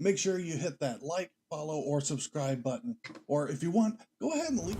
make sure you hit that like, follow, or subscribe button. Or if you want, go ahead and leave.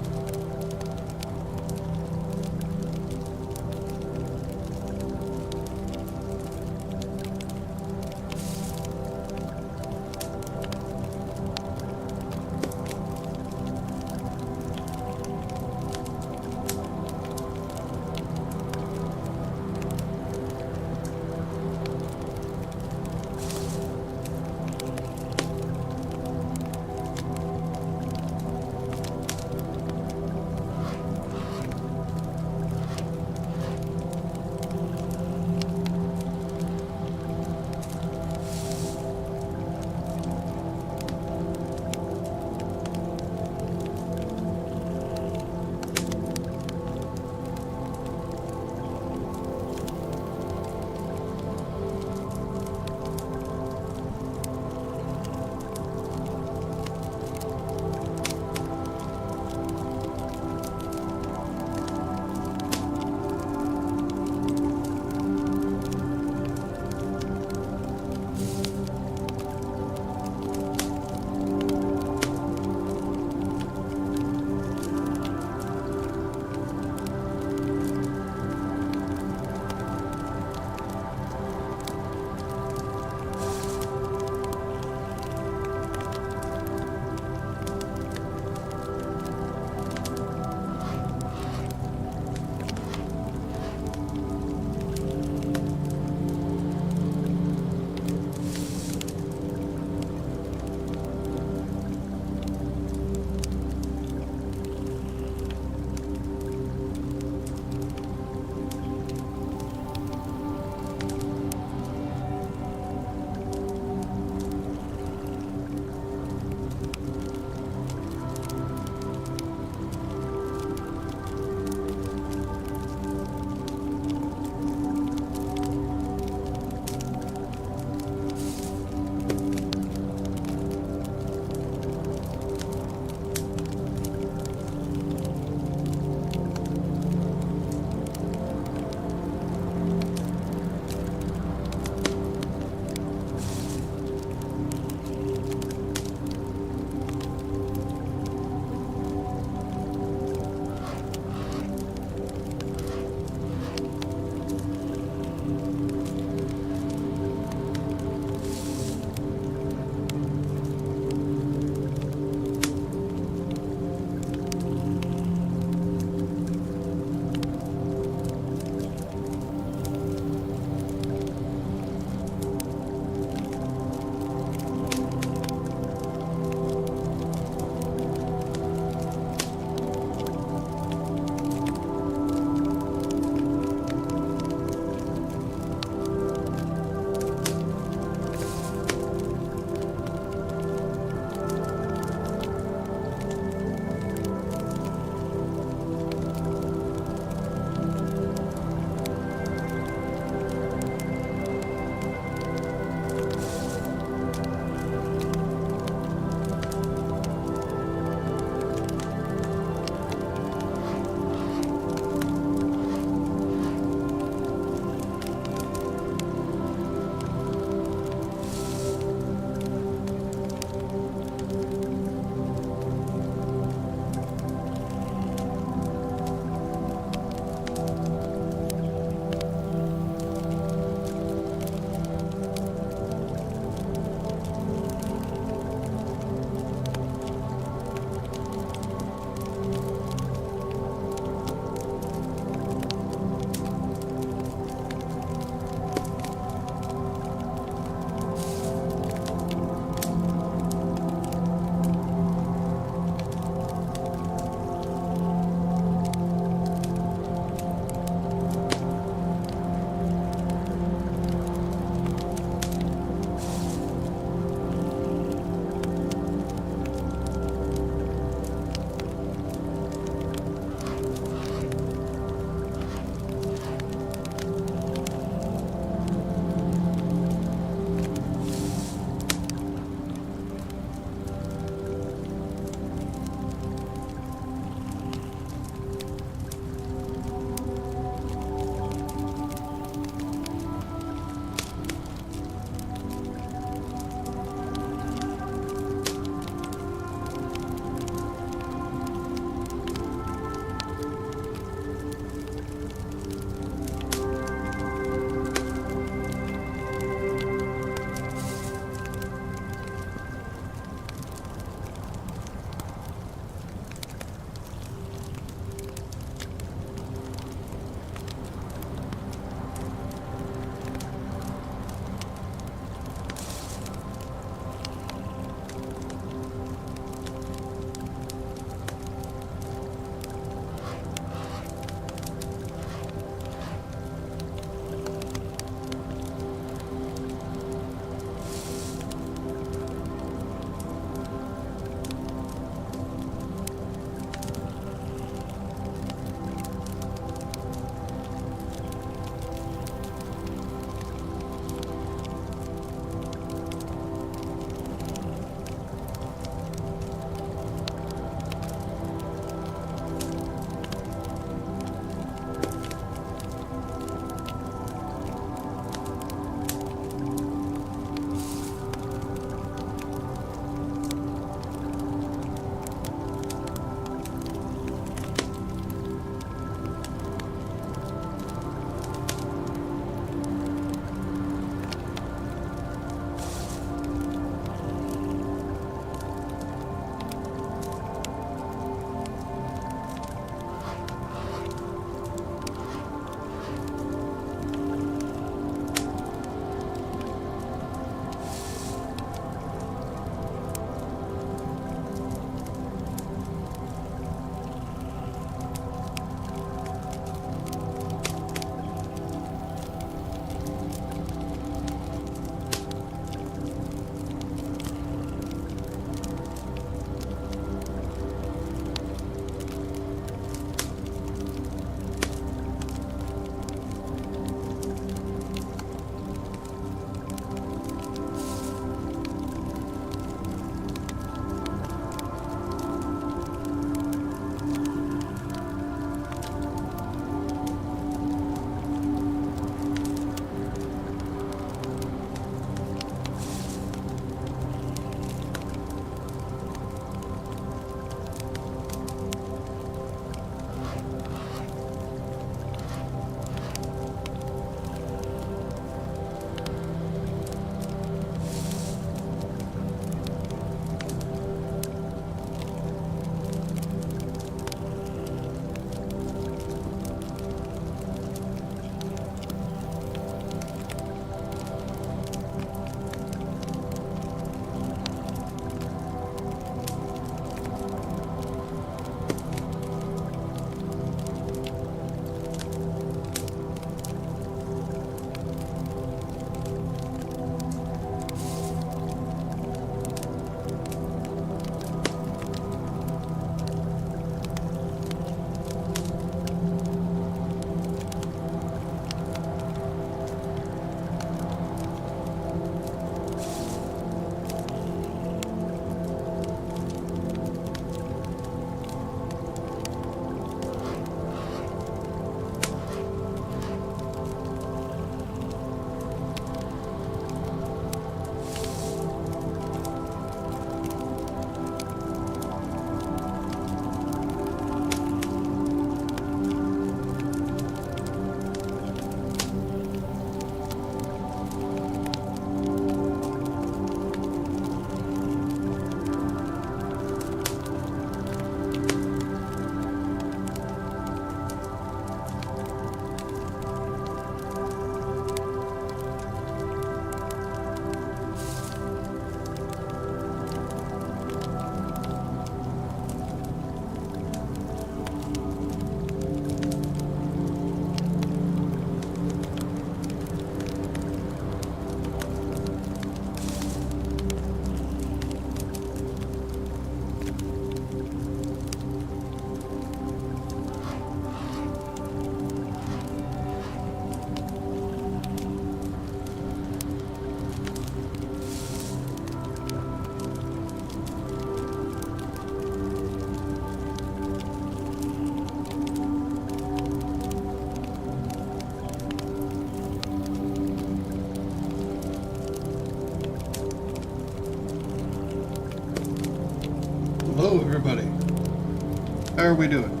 are we doing?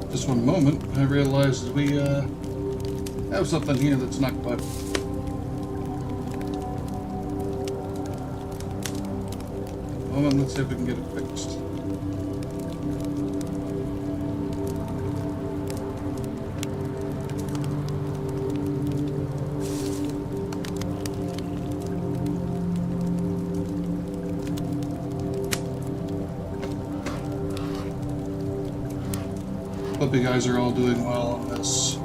Just one moment. I realized we have something here that's not quite. Moment, let's see if we can get it fixed. Hope you guys are all doing well on this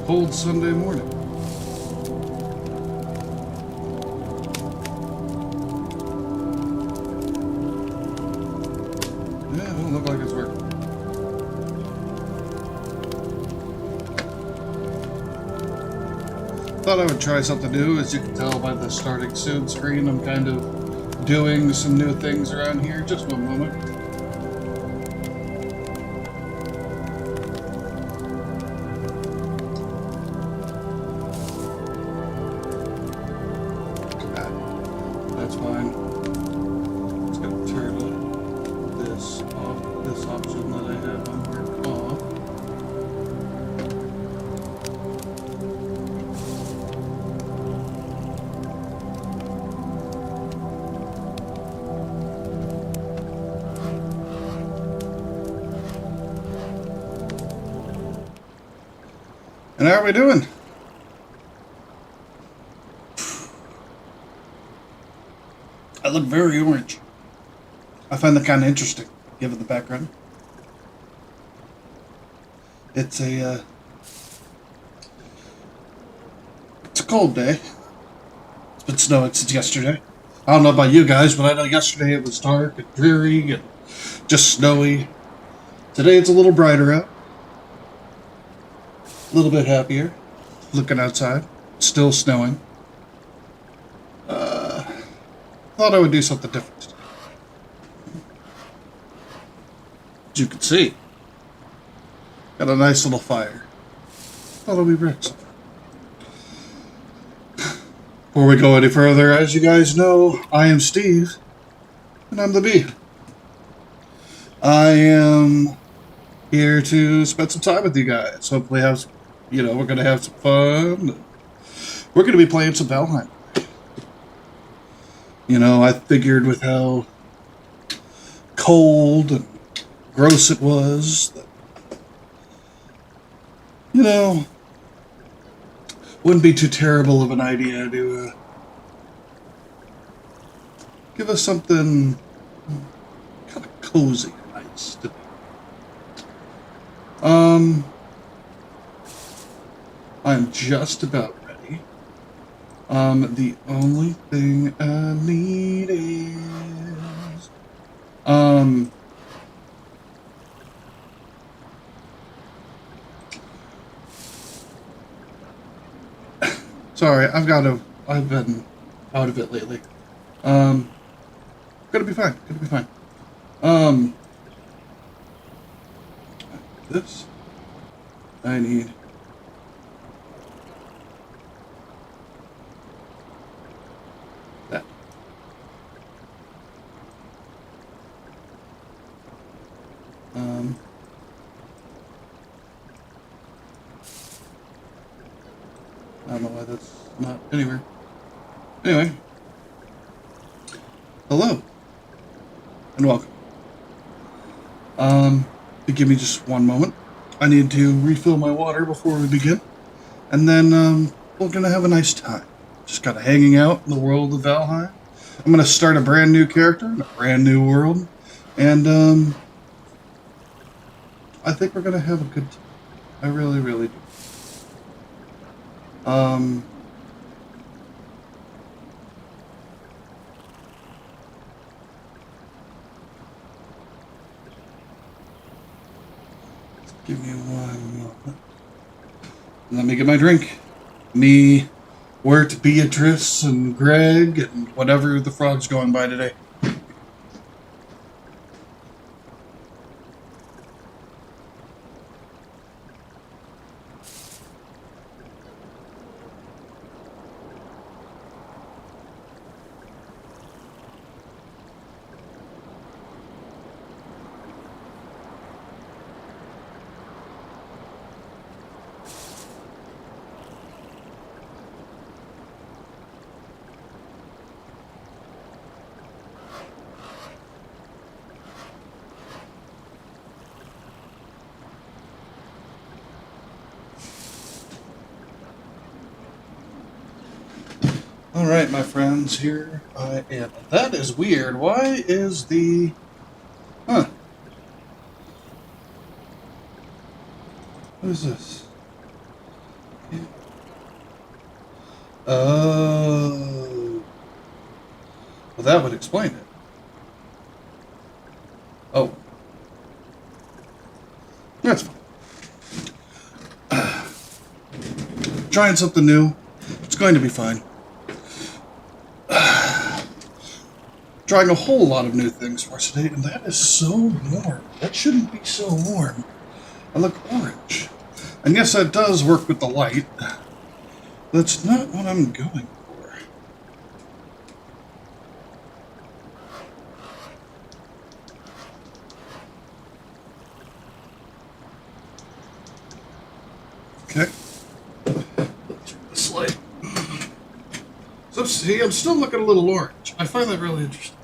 cold Sunday morning. Yeah, it don't look like it's working. Thought I would try something new. As you can tell by the starting soon screen, I'm kind of doing some new things around here. Just one moment. That's fine. Just gonna turn this off, this option that I have on here off. And how are we doing? I look very orange. I find that kind of interesting, given the background. It's a cold day. It's been snowing since yesterday. I don't know about you guys, but I know yesterday it was dark and dreary and just snowy. Today it's a little brighter out. A little bit happier. Looking outside. Still snowing. Thought I would do something different today. As you can see, got a nice little fire. Thought I'd be bring something. Before we go any further, as you guys know, I am Steve, and I'm the Bee. I am here to spend some time with you guys. Hopefully have some, we're going to have some fun. We're going to be playing some Valheim. I figured with how cold and gross it was, that, wouldn't be too terrible of an idea to give us something kind of cozy and nice to do. I'm just about ready. The only thing I need is sorry, I've been out of it lately. Gonna be fine. This I need. That. I don't know why that's not anywhere. Anyway. Hello. And welcome. Give me just one moment. I need to refill my water before we begin. And then, we're gonna have a nice time. Just kinda hanging out in the world of Valheim. I'm gonna start a brand new character in a brand new world. And, I think we're gonna have a good time. I really, really do. Give me one moment. Let me get my drink. Me, Wirt, Beatrice, and Greg, and whatever the frog's going by today. All right, my friends, here I am. That is weird. Why is the... Huh. What is this? Oh. Well, that would explain it. Oh. That's fine. Trying something new. It's going to be fine. Trying a whole lot of new things for us today, and that is so warm. That shouldn't be so warm. I look orange. And yes, that does work with the light. That's not what I'm going for. Okay. Let's turn this light. So see, I'm still looking a little orange. I find that really interesting.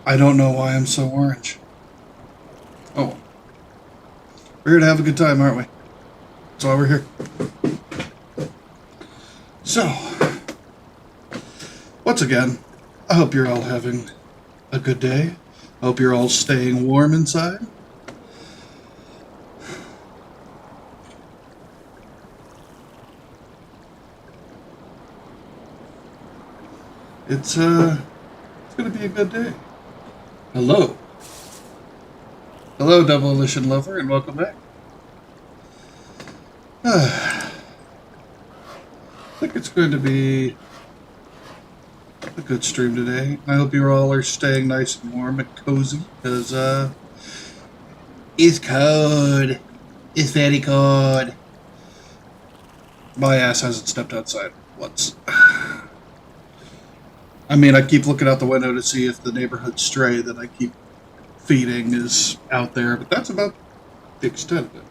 I don't know why I'm so orange. Oh. We're here to have a good time, aren't we? That's why we're here. So, once again, I hope you're all having a good day. I hope you're all staying warm inside. It's gonna be a good day. Hello. Hello, Double Elision Lover, and welcome back. I think it's going to be a good stream today. I hope you all are staying nice and warm and cozy, because, it's cold. It's very cold. My ass hasn't stepped outside once. I mean, I keep looking out the window to see if the neighborhood stray that I keep feeding is out there, but that's about the extent of it.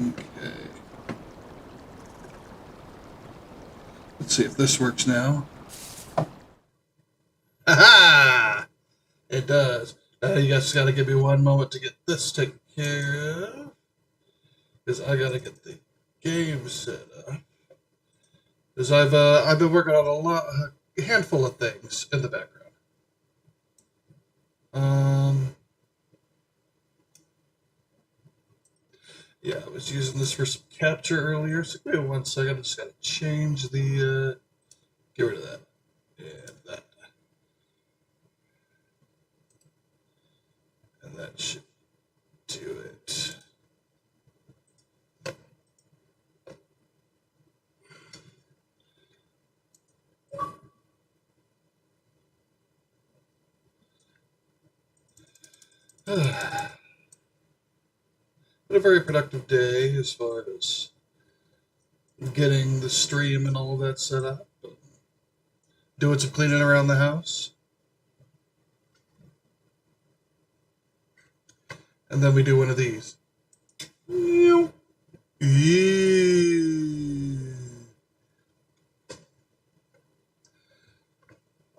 Okay. Let's see if this works now. Ha! It does. You guys got to give me one moment to get this taken care of, because I got to get the game set up. Because I've been working on a handful of things in the background. Yeah, I was using this for some capture earlier. So give me 1 second. I just got to change the. Get rid of that. And that. And that should do it. Been a very productive day as far as getting the stream and all of that set up. Doing some cleaning around the house. And then we do one of these.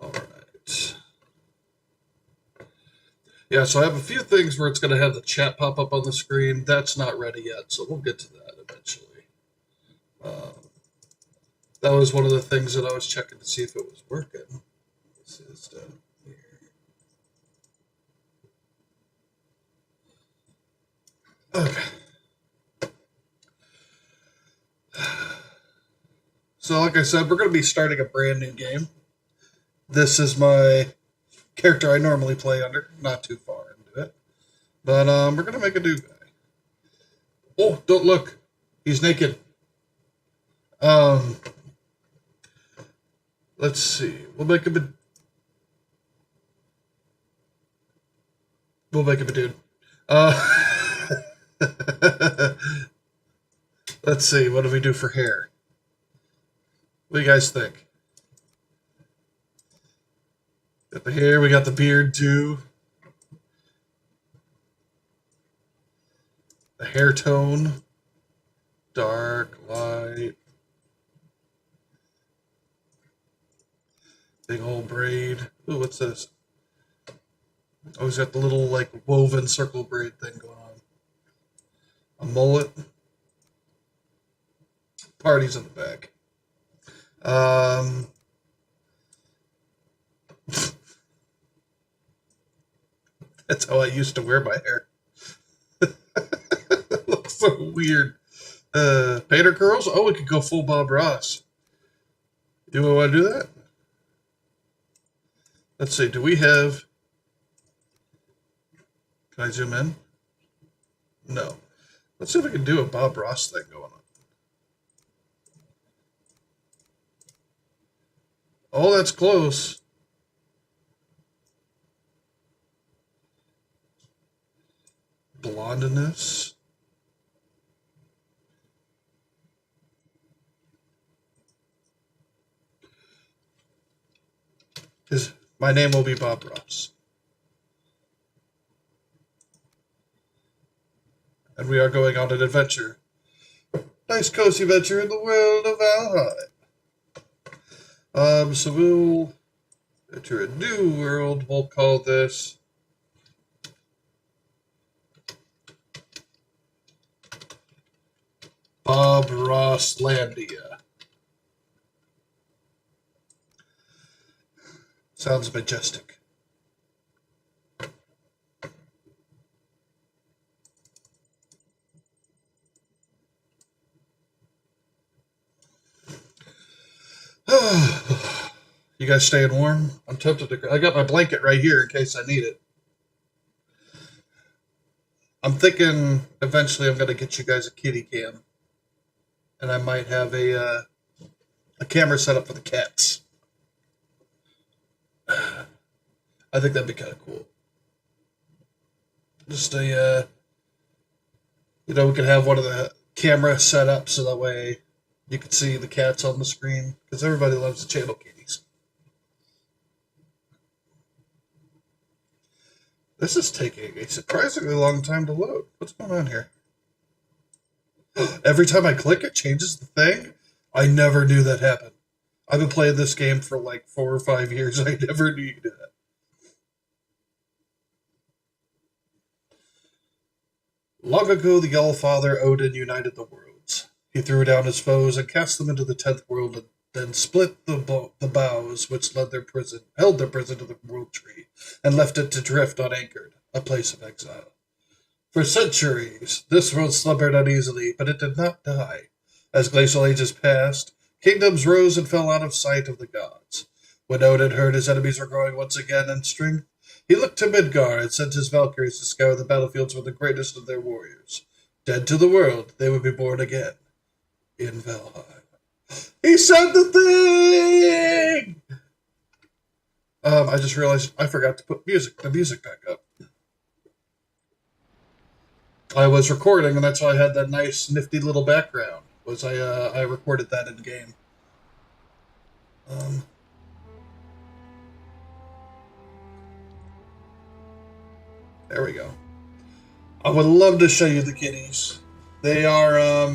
Alright. Yeah, so I have a few things where it's going to have the chat pop up on the screen. That's not ready yet, so we'll get to that eventually. That was one of the things that I was checking to see if it was working. Let's see this down here. Okay. So, like I said, we're going to be starting a brand new game. This is my character I normally play under, not too far into it. But we're going to make a new guy. Oh, don't look. He's naked. Let's see. We'll make him a dude. Let's see. What do we do for hair? What do you guys think? Got the hair. We got the beard too. The hair tone. Dark, light. Big old braid. Ooh, what's this? Oh, he's got the little, like, woven circle braid thing going on. A mullet. Parties in the back. That's how I used to wear my hair. It looks so weird. Painter curls? Oh, we could go full Bob Ross. Do we want to do that? Let's see. Do we have... Can I zoom in? No. Let's see if we can do a Bob Ross thing going on. Oh, that's close. Blondiness. My name will be Bob Ross. And we are going on an adventure. Nice cozy adventure in the world of Valheim. So we'll enter a new world. We'll call this Bob Rosslandia. Sounds majestic. You guys staying warm? I'm tempted to. I got my blanket right here in case I need it. I'm thinking eventually I'm going to get you guys a kitty cam. And I might have a camera set up for the cats. I think that'd be kind of cool. Just we could have one of the cameras set up so that way you could see the cats on the screen. Because everybody loves the channel kitties. This is taking a surprisingly long time to load. What's going on here? Every time I click, it changes the thing? I never knew that happened. I've been playing this game for like 4 or 5 years. I never knew you could do that. Long ago, the All-Father Odin united the worlds. He threw down his foes and cast them into the 10th world, and then split the boughs which held their prison to the world tree, and left it to drift unanchored, a place of exile. For centuries, this world slumbered uneasily, but it did not die. As glacial ages passed, kingdoms rose and fell out of sight of the gods. When Odin heard his enemies were growing once again in strength, he looked to Midgard and sent his Valkyries to scour the battlefields with the greatest of their warriors. Dead to the world, they would be born again in Valheim. He said the thing! I just realized I forgot to put the music back up. I was recording, and that's why I had that nice, nifty little background. I recorded that in game. There we go. I would love to show you the kitties. They are,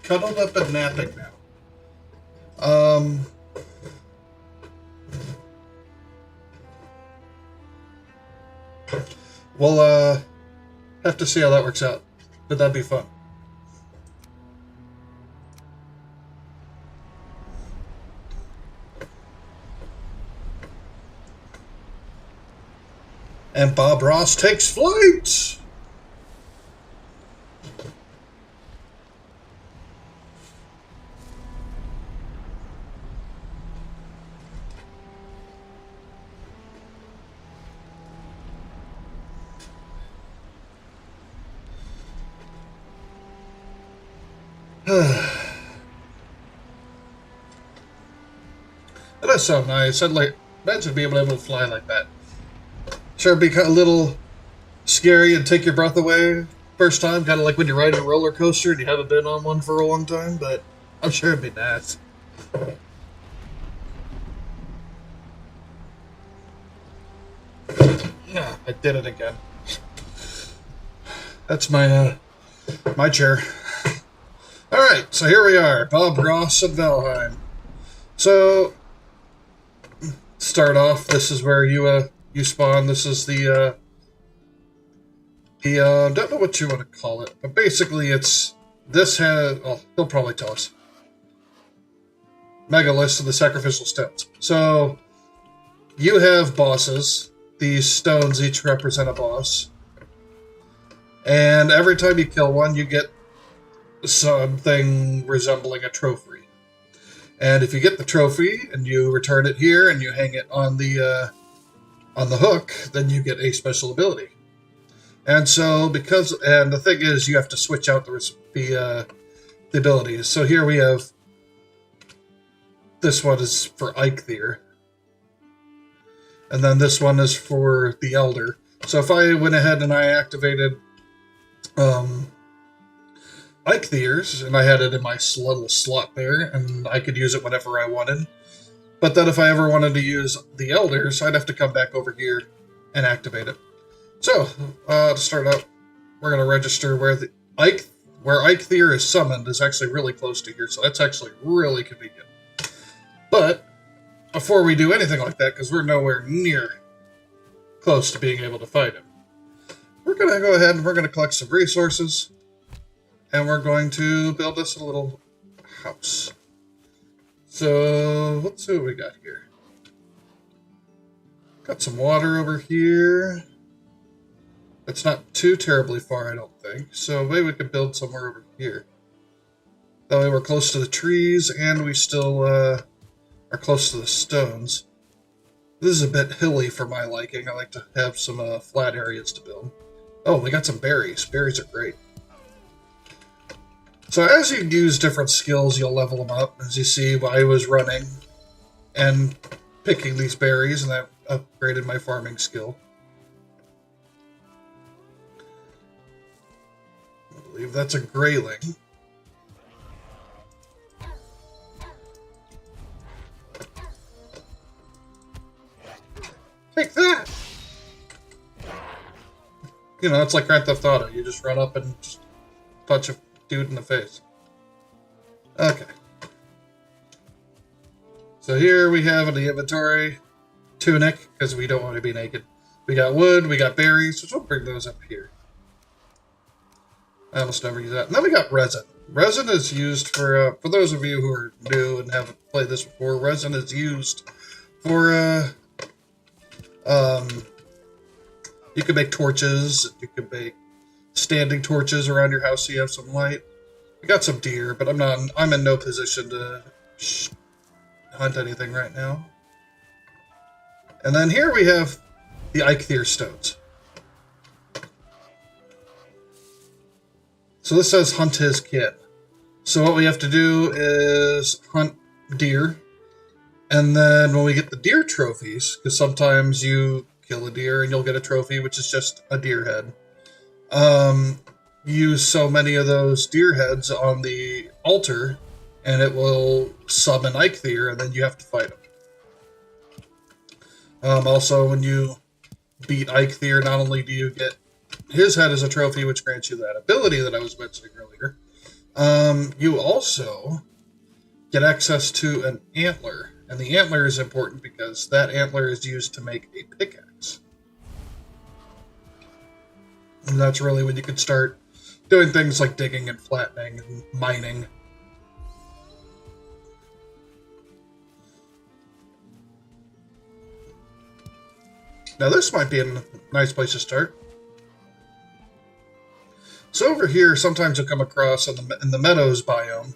cuddled up and napping now. We'll, have to see how that works out. But that'd be fun. And Bob Ross takes flight! That does sound nice. I'd like, imagine being able to fly like that. Sure, it'd be a little scary and take your breath away first time, kind of like when you're riding a roller coaster and you haven't been on one for a long time, but I'm sure it'd be nice. Yeah, I did it again. That's my chair. Alright, so here we are, Bob Ross of Valheim. So, start off, this is where you spawn. This is the don't know what you want to call it, but basically this has, oh, he'll probably tell us. Megaliths of the sacrificial stones. So you have bosses. These stones each represent a boss. And every time you kill one, you get something resembling a trophy. And if you get the trophy and you return it here and you hang it on the hook, then you get a special ability. And so and the thing is, you have to switch out the abilities. So here we have, this one is for Eikthyr. And then this one is for the Elder. So if I went ahead and I activated Eikthyrs, and I had it in my little slot there, and I could use it whenever I wanted. But then if I ever wanted to use the Elders, I'd have to come back over here and activate it. So, to start out, we're going to register where Eikthyr is summoned is actually really close to here, so that's actually really convenient. But before we do anything like that, because we're nowhere near close to being able to fight him, we're going to go ahead and we're going to collect some resources, and we're going to build us a little house. So, let's see what we got here. Got some water over here. It's not too terribly far, I don't think. So maybe we could build somewhere over here. That way we're close to the trees, and we still are close to the stones. This is a bit hilly for my liking. I like to have some flat areas to build. Oh, we got some berries. Berries are great. So as you use different skills, you'll level them up. As you see, I was running and picking these berries, and that upgraded my farming skill. I believe that's a grayling. Take that! You know, it's like Grand Theft Auto. You just run up and just punch a dude in the face. Okay. So here we have in the inventory tunic, because we don't want to be naked. We got wood, we got berries, so we'll bring those up here. I almost never use that. And then we got resin. Resin is used for those of you who are new and haven't played this before, resin is used for, you can make torches, you can make standing torches around your house so you have some light. We got some deer, but I'm in no position to hunt anything right now. And then here we have the Eikthyr stones. So this says hunt his kin. So what we have to do is hunt deer. And then when we get the deer trophies, because sometimes you kill a deer and you'll get a trophy, which is just a deer head. Use so many of those deer heads on the altar, and it will summon Eikthyr, and then you have to fight him. Also, when you beat Eikthyr, not only do you get his head as a trophy, which grants you that ability that I was mentioning earlier, you also get access to an antler. And the antler is important because that antler is used to make a pickaxe. And that's really when you can start doing things like digging and flattening and mining. Now this might be a nice place to start. So over here, sometimes you'll come across in the meadows biome,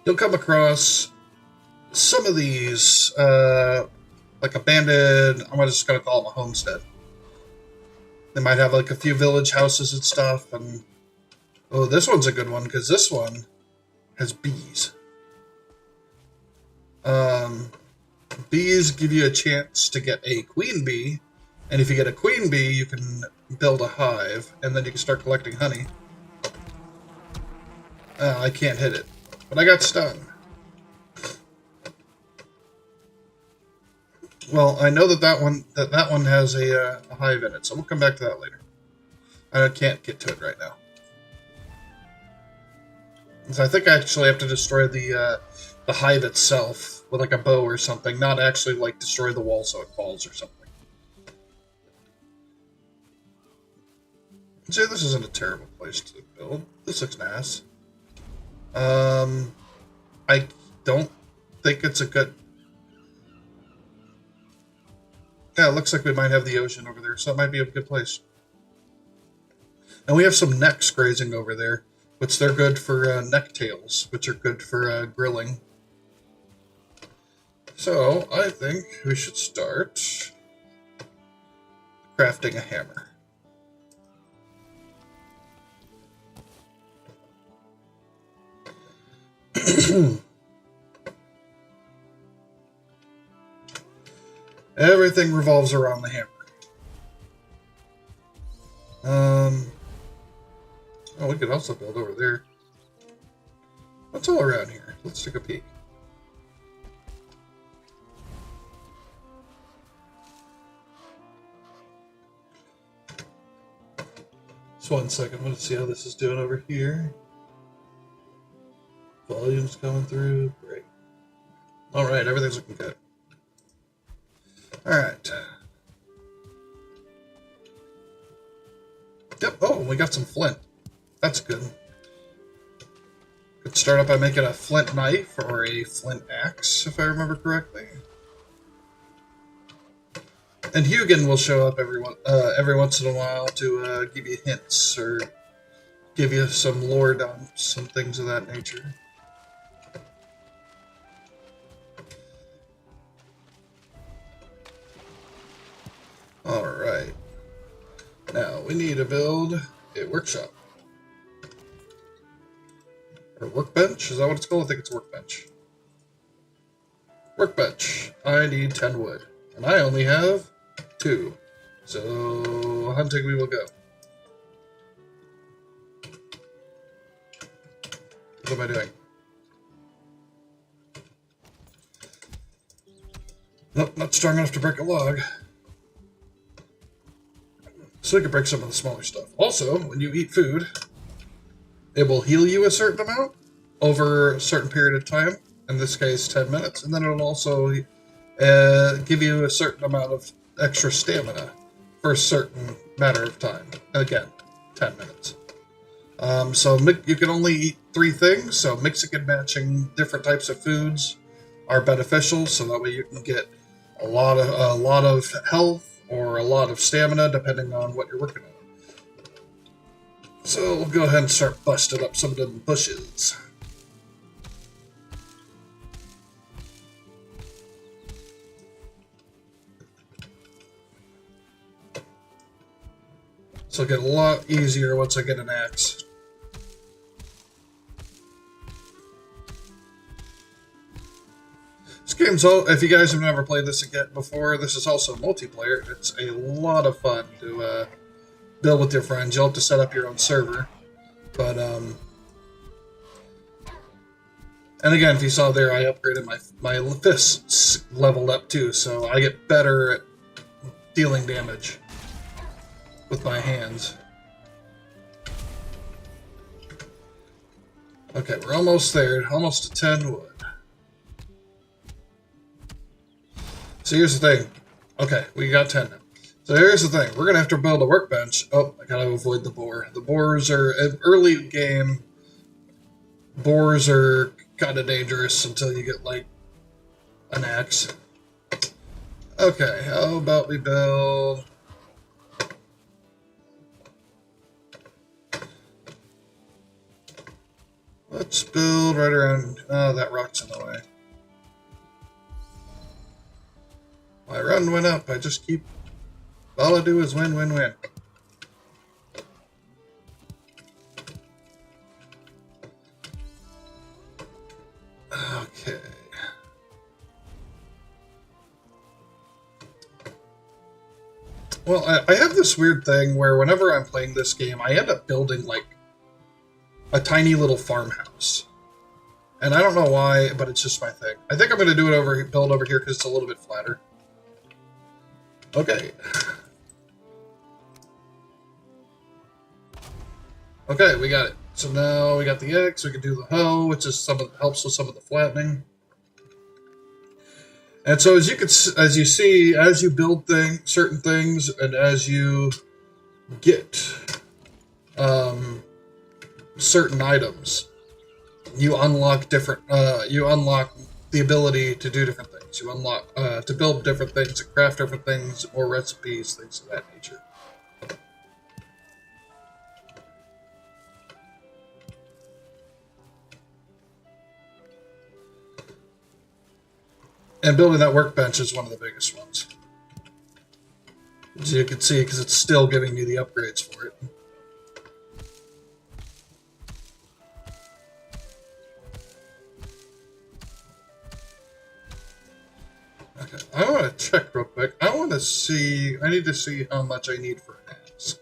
you'll come across some of these, like abandoned, I'm just going to call them a homestead. They might have like a few village houses and stuff, and oh, this one's a good one because this one has bees. Bees give you a chance to get a queen bee, and if you get a queen bee, you can build a hive, and then you can start collecting honey. I can't hit it, but I got stung. Well, I know that one has a hive in it, so we'll come back to that later. I can't get to it right now. So I think I actually have to destroy the hive itself with like a bow or something, not actually like destroy the wall so it falls or something. See, this isn't a terrible place to build. This looks nice. I don't think it's a good... Yeah, it looks like we might have the ocean over there, so it might be a good place. And we have some necks grazing over there, which they're good for neck tails, which are good for grilling. So, I think we should start crafting a hammer. Everything revolves around the hammer. Oh, we could also build over there. What's all around here? Let's take a peek. Just 1 second. Let's see how this is doing over here. Volume's coming through. Great. Alright, everything's looking good. Alright. Yep, oh, we got some flint. That's good. Could start up by making a flint knife or a flint axe, if I remember correctly. And Hugin will show up every once in a while to give you hints or give you some lore on some things of that nature. Alright. Now, we need to build a workshop. Or workbench? Is that what it's called? I think it's workbench. Workbench. I need 10 wood. And I only have 2. So, hunting we will go. What am I doing? Nope, not strong enough to break a log. So we can break some of the smaller stuff. Also, when you eat food, it will heal you a certain amount over a certain period of time. In this case, 10 minutes. And then it'll also give you a certain amount of extra stamina for a certain matter of time. Again, 10 minutes. So you can only eat 3 things. So mixing and matching different types of foods are beneficial. So that way you can get a lot of health or a lot of stamina, depending on what you're working on. So we'll go ahead and start busting up some of the bushes. So it'll get a lot easier once I get an axe. This game's if you guys have never played this again before, this is also multiplayer. It's a lot of fun to build with your friends. You'll have to set up your own server. But, and again, if you saw there, I upgraded my fists leveled up too, so I get better at dealing damage with my hands. Okay, we're almost there. Almost to 10 wood. So here's the thing. Okay, we got 10 now. So here's the thing. We're going to have to build a workbench. Oh, I got to avoid the boar. The boars are, early game, boars are kind of dangerous until you get, like, an axe. Okay, how about we build... Let's build right around... Oh, that rock's in the way. My run went up. I just keep... All I do is win, win, win. Okay. Well, I have this weird thing where whenever I'm playing this game, I end up building, like, a tiny little farmhouse. And I don't know why, but it's just my thing. I think I'm going to do it build over here because it's a little bit flatter. Okay. Okay, we got it. So now we got the X, we can do the hoe, which is helps with some of the flattening. And so as you see, as you build certain things, and as you get certain items, you unlock different. You unlock the ability to do different things. You unlock to build different things, to craft different things, more recipes, things of that nature. And building that workbench is one of the biggest ones. As you can see, because it's still giving you the upgrades for it. Okay, I want to check real quick. I want to see. I need to see how much I need for an axe.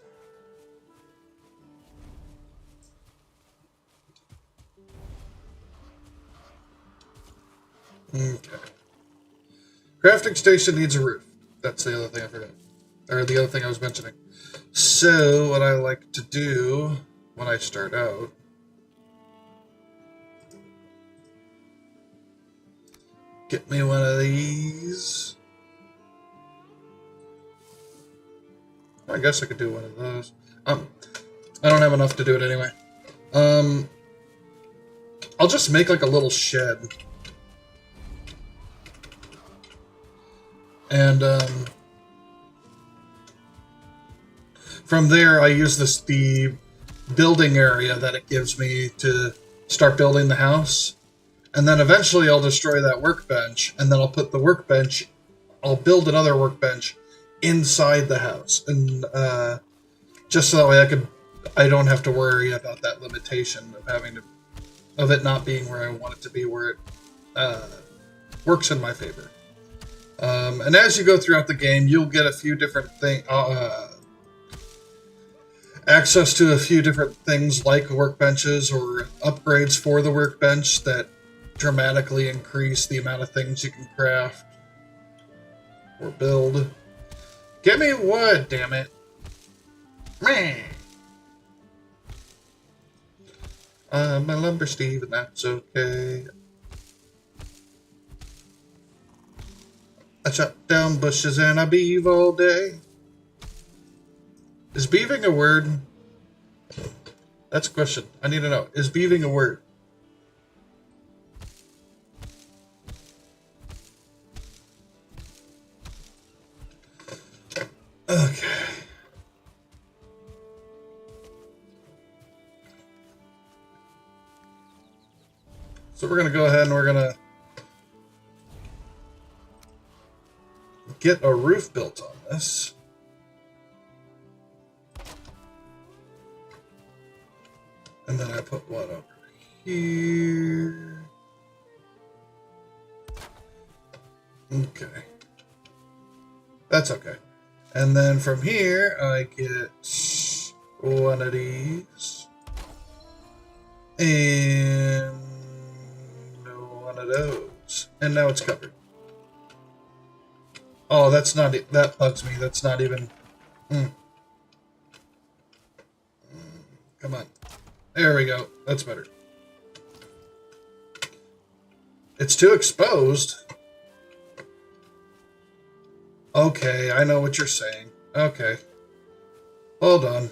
Okay. Crafting station needs a roof. That's the other thing I forgot. Or the other thing I was mentioning. So, what I like to do when I start out. Get me one of these. I guess I could do one of those. I don't have enough to do it anyway. I'll just make like a little shed. And from there I use the building area that it gives me to start building the house. And then eventually I'll destroy that workbench, and then I'll put the workbench, I'll build another workbench inside the house. And just so that way I don't have to worry about that limitation of it not being where I want it to be, where it works in my favor. And as you go throughout the game, you'll get a few different access to a few different things like workbenches or upgrades for the workbench that dramatically increase the amount of things you can craft or build. Give me wood, damn it. I'm a lumber Steve, and that's okay. I chop down bushes and I beave all day. Is beaving a word? That's a question. I need to know. Is beaving a word? Okay. So we're going to go ahead and we're going to get a roof built on this. And then I put one over here. Okay. That's okay. And then from here, I get one of these. And one of those. And now it's covered. Oh, that's not it. That bugs me. That's not even... Come on. There we go. That's better. It's too exposed. Okay, I know what you're saying. Okay. Hold on.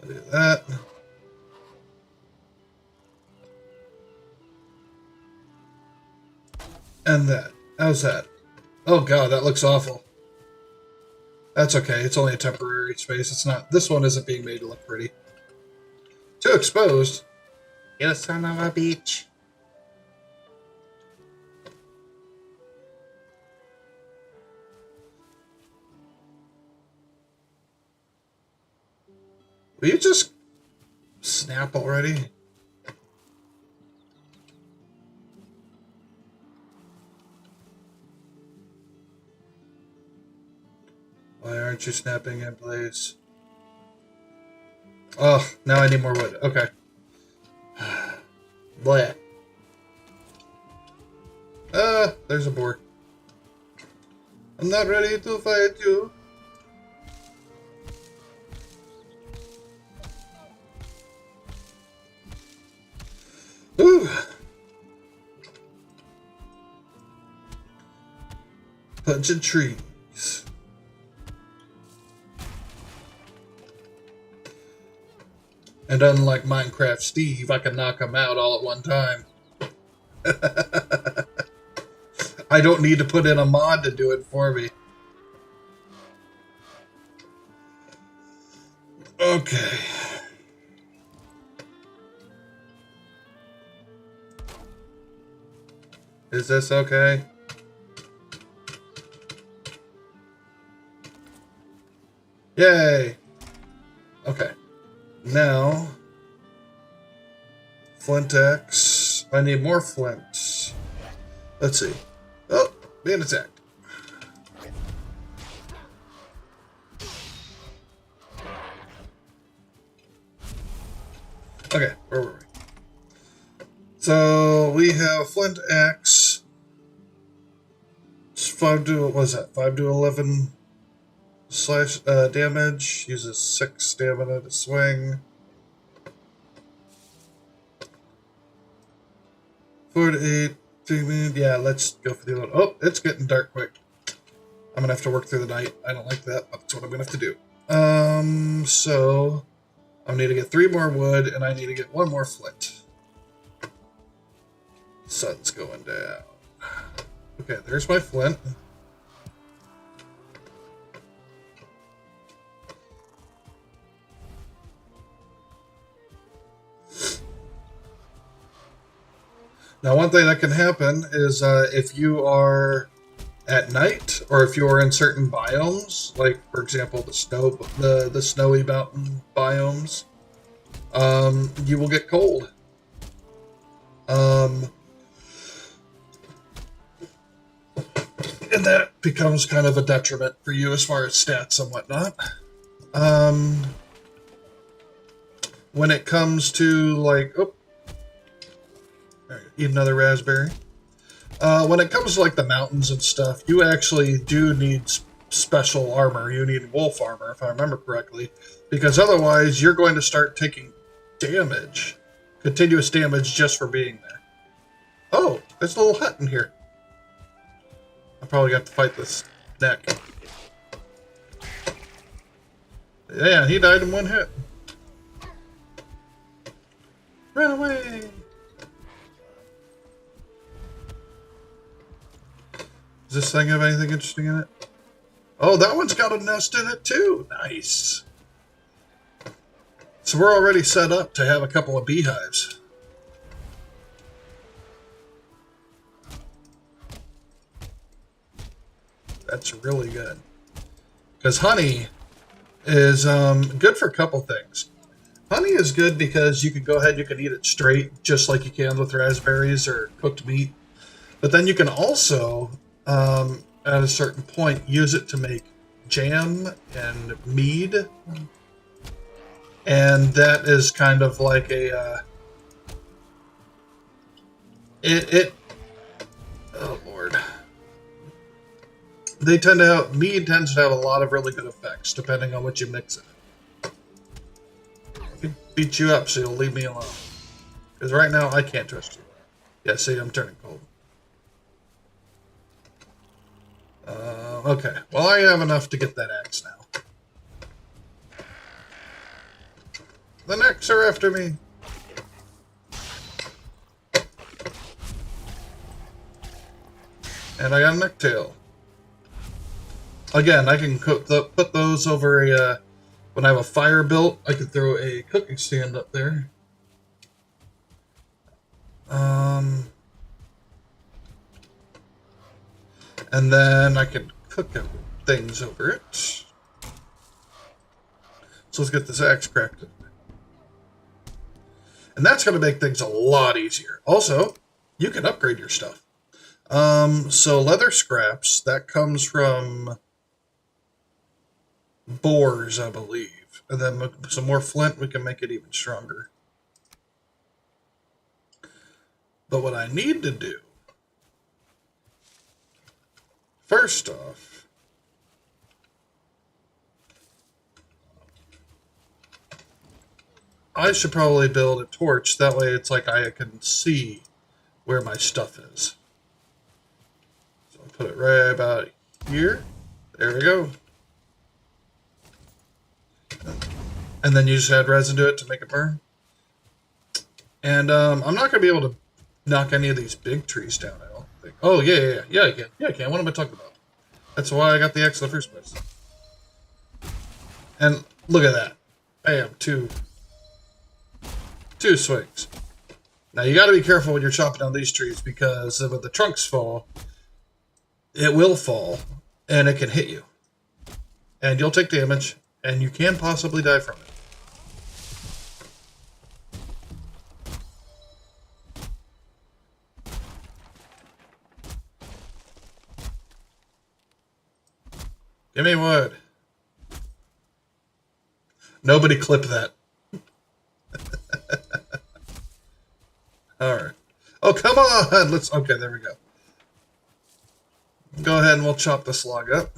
I'll do that. And that. How's that? Oh god, that looks awful. That's okay, it's only a temporary space. It's not... This one isn't being made to look pretty. Too exposed. You son of a bitch. Will you just snap already? Why aren't you snapping in place? Oh, now I need more wood. Okay. Bleh. There's a boar. I'm not ready to fight you. Ooh. Punching trees. And unlike Minecraft Steve, I can knock him out all at one time. I don't need to put in a mod to do it for me. Okay. Is this okay? Yay! Okay. Now, flint axe. I need more flints. Let's see. Oh, being attacked. Okay, where were we? So we have flint axe. It's 5 to, what was that? 5 to 11 slash damage. Uses 6 stamina to swing. 4 to 8. 3 minutes. Yeah, let's go for the other one. Oh, it's getting dark quick. I'm gonna have to work through the night. I don't like that, but that's what I'm gonna have to do. So I need to get 3 more wood, and I need to get 1 more flint. Sun's going down. Okay, there's my flint. Now, one thing that can happen is if you are at night, or if you are in certain biomes, like for example the snowy mountain biomes, you will get cold. And that becomes kind of a detriment for you as far as stats and whatnot. When it comes to like, eat another raspberry. When it comes to like the mountains and stuff, you actually do need special armor. You need wolf armor, if I remember correctly, because otherwise you're going to start taking damage, continuous damage, just for being there. Oh, there's a little hut in here. I probably got to fight this neck. Yeah, he died in 1 hit. Run away! Does this thing have anything interesting in it? Oh, that one's got a nest in it too. Nice. So we're already set up to have a couple of beehives. That's really good. Because honey is good for a couple things. Honey is good because you can go ahead, you can eat it straight, just like you can with raspberries or cooked meat. But then you can also, at a certain point, use it to make jam and mead. And that is kind of like a, oh Lord. They tend to have, mead tends to have a lot of really good effects, depending on what you mix it. I can beat you up so you'll leave me alone. Because right now, I can't trust you. Yeah, see, I'm turning cold. Okay, well, I have enough to get that axe now. The necks are after me. And I got a necktail. Again, I can put those over a, when I have a fire built, I can throw a cooking stand up there. And then I can cook things over it. So let's get this axe cracked. And that's going to make things a lot easier. Also, you can upgrade your stuff. So leather scraps, that comes from boars, I believe. And then some more flint, we can make it even stronger. But what I need to do, first off, I should probably build a torch. That way it's like I can see where my stuff is. So I'll put it right about here. There we go. And then you just add resin to it to make it burn. And I'm not going to be able to knock any of these big trees down, I don't think. Oh, yeah, I can. Yeah, I can. What am I talking about? That's why I got the X in the first place. And look at that. Bam, two swings. Now, you got to be careful when you're chopping down these trees because if the trunks fall, it will fall, and it can hit you. And you'll take damage, and you can possibly die from it. Give me wood. Nobody clip that. Alright. Oh, come on! Let's. Okay, there we go. Go ahead and we'll chop this log up.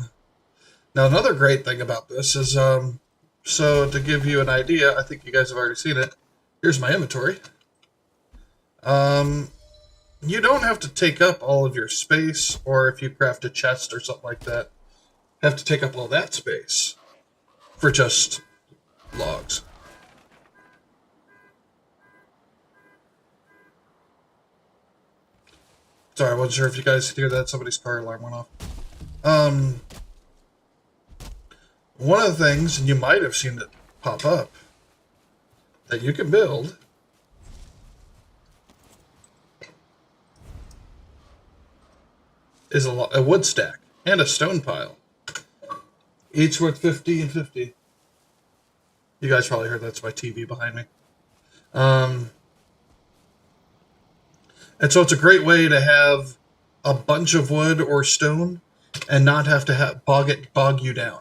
Now, another great thing about this is, so to give you an idea, I think you guys have already seen it. Here's my inventory. You don't have to take up all of your space, or if you craft a chest or something like that, have to take up all that space for just logs. Sorry, I wasn't sure if you guys could hear that. Somebody's car alarm went off. One of the things, and you might have seen it pop up, that you can build is a wood stack and a stone pile. Each worth 50 and 50. You guys probably heard that's my TV behind me. And so it's a great way to have a bunch of wood or stone and not have to bog you down.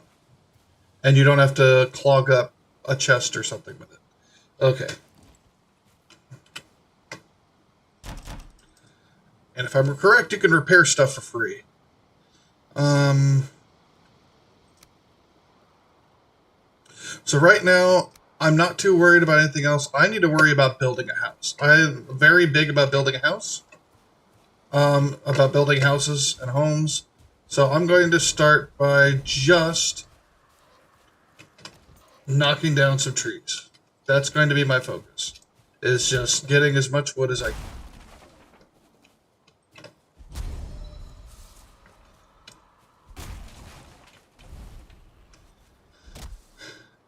And you don't have to clog up a chest or something with it. Okay. And if I'm correct, you can repair stuff for free. So right now, I'm not too worried about anything else. I need to worry about building a house. I'm very big about building a house. About building houses and homes. So I'm going to start by just knocking down some trees. That's going to be my focus. Is just getting as much wood as I can.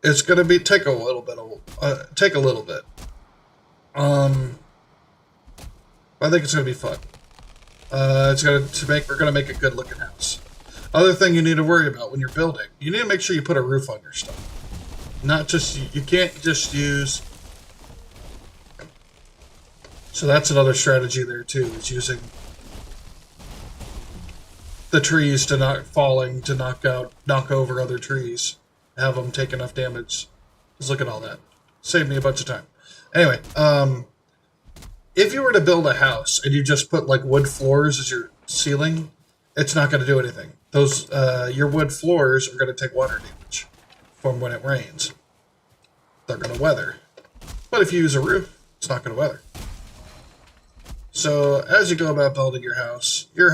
It's going to take a little bit. I think it's going to be fun. We're going to make a good looking house. Other thing you need to worry about when you're building, you need to make sure you put a roof on your stuff. Not just, you can't just use. So that's another strategy there too, is using the trees to knock over other trees. Have them take enough damage. Just look at all that. Saved me a bunch of time. Anyway, if you were to build a house and you just put like wood floors as your ceiling, it's not going to do anything. Those your wood floors are going to take water damage from when it rains. They're going to weather. But if you use a roof, it's not going to weather. So as you go about building your house, you're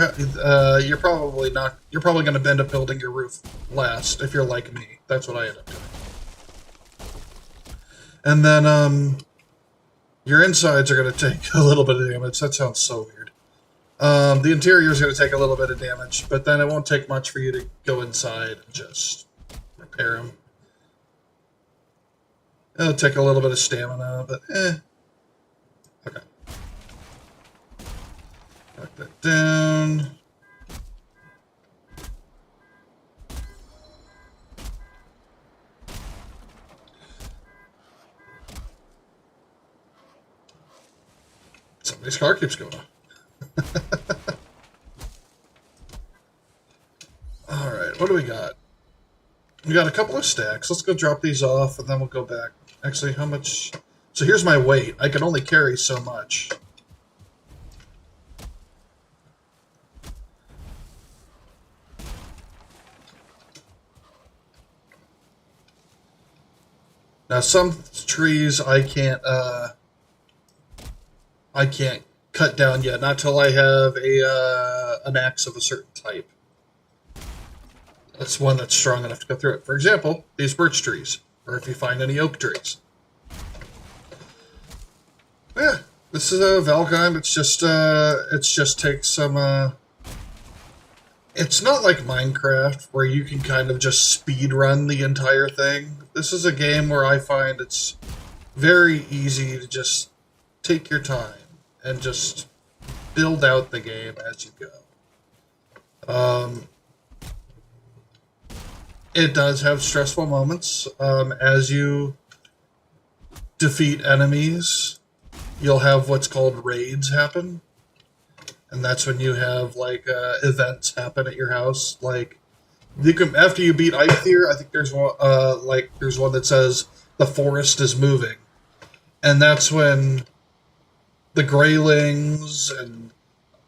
probably going to end up building your roof last if you're like me. That's what I end up doing. And then your insides are going to take a little bit of damage. That sounds so weird. The interior is going to take a little bit of damage, but then it won't take much for you to go inside and just repair them. It'll take a little bit of stamina, but Okay. Knock that down. Somebody's car keeps going on. Alright, what do we got? We got a couple of stacks. Let's go drop these off, and then we'll go back. Actually, how much? So here's my weight. I can only carry so much. Now, some trees I can't cut down yet, not till I have an axe of a certain type. That's one that's strong enough to go through it. For example, these birch trees, or if you find any oak trees. Yeah, this is a Valheim. It's just takes some. It's not like Minecraft where you can kind of just speed run the entire thing. This is a game where I find it's very easy to just take your time and just build out the game as you go. It does have stressful moments. As you defeat enemies, you'll have what's called raids happen. And that's when you have like events happen at your house. Like you can, after you beat Eikthyr, I think there's one there's one that says the forest is moving, and that's when the Greylings and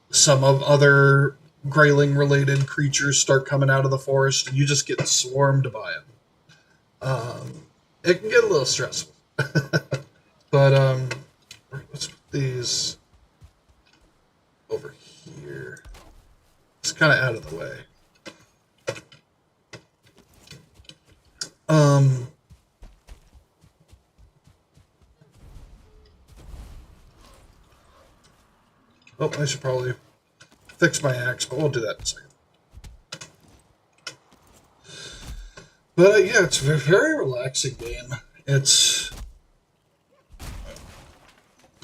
some of other Greyling related creatures start coming out of the forest, and you just get swarmed by them. It can get a little stressful, but let's put these over here. It's kind of out of the way. Oh, I should probably fix my axe, but we'll do that in a second. But yeah, it's a very relaxing game. It's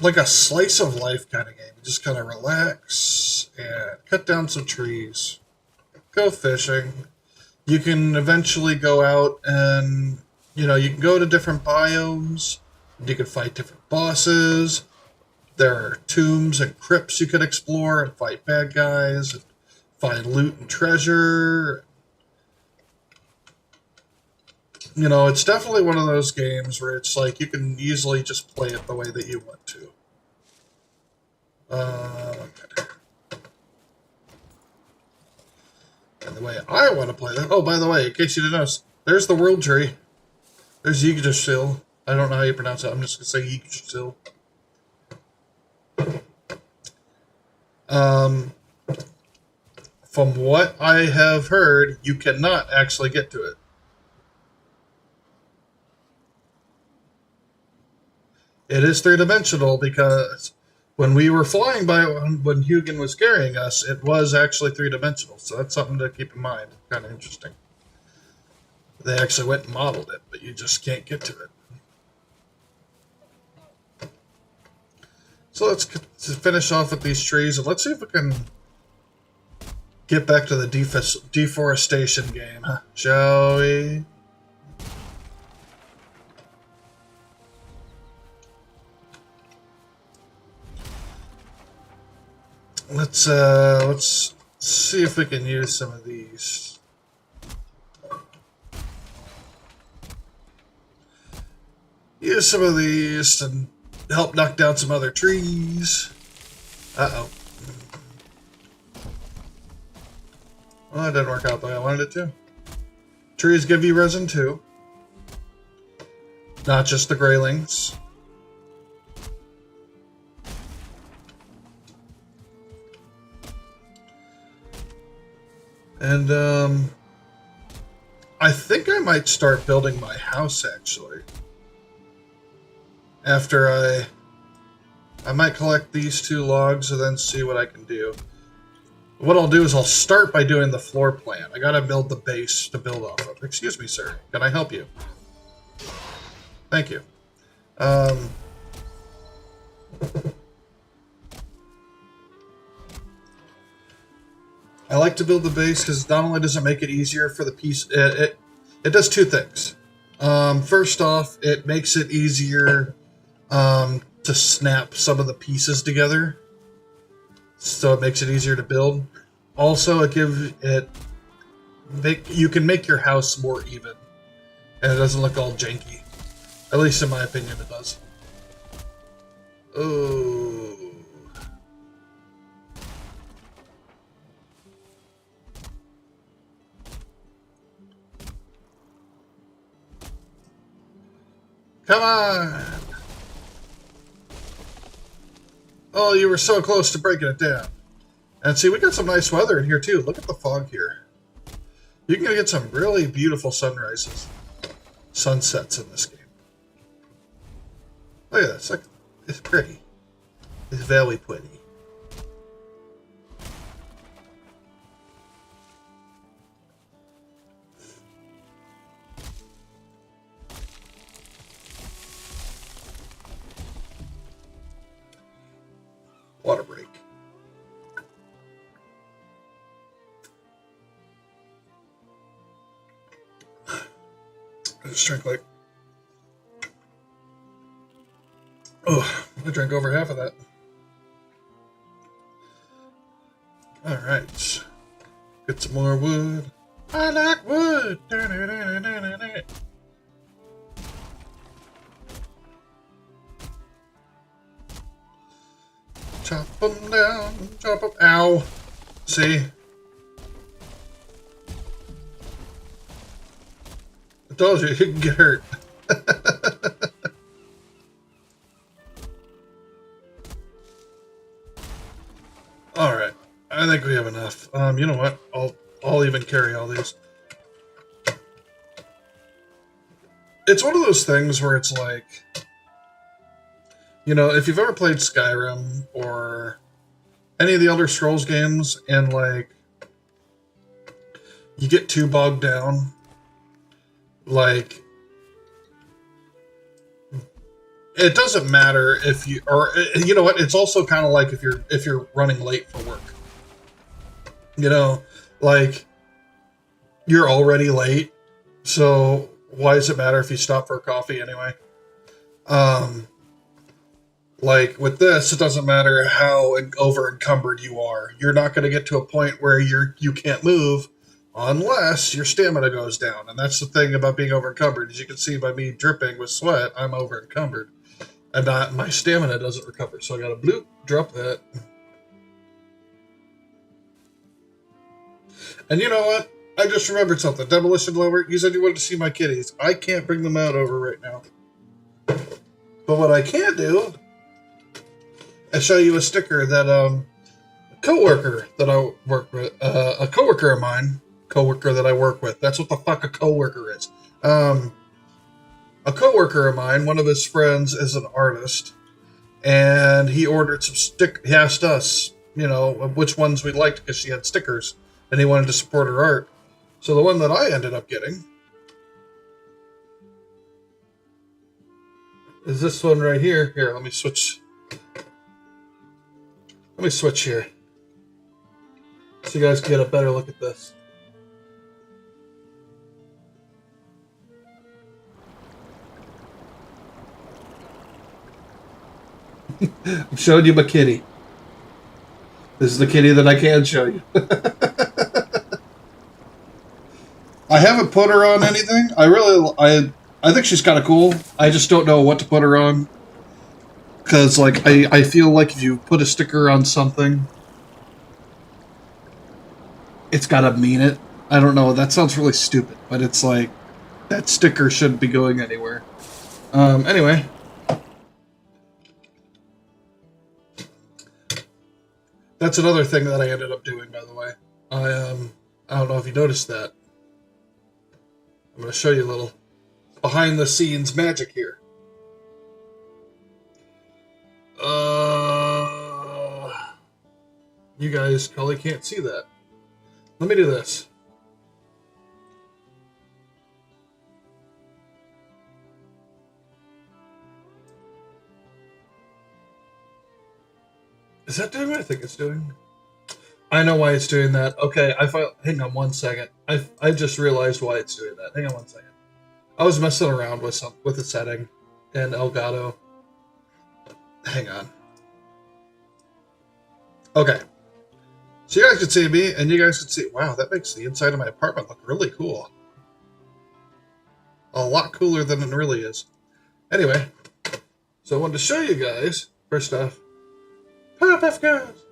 like a slice of life kind of game. You just kind of relax and cut down some trees, go fishing. You can eventually go out and, you know, you can go to different biomes. You can fight different bosses. There are tombs and crypts you could explore and fight bad guys and find loot and treasure. You know, it's definitely one of those games where it's like you can easily just play it the way that you want to. Okay. And the way I want to play that... Oh, by the way, in case you didn't notice, there's the world tree. There's Yggdrasil. I don't know how you pronounce it. I'm just going to say Yggdrasil. From what I have heard, you cannot actually get to it. It is three-dimensional because when we were flying by it, when Hugin was carrying us, it was actually three-dimensional. So that's something to keep in mind. Kind of interesting. They actually went and modeled it, but you just can't get to it. So let's finish off with these trees, and let's see if we can get back to the deforestation game, huh? Shall we? Let's see if we can use some of these. Use some of these to help knock down some other trees. Uh-oh. Well, that didn't work out the way I wanted it to. Trees give you resin too. Not just the Greylings. And, I think I might start building my house, actually. After I might collect these 2 logs and then see what I can do. What I'll do is I'll start by doing the floor plan. I gotta build the base to build off of. Excuse me, sir. Can I help you? Thank you. I like to build the base because not only does it make it easier for the piece, it does 2 things. First off, it makes it easier to snap some of the pieces together, so it makes it easier to build. Also, you can make your house more even, and it doesn't look all janky. At least in my opinion, it does. Oh. Come on! Oh, you were so close to breaking it down. And see, we got some nice weather in here too. Look at the fog here. You can get some really beautiful sunrises, sunsets in this game. Look at this. It's pretty. It's very pretty. Water break. I just drank like... Oh, I drank over half of that. Alright. Get some more wood. I like wood! Chop them down, chop them... Ow! See? I told you, you can get hurt. Alright. I think we have enough. You know what? I'll even carry all these. It's one of those things where it's like... You know, if you've ever played Skyrim or any of the Elder Scrolls games and, like, you get too bogged down, like, it doesn't matter if you, or, you know what, it's also kind of like if you're running late for work. You know, like, you're already late, so why does it matter if you stop for a coffee anyway? Like, with this, it doesn't matter how over-encumbered you are. You're not going to get to a point where you can't move unless your stamina goes down. And that's the thing about being over-encumbered. As you can see by me dripping with sweat, I'm over-encumbered. And my stamina doesn't recover. So I got to bloop, drop that. And you know what? I just remembered something. Demolition Lover, you said you wanted to see my kitties. I can't bring them out over right now. But what I can do... I show you a sticker that a coworker that I work with, a coworker of mine, coworker that I work with. That's what the fuck a coworker is. A coworker of mine, one of his friends is an artist, and he ordered some he asked us, you know, which ones we liked because she had stickers, and he wanted to support her art. So the one that I ended up getting is this one right here. Here, let me switch. Let me switch here so you guys can get a better look at this. I'm showing you my kitty. This is the kitty that I can show you. I haven't put her on anything. I think she's kind of cool. I just don't know what to put her on. Because, like, I feel like if you put a sticker on something, it's gotta mean it. I don't know, that sounds really stupid, but it's like, that sticker shouldn't be going anywhere. Anyway. That's another thing that I ended up doing, by the way. I don't know if you noticed that. I'm gonna show you a little behind-the-scenes magic here. You guys probably can't see that. Let me do this. Is that doing what I think it's doing? I know why it's doing that. Okay, hang on one second. I just realized why it's doing that. Hang on one second. I was messing around with a setting in Elgato. Hang on. Okay. So you guys can see me, and you guys can see... Wow, that makes the inside of my apartment look really cool. A lot cooler than it really is. Anyway, so I wanted to show you guys, first off, Powerpuff Girls!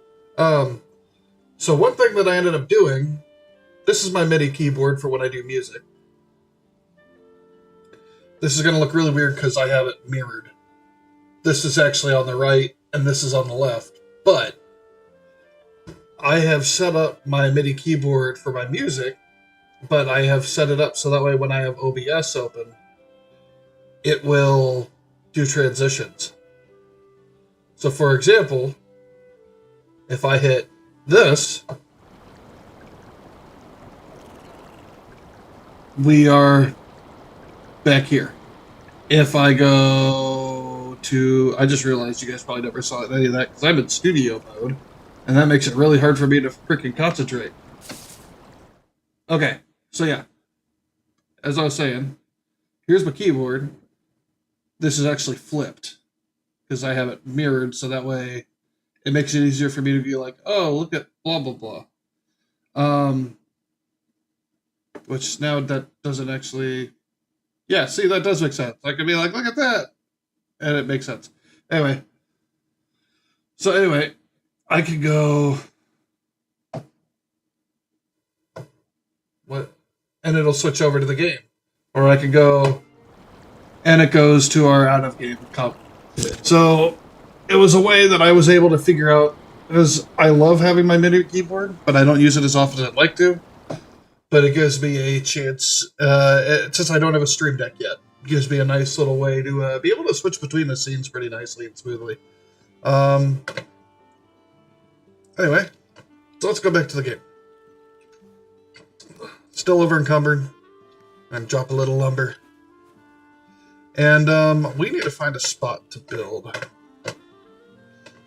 So one thing that I ended up doing, this is my MIDI keyboard for when I do music. This is going to look really weird because I have it mirrored. This is actually on the right, and this is on the left. But I have set up my MIDI keyboard for my music, but I have set it up so that way when I have OBS open, it will do transitions. So for example, if I hit this, we are back here. If I go to, I just realized you guys probably never saw any of that because I'm in studio mode, and that makes it really hard for me to freaking concentrate. Okay, so yeah, as I was saying, here's my keyboard. This is actually flipped because I have it mirrored, so that way it makes it easier for me to be like, oh, look at blah blah blah. Which now that doesn't actually, yeah, see, that does make sense. I can be like, look at that, and it makes sense. Anyway, I could go what, and it'll switch over to the game, or I could go, and it goes to our out of game comp. So it was a way that I was able to figure out, because I love having my MIDI keyboard, but I don't use it as often as I'd like to. But it gives me a chance, since I don't have a Stream Deck yet, it gives me a nice little way to be able to switch between the scenes pretty nicely and smoothly. Anyway, so let's go back to the game. Still over encumbered. And drop a little lumber. And we need to find a spot to build.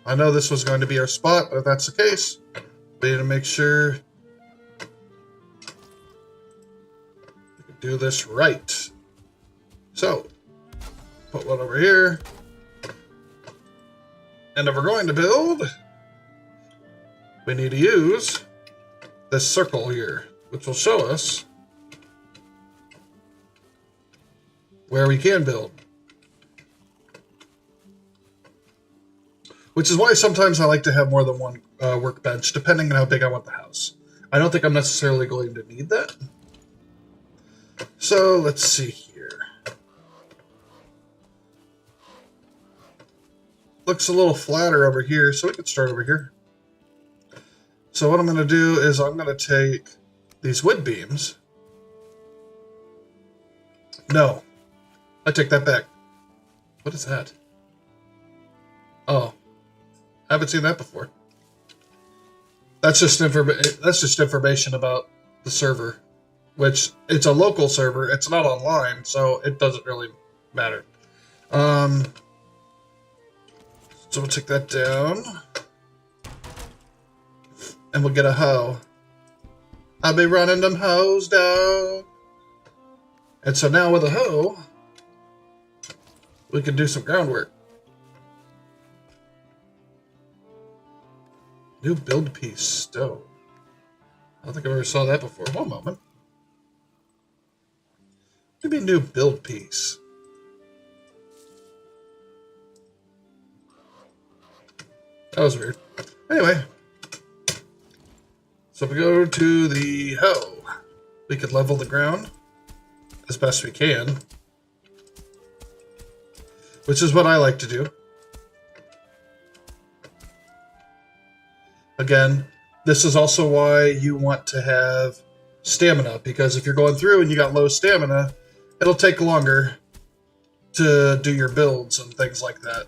I know this was going to be our spot, but if that's the case, we need to make sure we can do this right. So, put one over here. And if we're going to build, we need to use this circle here, which will show us where we can build. Which is why sometimes I like to have more than one workbench, depending on how big I want the house. I don't think I'm necessarily going to need that. So, let's see here. Looks a little flatter over here, so we can start over here. So what I'm going to do is I'm going to take these wood beams. No. I take that back. What is that? Oh. I haven't seen that before. That's just information about the server. Which, it's a local server. It's not online, so it doesn't really matter. So we'll take that down. And we'll get a hoe. I'll be running them hoes down. And so now with a hoe, we can do some groundwork. New build piece stone. I don't think I ever saw that before. One moment. What do you mean new build piece? That was weird. Anyway. So we go to the hoe. We could level the ground as best we can. Which is what I like to do. Again, this is also why you want to have stamina, because if you're going through and you got low stamina, it'll take longer to do your builds and things like that.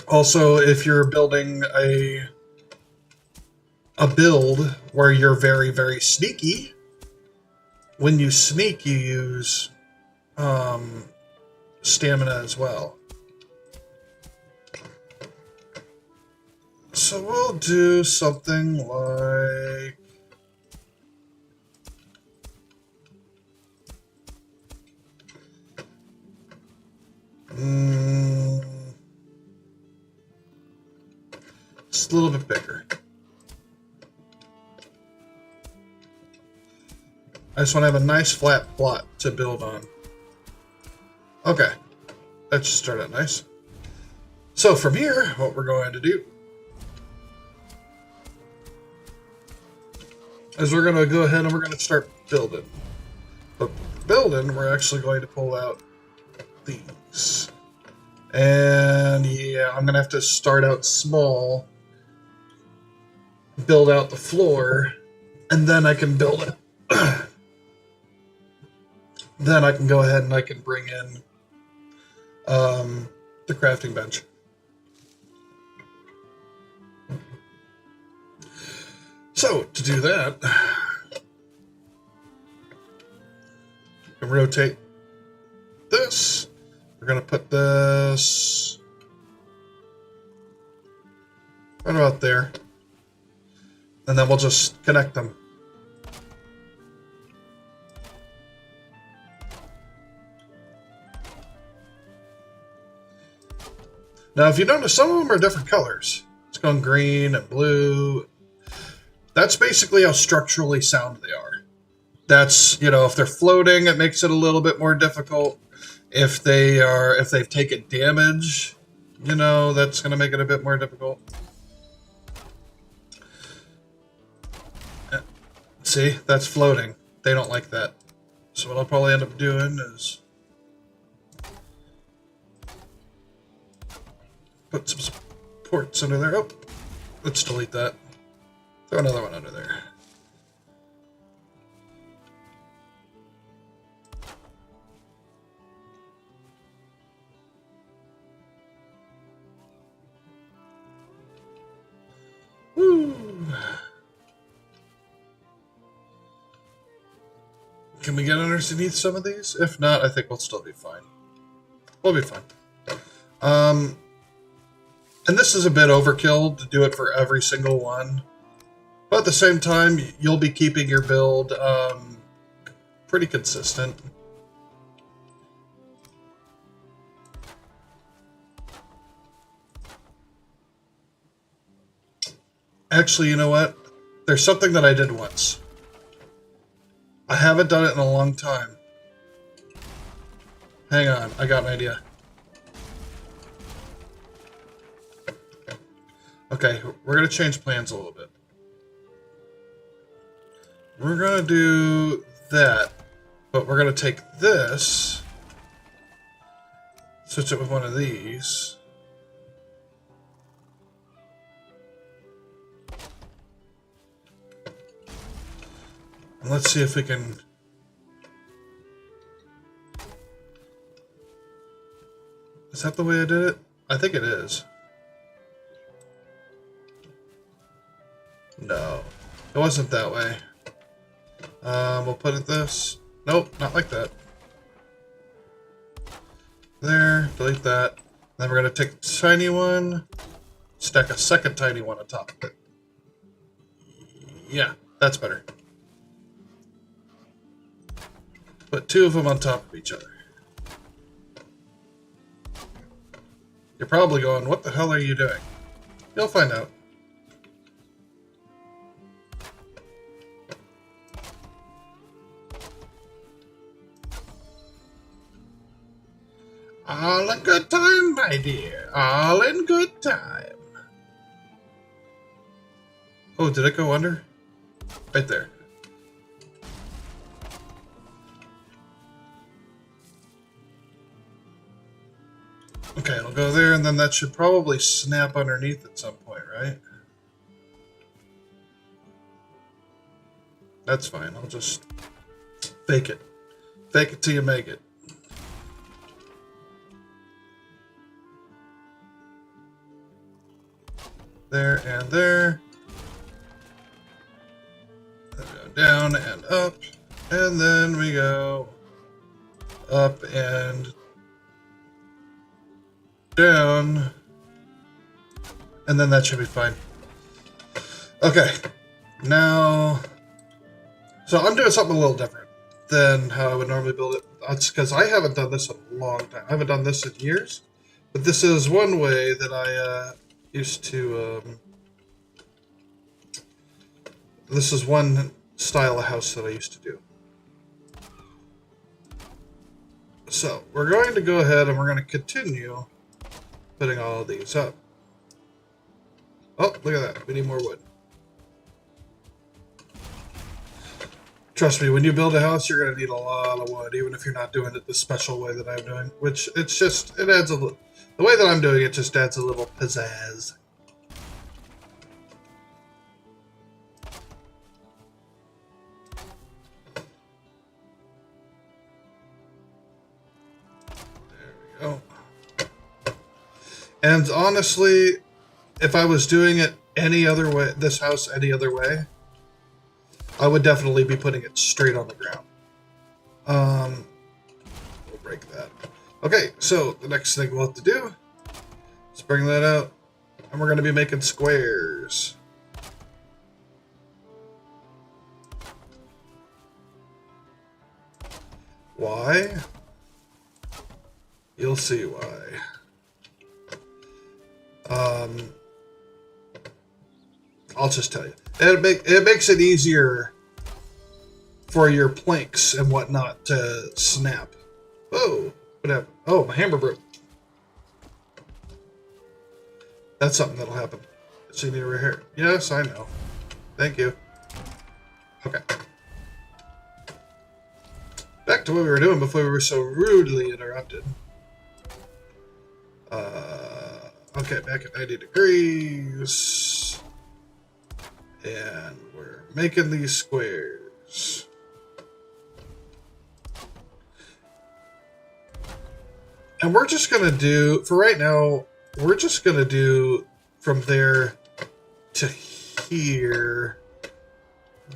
Also, if you're building a build where you're very, very sneaky, when you sneak, you use stamina as well. So we'll do something like... just a little bit bigger. I just want to have a nice flat plot to build on. Okay. That should start out nice. So from here, what we're going to do is we're going to go ahead and we're going to start building. But building, we're actually going to pull out these. And yeah, I'm going to have to start out small, build out the floor, and then I can build it. Then I can go ahead and I can bring in the crafting bench. So, to do that, we can rotate this. We're going to put this right about there. And then we'll just connect them. Now, if you notice, some of them are different colors. It's going green and blue. That's basically how structurally sound they are. That's, you know, if they're floating, it makes it a little bit more difficult. If they've taken damage, you know, that's going to make it a bit more difficult. See, that's floating. They don't like that. So what I'll probably end up doing is put some supports under there. Oh, let's delete that. Throw another one under there. Woo! Can we get underneath some of these? If not, I think we'll still be fine. We'll be fine. And this is a bit overkill to do it for every single one. But at the same time, you'll be keeping your build pretty consistent. Actually, you know what? There's something that I did once. I haven't done it in a long time. Hang on, I got an idea. Okay, we're going to change plans a little bit. We're going to do that, but we're going to take this, switch it with one of these. And let's see if we can... Is that the way I did it? I think it is. No, it wasn't that way. We'll put it this. Nope, not like that. There, delete that. Then we're going to take a tiny one, stack a second tiny one on top of it. Yeah, that's better. Put two of them on top of each other. You're probably going, what the hell are you doing? You'll find out. All in good time, my dear. All in good time. Oh, did it go under? Right there. Okay, it'll go there, and then that should probably snap underneath at some point, right? That's fine. I'll just fake it. Fake it till you make it. There and there. Then we go down and up. And then we go up and down. And then that should be fine. Okay. Now... So I'm doing something a little different than how I would normally build it. That's because I haven't done this in a long time. I haven't done this in years. But this is one way that I used to... this is one style of house that I used to do. So, we're going to go ahead and we're going to continue putting all of these up. Oh, look at that. We need more wood. Trust me, when you build a house, you're going to need a lot of wood, even if you're not doing it the special way that I'm doing. Which, it adds a little... The way that I'm doing it just adds a little pizzazz. There we go. And honestly, if I was doing it any other way, this house any other way, I would definitely be putting it straight on the ground. We'll break that. Okay, so the next thing we'll have to do is bring that out, and we're going to be making squares. Why? You'll see why. I'll just tell you. It makes it easier for your planks and whatnot to snap. Oh, what happened? Oh, my hammer broke. That's something that'll happen. See me right here. Yes, I know. Thank you. Okay. Back to what we were doing before we were so rudely interrupted. Okay, back at 90 degrees. And we're making these squares. And we're just going to do, for right now, we're just going to do from there to here.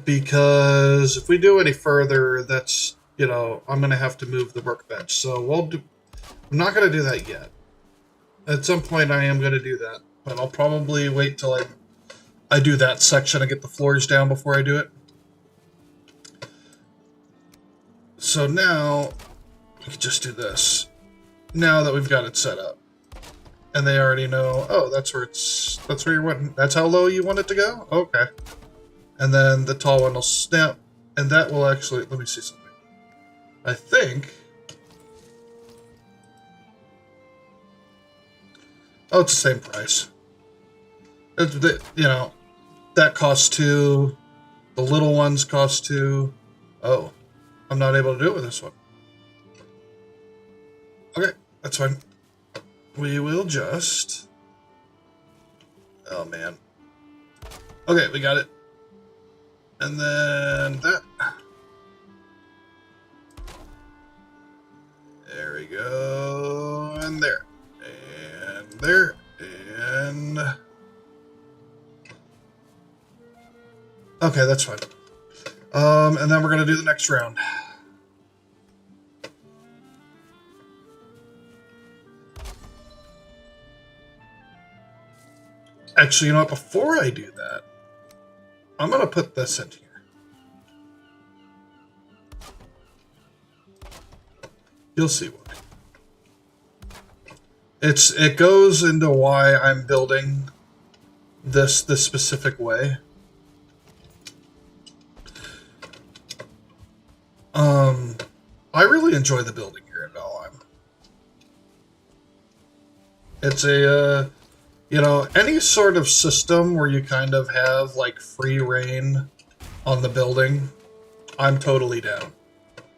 Because if we do any further, that's, you know, I'm going to have to move the workbench. So we'll do, I'm not going to do that yet. At some point I am going to do that. But I'll probably wait till I do that section and get the floors down before I do it. So now, we can just do this. Now that we've got it set up. And they already know, oh, that's where you want, that's how low you want it to go? Okay. And then the tall one will snap, and that will actually, let me see something. I think, oh, it's the same price. It's, you know, that costs 2, the little ones cost 2. Oh, I'm not able to do it with this one. Okay, that's fine. We will just, oh man. Okay, we got it. And then that. There we go. And there. And there. And... okay, that's fine. And then we're going to do the next round. Actually, you know what? Before I do that, I'm going to put this in here. You'll see why. It goes into why I'm building this specific way. I really enjoy the building here in Valheim. It's a, you know, any sort of system where you kind of have, like, free reign on the building, I'm totally down.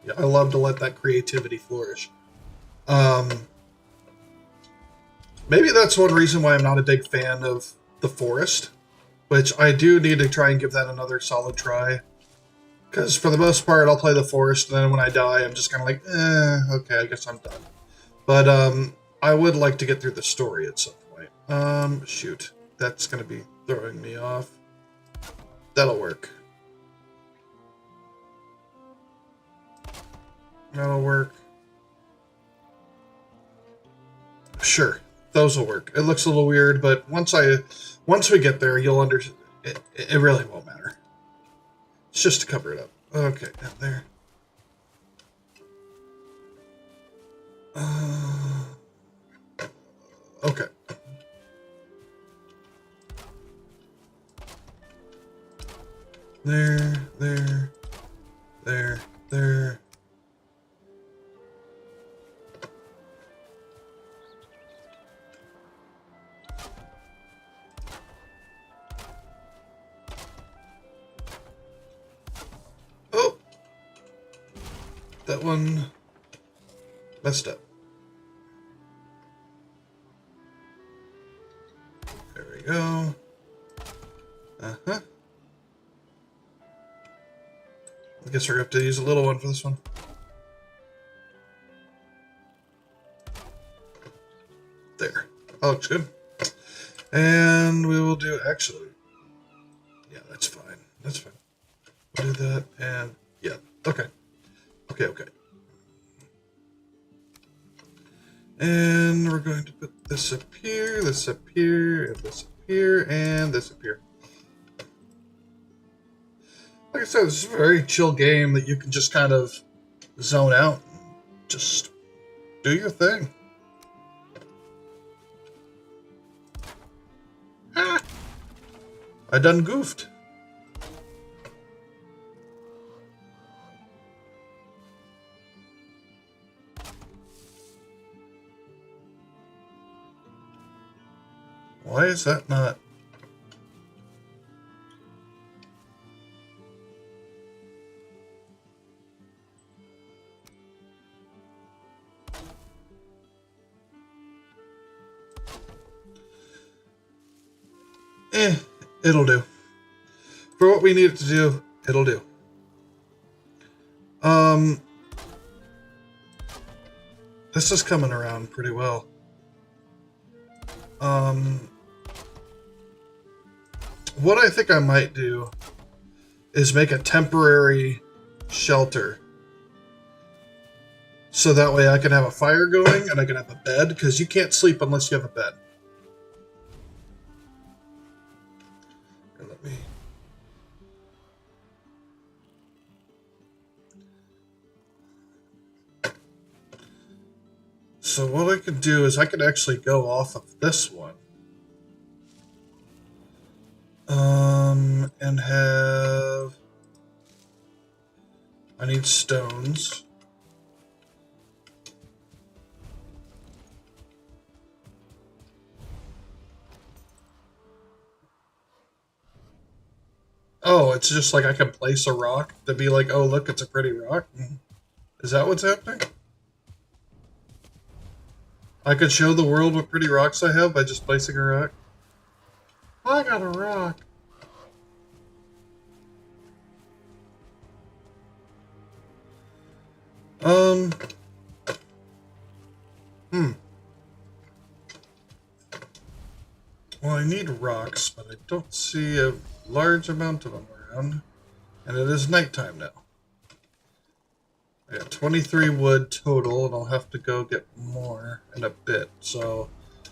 Yeah, I love to let that creativity flourish. Maybe that's one reason why I'm not a big fan of the forest, which I do need to try and give that another solid try. Because for the most part, I'll play the forest, and then when I die, I'm just kind of like, okay, I guess I'm done. But I would like to get through the story at some point. Shoot. That's going to be throwing me off. That'll work. That'll work. Sure, those will work. It looks a little weird, but once we get there, you'll understand. It really won't matter. It's just to cover it up. Okay, and there. Okay. There. Oh, that one messed up. There we go. Uh-huh. I guess we're going to have to use a little one for this one. There. That looks good. And we will do, actually, yeah, that's fine. That's fine. We'll do that, and, yeah, okay. Okay. And we're going to put this up here, and this up here, and this up here. Like I said, this is a very chill game that you can just kind of zone out and just do your thing. Ah, I done goofed. Why is that not? It'll do. For what we need it to do, it'll do. This is coming around pretty well. What I think I might do is make a temporary shelter. So that way I can have a fire going and I can have a bed, because you can't sleep unless you have a bed. Let me... So what I could do is I could actually go off of this one. And have... I need stones. Oh, it's just like I can place a rock to be like, oh, look, it's a pretty rock. Is that what's happening? I could show the world what pretty rocks I have by just placing a rock. I got a rock. Well, I need rocks, but I don't see a large amount of them around. And it is nighttime now. I got 23 wood total, and I'll have to go get more in a bit. So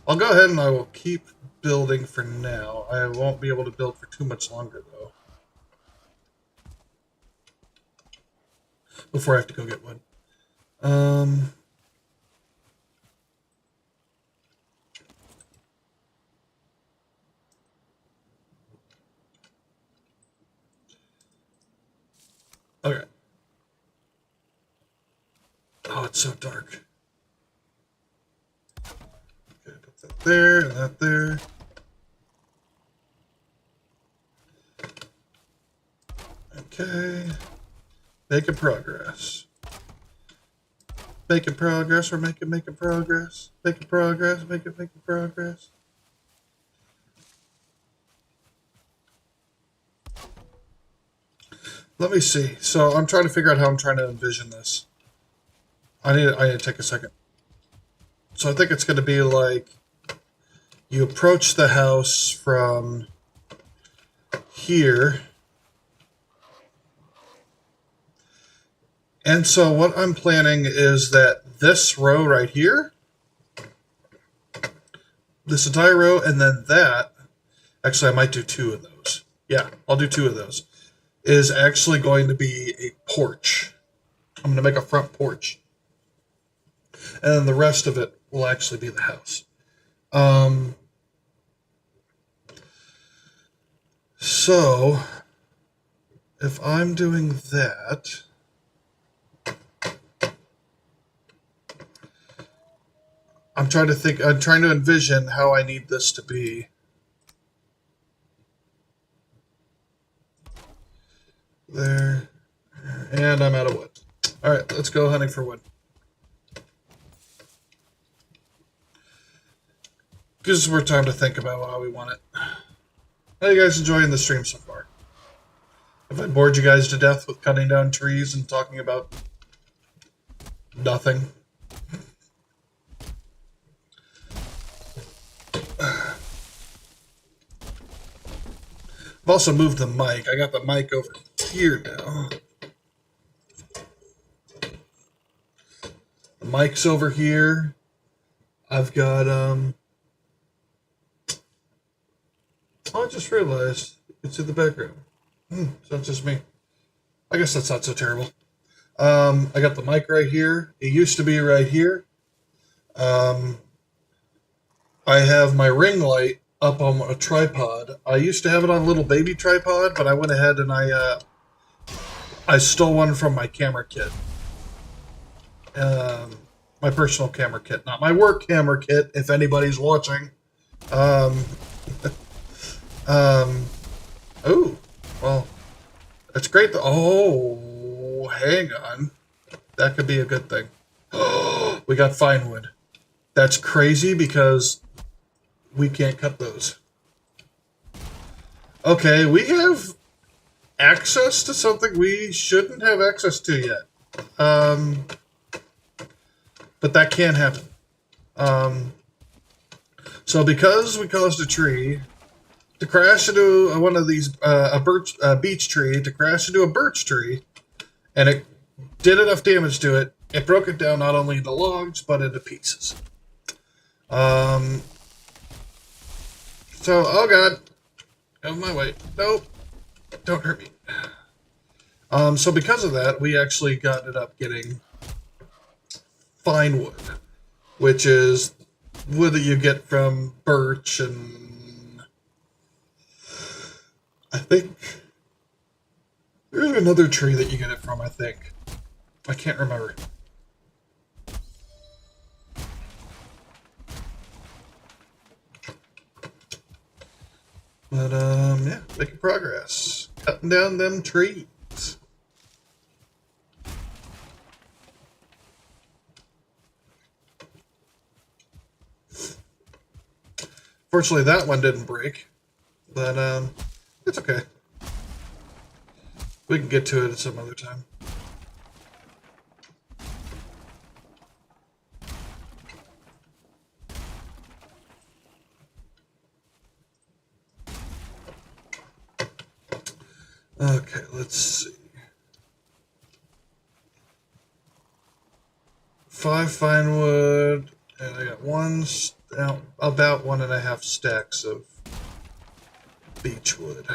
I'll go ahead and I will keep building for now. I won't be able to build for too much longer, though. Before I have to go get wood. Okay. Oh, it's so dark. Okay, put that there and that there. Okay. Making progress. Making progress. We're making progress. Making progress. Making progress. Let me see. So I'm trying to figure out how I'm trying to envision this. I need to take a second. So I think it's going to be like you approach the house from here. And so what I'm planning is that this row right here, this entire row, and then that, actually I might do two of those. Yeah, I'll do two of those, is actually going to be a porch. I'm going to make a front porch. And then the rest of it will actually be the house. So, if I'm doing that, I'm trying to envision how I need this to be. There. And I'm out of wood. Alright, let's go hunting for wood. Gives us more time to think about how we want it. How are you guys enjoying the stream so far? Have I bored you guys to death with cutting down trees and talking about nothing? I've also moved the mic. I got the mic over here now. The mic's over here. I've got, I just realized it's in the background. It's not just me. I guess that's not so terrible. I got the mic right here. It used to be right here. I have my ring light up on a tripod. I used to have it on a little baby tripod, but I went ahead and I stole one from my camera kit. My personal camera kit, not my work camera kit, if anybody's watching. Oh, well, that's great. Oh, hang on. That could be a good thing. We got fine wood. That's crazy because we can't cut those. Okay, we have access to something we shouldn't have access to yet. But that can happen. So because we caused a tree to crash into one of these, a beech tree, to crash into a birch tree, and it did enough damage to it, it broke it down not only into logs, but into pieces. So, oh god, out of my way. Nope, don't hurt me. So because of that, we actually ended up getting fine wood, which is wood that you get from birch, and I think there's another tree that you get it from, I think. I can't remember. But, yeah, making progress. Cutting down them trees. Fortunately, that one didn't break. But, it's okay. We can get to it at some other time. Okay, let's see. 5 fine wood, and I got about 1.5 stacks of beech wood.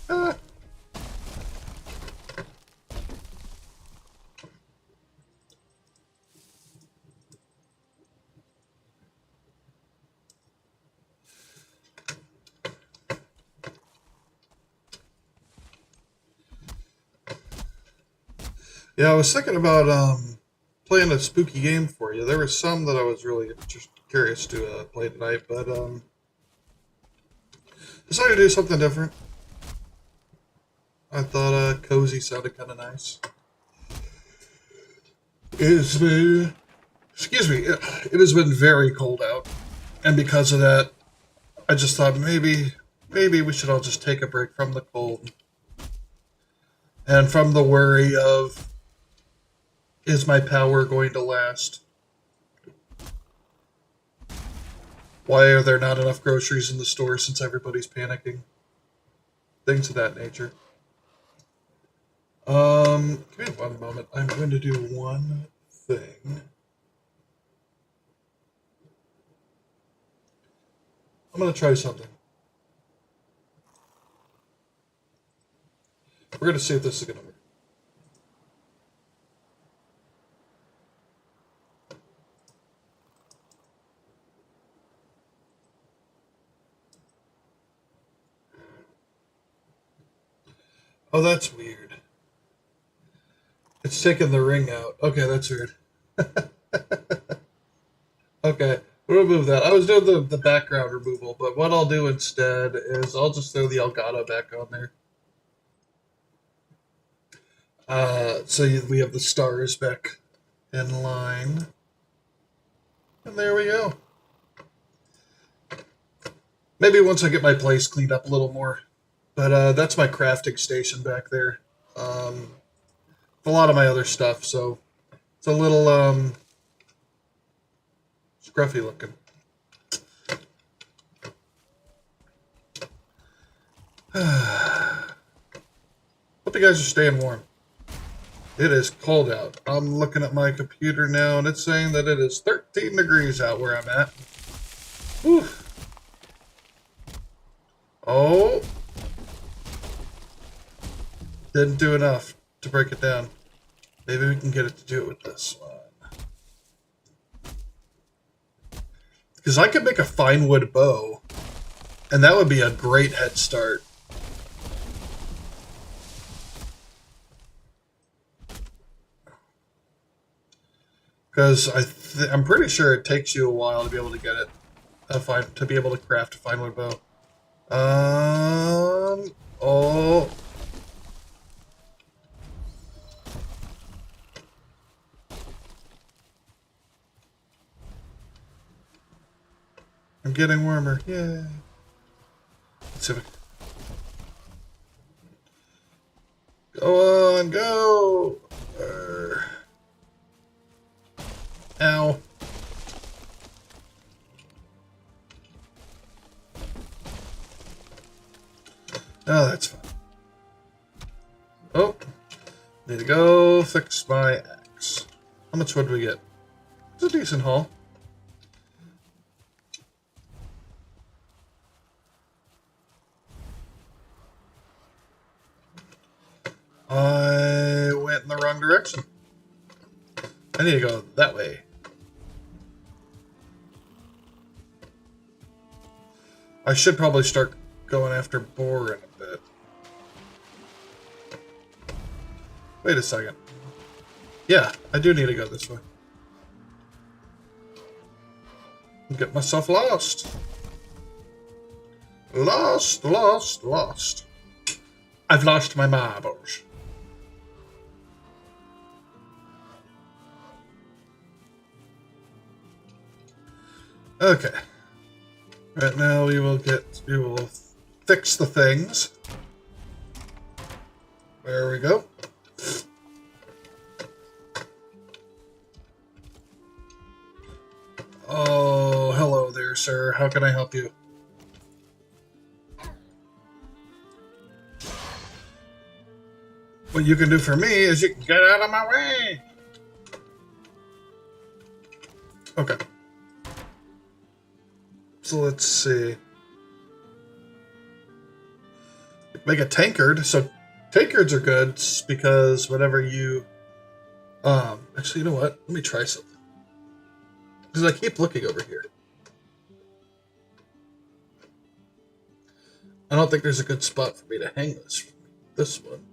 Ah. Yeah, I was thinking about playing a spooky game for you. There were some that I was really just curious to play tonight, but decided to do something different. I thought cozy sounded kind of nice. It's been, excuse me, it has been very cold out, and because of that, I just thought maybe we should all just take a break from the cold and from the worry of, is my power going to last? Why are there not enough groceries in the store since everybody's panicking? Things of that nature. Give me one moment. I'm going to do one thing. I'm going to try something. We're going to see if this is going to work. Oh, that's weird. It's taking the ring out. Okay, that's weird. Okay. We'll remove that. I was doing the background removal, but what I'll do instead is I'll just throw the Elgato back on there. We have the stars back in line. And there we go. Maybe once I get my place cleaned up a little more. But that's my crafting station back there. A lot of my other stuff, so it's a little scruffy looking. Hope you guys are staying warm. It is cold out. I'm looking at my computer now, and it's saying that it is 13 degrees out where I'm at. Whew. Oh. Didn't do enough to break it down. Maybe we can get it to do it with this one. Because I could make a fine wood bow, and that would be a great head start. Because I'm pretty sure it takes you a while to be able to get it, to be able to craft a fine wood bow. Oh. I'm getting warmer. Yay. Let's see if go on, go. Ow. Oh, that's fine. Oh, need to go fix my axe. How much wood do we get? It's a decent haul. I went in the wrong direction. I need to go that way. I should probably start going after boar in a bit. Wait a second. Yeah, I do need to go this way. Get myself lost. Lost, lost, lost. I've lost my marbles. Okay. Right now we will fix the things. There we go. Oh, hello there, sir. How can I help you? What you can do for me is you can get out of my way. Okay. So let's see. Make a tankard. So tankards are good because whenever you... actually, you know what? Let me try something. Because I keep looking over here. I don't think there's a good spot for me to hang this one.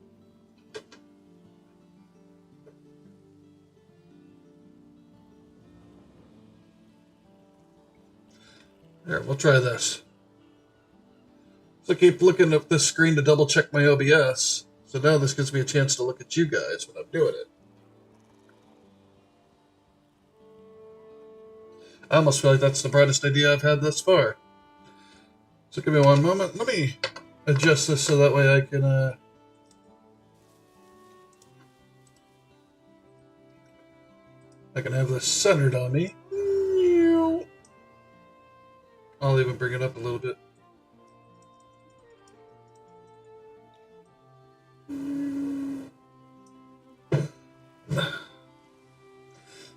There, we'll try this. So I keep looking at this screen to double check my OBS. So now this gives me a chance to look at you guys when I'm doing it. I almost feel like that's the brightest idea I've had thus far. So give me one moment. Let me adjust this so that way I can have this centered on me. I'll even bring it up a little bit.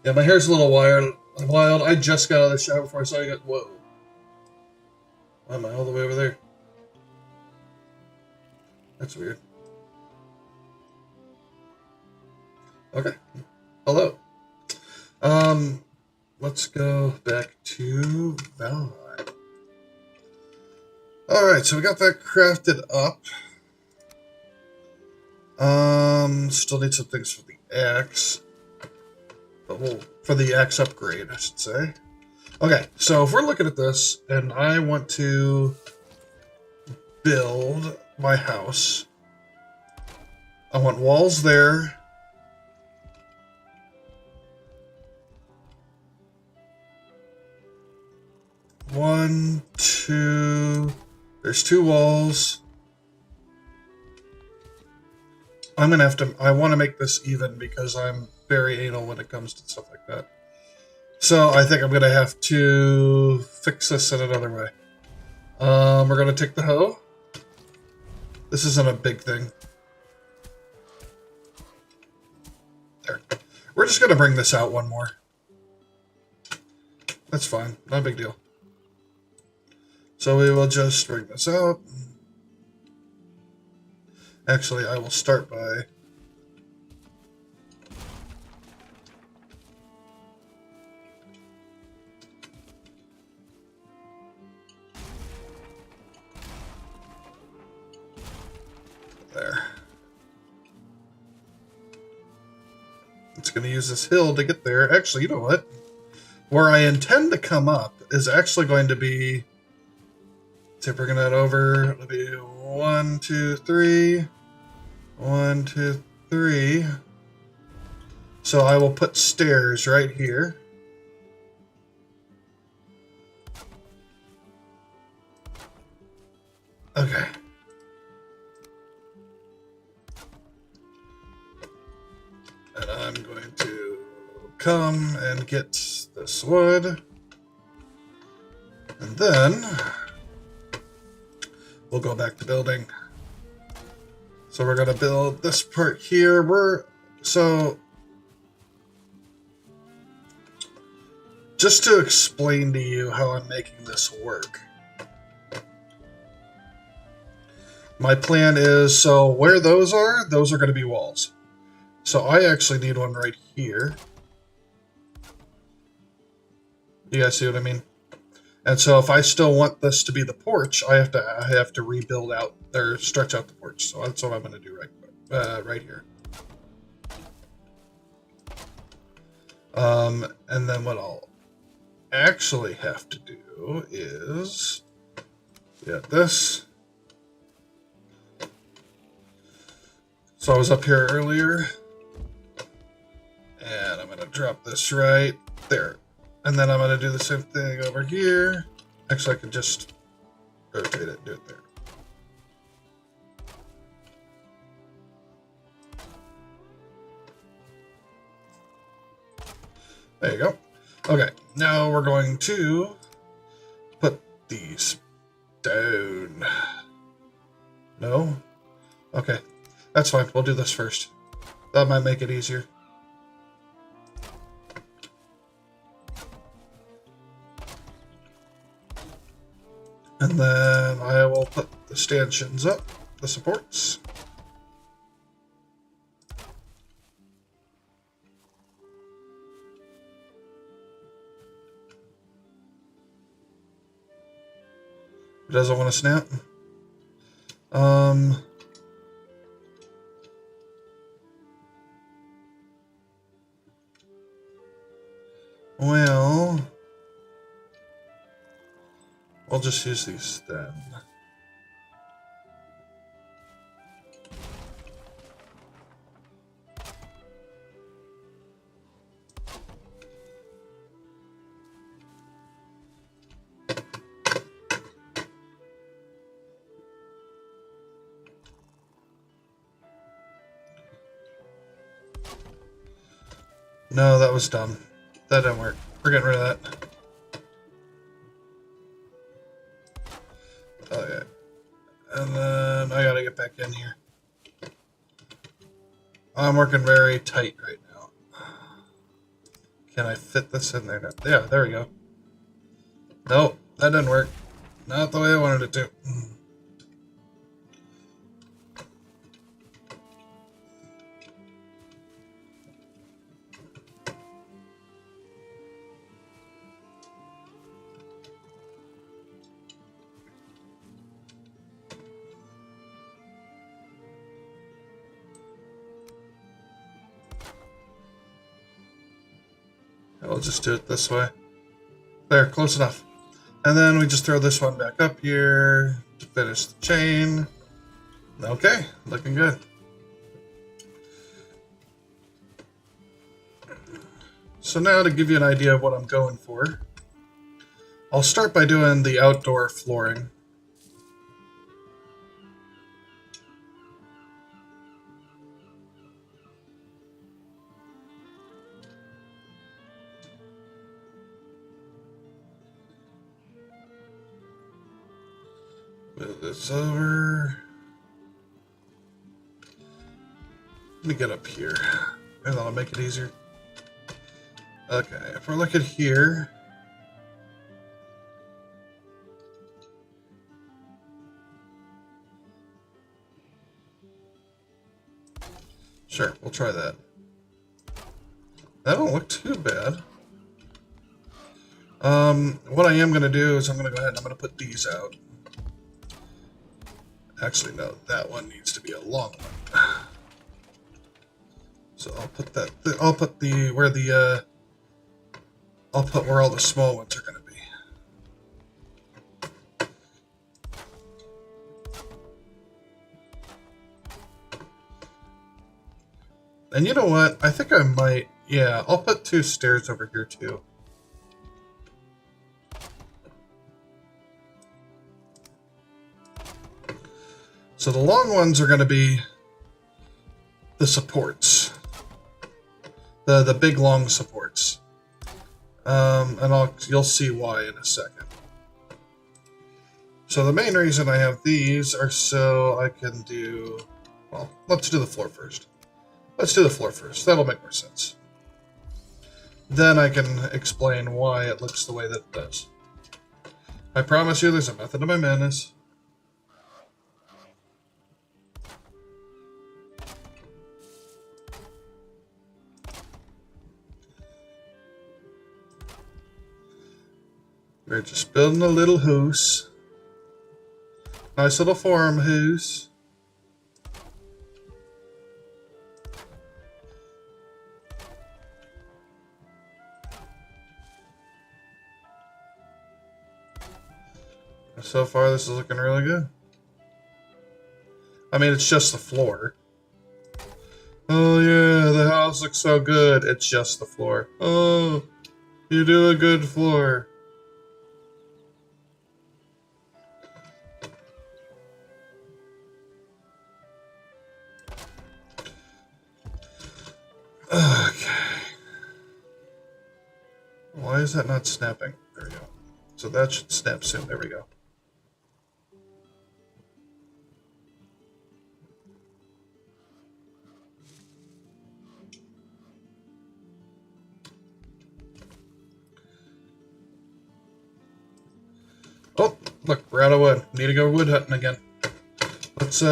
Yeah, my hair's a little wild. I just got out of the shower before I saw you guys. Whoa. Why am I all the way over there? That's weird. Okay. Hello. Let's go back to Valheim. Alright, so we got that crafted up. Still need some things for the axe. But for the axe upgrade, I should say. Okay, so if we're looking at this, and I want to build my house, I want walls there. One, two. There's 2 walls. I'm gonna have to. I want to make this even because I'm very anal when it comes to stuff like that. So I think I'm gonna have to fix this in another way. We're gonna take the hoe. This isn't a big thing. There. We're just gonna bring this out one more. That's fine. Not a big deal. So we will just bring this out. Actually, I will start by... There. It's going to use this hill to get there. Actually, you know what? Where I intend to come up is actually going to be... So bringing that over, it'll be 1, 2, 3. 1, 2, 3. So I will put stairs right here. Okay. And I'm going to come and get this wood. And then we'll go back to building. So we're going to build this part here. So just to explain to you how I'm making this work. My plan is, so where those are going to be walls. So I actually need one right here. You guys see what I mean? And so if I still want this to be the porch, I have to rebuild out or stretch out the porch. So that's what I'm going to do right here. And then what I'll actually have to do is get this. So I was up here earlier, and I'm going to drop this right there. And then I'm going to do the same thing over here. Actually, I can just rotate it and do it there. There you go. Okay, now we're going to put these down. No? Okay, that's fine. We'll do this first. That might make it easier. And then I will put the stanchions up, the supports. It doesn't want to snap. Well, I'll just use these then. No, that was dumb. That didn't work. We're getting rid of that. Okay. And then I gotta get back in here. I'm working very tight right now. Can I fit this in there? Yeah, there we go. Nope, that didn't work. Not the way I wanted it to. I'll just do it this way. There, close enough. And then we just throw this one back up here to finish the chain. Okay, looking good. So now to give you an idea of what I'm going for, I'll start by doing the outdoor flooring. Move this over. Let me get up here, and that'll make it easier. Okay, if we're looking here, sure, we'll try that. That don't look too bad. What I am going to do is I'm going to go ahead and I'm going to put these out. Actually, no, that one needs to be a long one. So I'll put that, I'll put the, where the, I'll put where all the small ones are going to be. And you know what? I think I might, yeah, I'll put 2 stairs over here too. So the long ones are going to be the supports. The big long supports. And you'll see why in a second. So the main reason I have these are so I can do, well, let's do the floor first. Let's do the floor first. That'll make more sense. Then I can explain why it looks the way that it does. I promise you there's a method to my madness. We're just building a little house. Nice little farmhouse. So far, this is looking really good. I mean, it's just the floor. Oh yeah, the house looks so good. It's just the floor. Oh, you do a good floor. Okay. Why is that not snapping? There we go. So that should snap soon. There we go. Oh, look, we're out of wood. Need to go wood hunting again. Let's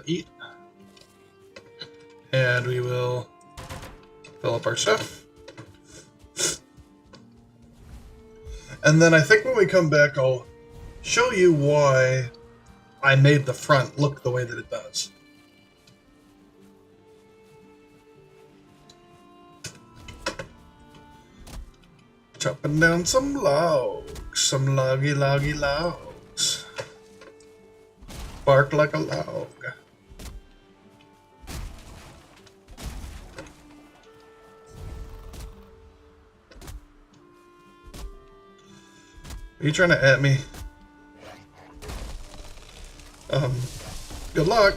eat. And we will fill up our stuff. And then I think when we come back, I'll show you why I made the front look the way that it does. Chopping down some logs. Some loggy logs. Bark like a log. Are you trying to at me? Good luck.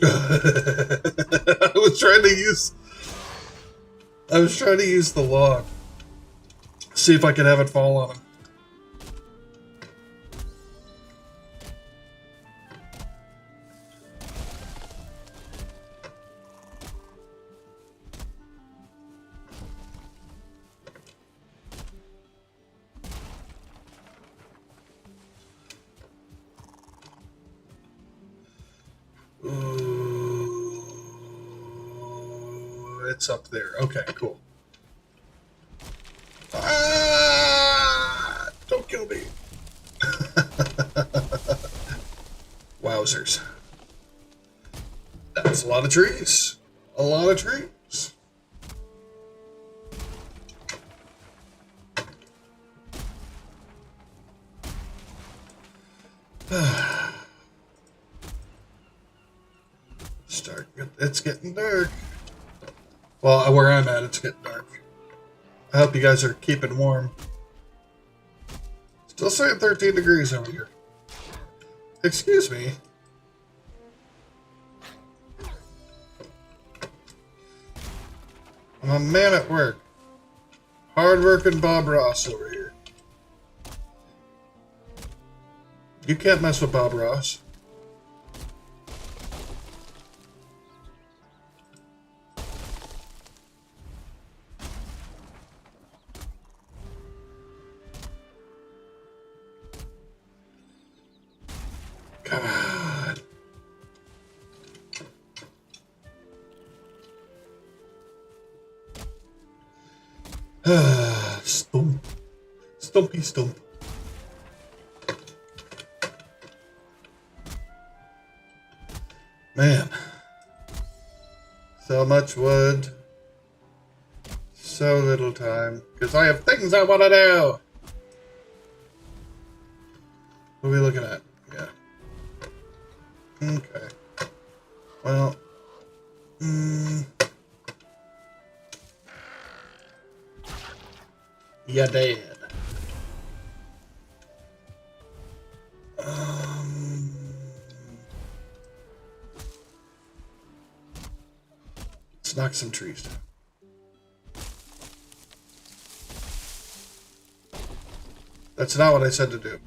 I was trying to use the log. See if I could have it fall on him. It's up there. Okay, cool. Ah! Don't kill me. Wowzers. That's a lot of trees. A lot of trees. It's getting dark. Well, where I'm at, it's getting dark. I hope you guys are keeping warm. Still saying 13 degrees over here. Excuse me. I'm a man at work. Hard-working Bob Ross over here. You can't mess with Bob Ross. God. Stump. Stumpy stump. Man. So much wood. So little time. Because I have things I want to do. What are we looking at? Yeah. Okay. Well. Yeah, dead. Let's knock some trees down. That's not what I said to do.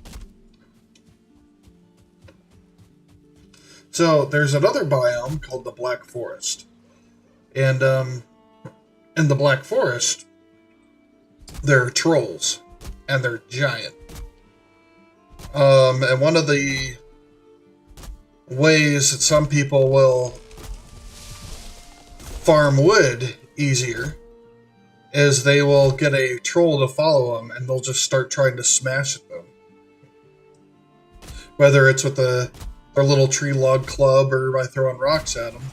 So, there's another biome called the Black Forest. And, in the Black Forest, there are trolls. And they're giant. And one of the ways that some people will farm wood easier is they will get a troll to follow them, and they'll just start trying to smash at them. Whether it's with their little tree log club or by throwing rocks at them.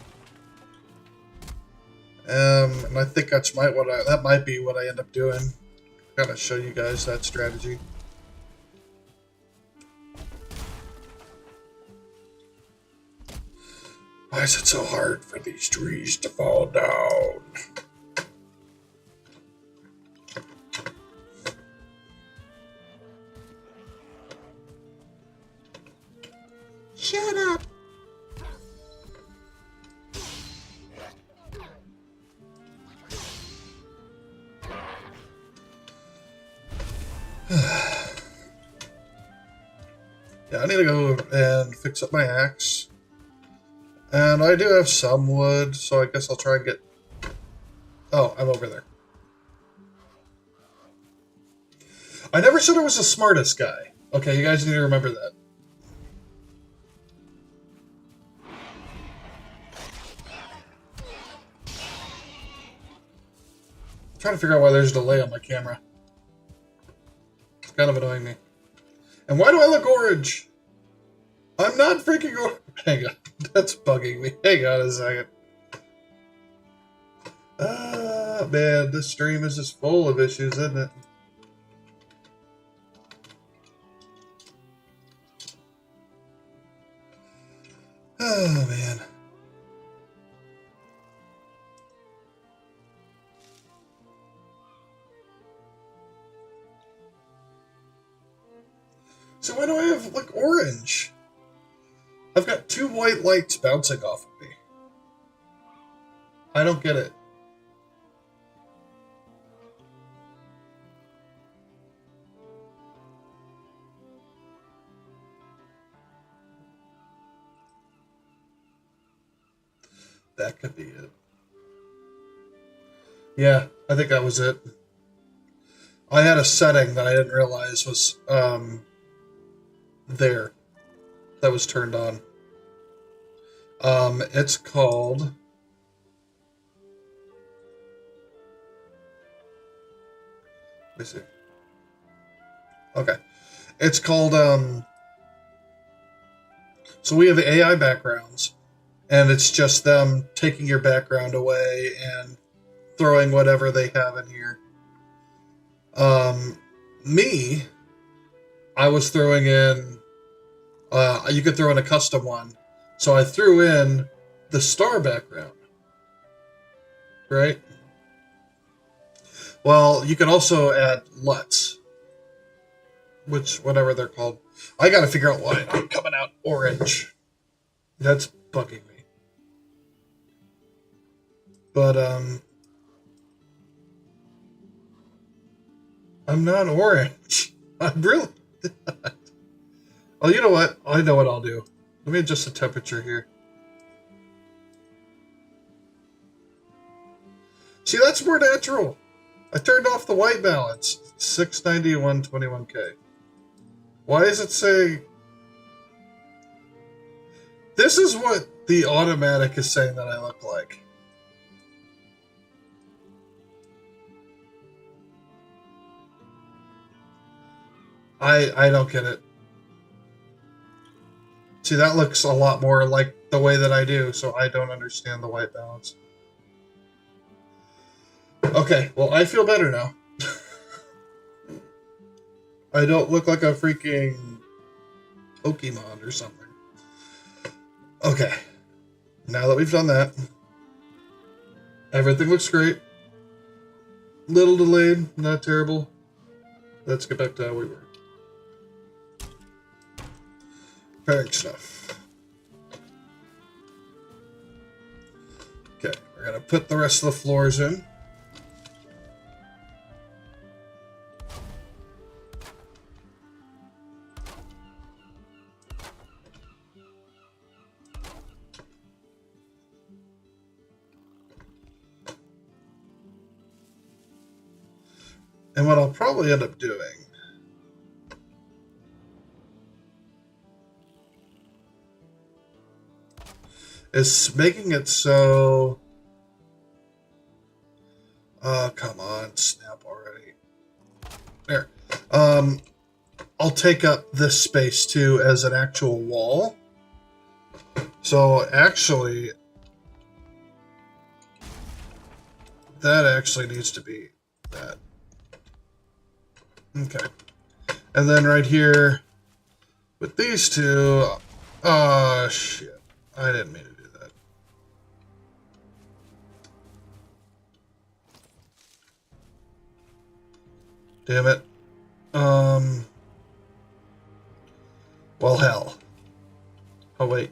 And I think that might be what I end up doing. Gotta show you guys that strategy. Why is it so hard for these trees to fall down? Shut up! Yeah, I need to go and fix up my axe. And I do have some wood, so I guess I'll try and get... Oh, I'm over there. I never said I was the smartest guy. Okay, you guys need to remember that. I'm trying to figure out why there's a delay on my camera. It's kind of annoying me. And why do I look orange? I'm not freaking orange. Hang on. That's bugging me. Hang on a second. Ah, man, this stream is just full of issues, isn't it? Oh, man. So why do I have, like, orange? I've got 2 white lights bouncing off of me. I don't get it. That could be it. Yeah, I think that was it. I had a setting that I didn't realize was, there. That was turned on. It's called... Let me see. Okay. It's called, so we have AI backgrounds, and it's just them taking your background away and throwing whatever they have in here. I was throwing in You could throw in a custom one. So I threw in the star background, right? Well, you can also add LUTs, which, whatever they're called. I gotta figure out why I'm coming out orange. That's bugging me. But, I'm not orange. I'm really not. Oh, you know what? I know what I'll do. Let me adjust the temperature here. See, that's more natural. I turned off the white balance. 690, 121K. Why is it saying... This is what the automatic is saying that I look like. I don't get it. See, that looks a lot more like the way that I do, so I don't understand the white balance. Okay, well, I feel better now. I don't look like a freaking Pokemon or something. Okay, now that we've done that, everything looks great. Little delayed, not terrible. Let's get back to how we were. Preparing stuff. Okay, we're gonna put the rest of the floors in. And what I'll probably end up doing is making it so... come on, snap already. There. I'll take up this space too as an actual wall. So actually, that actually needs to be that. Okay. And then right here with these two, oh shit. I didn't mean to do that. Damn it. Well, hell. Oh, wait.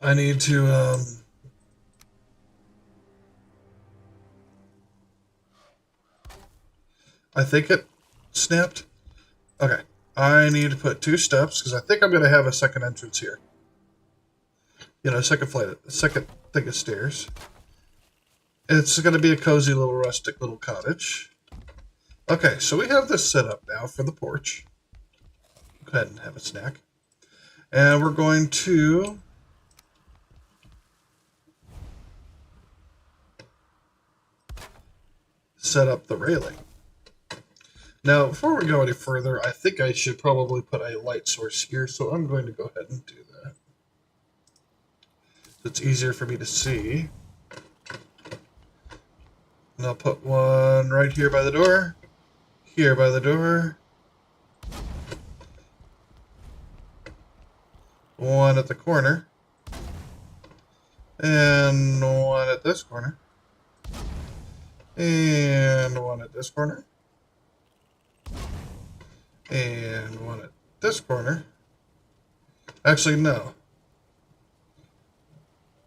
I need to, I think it snapped. Okay. I need to put 2 steps, because I think I'm going to have a second entrance here. You know, a second thing of stairs. It's going to be a cozy little rustic little cottage. Okay, so we have this set up now for the porch. Go ahead and have a snack. And we're going to set up the railing. Now, before we go any further, I think I should probably put a light source here, so I'm going to go ahead and do that. It's easier for me to see. And I'll put one right here by the door, here by the door, one at the corner, and one at this corner, and one at this corner, and one at this corner. Actually, no.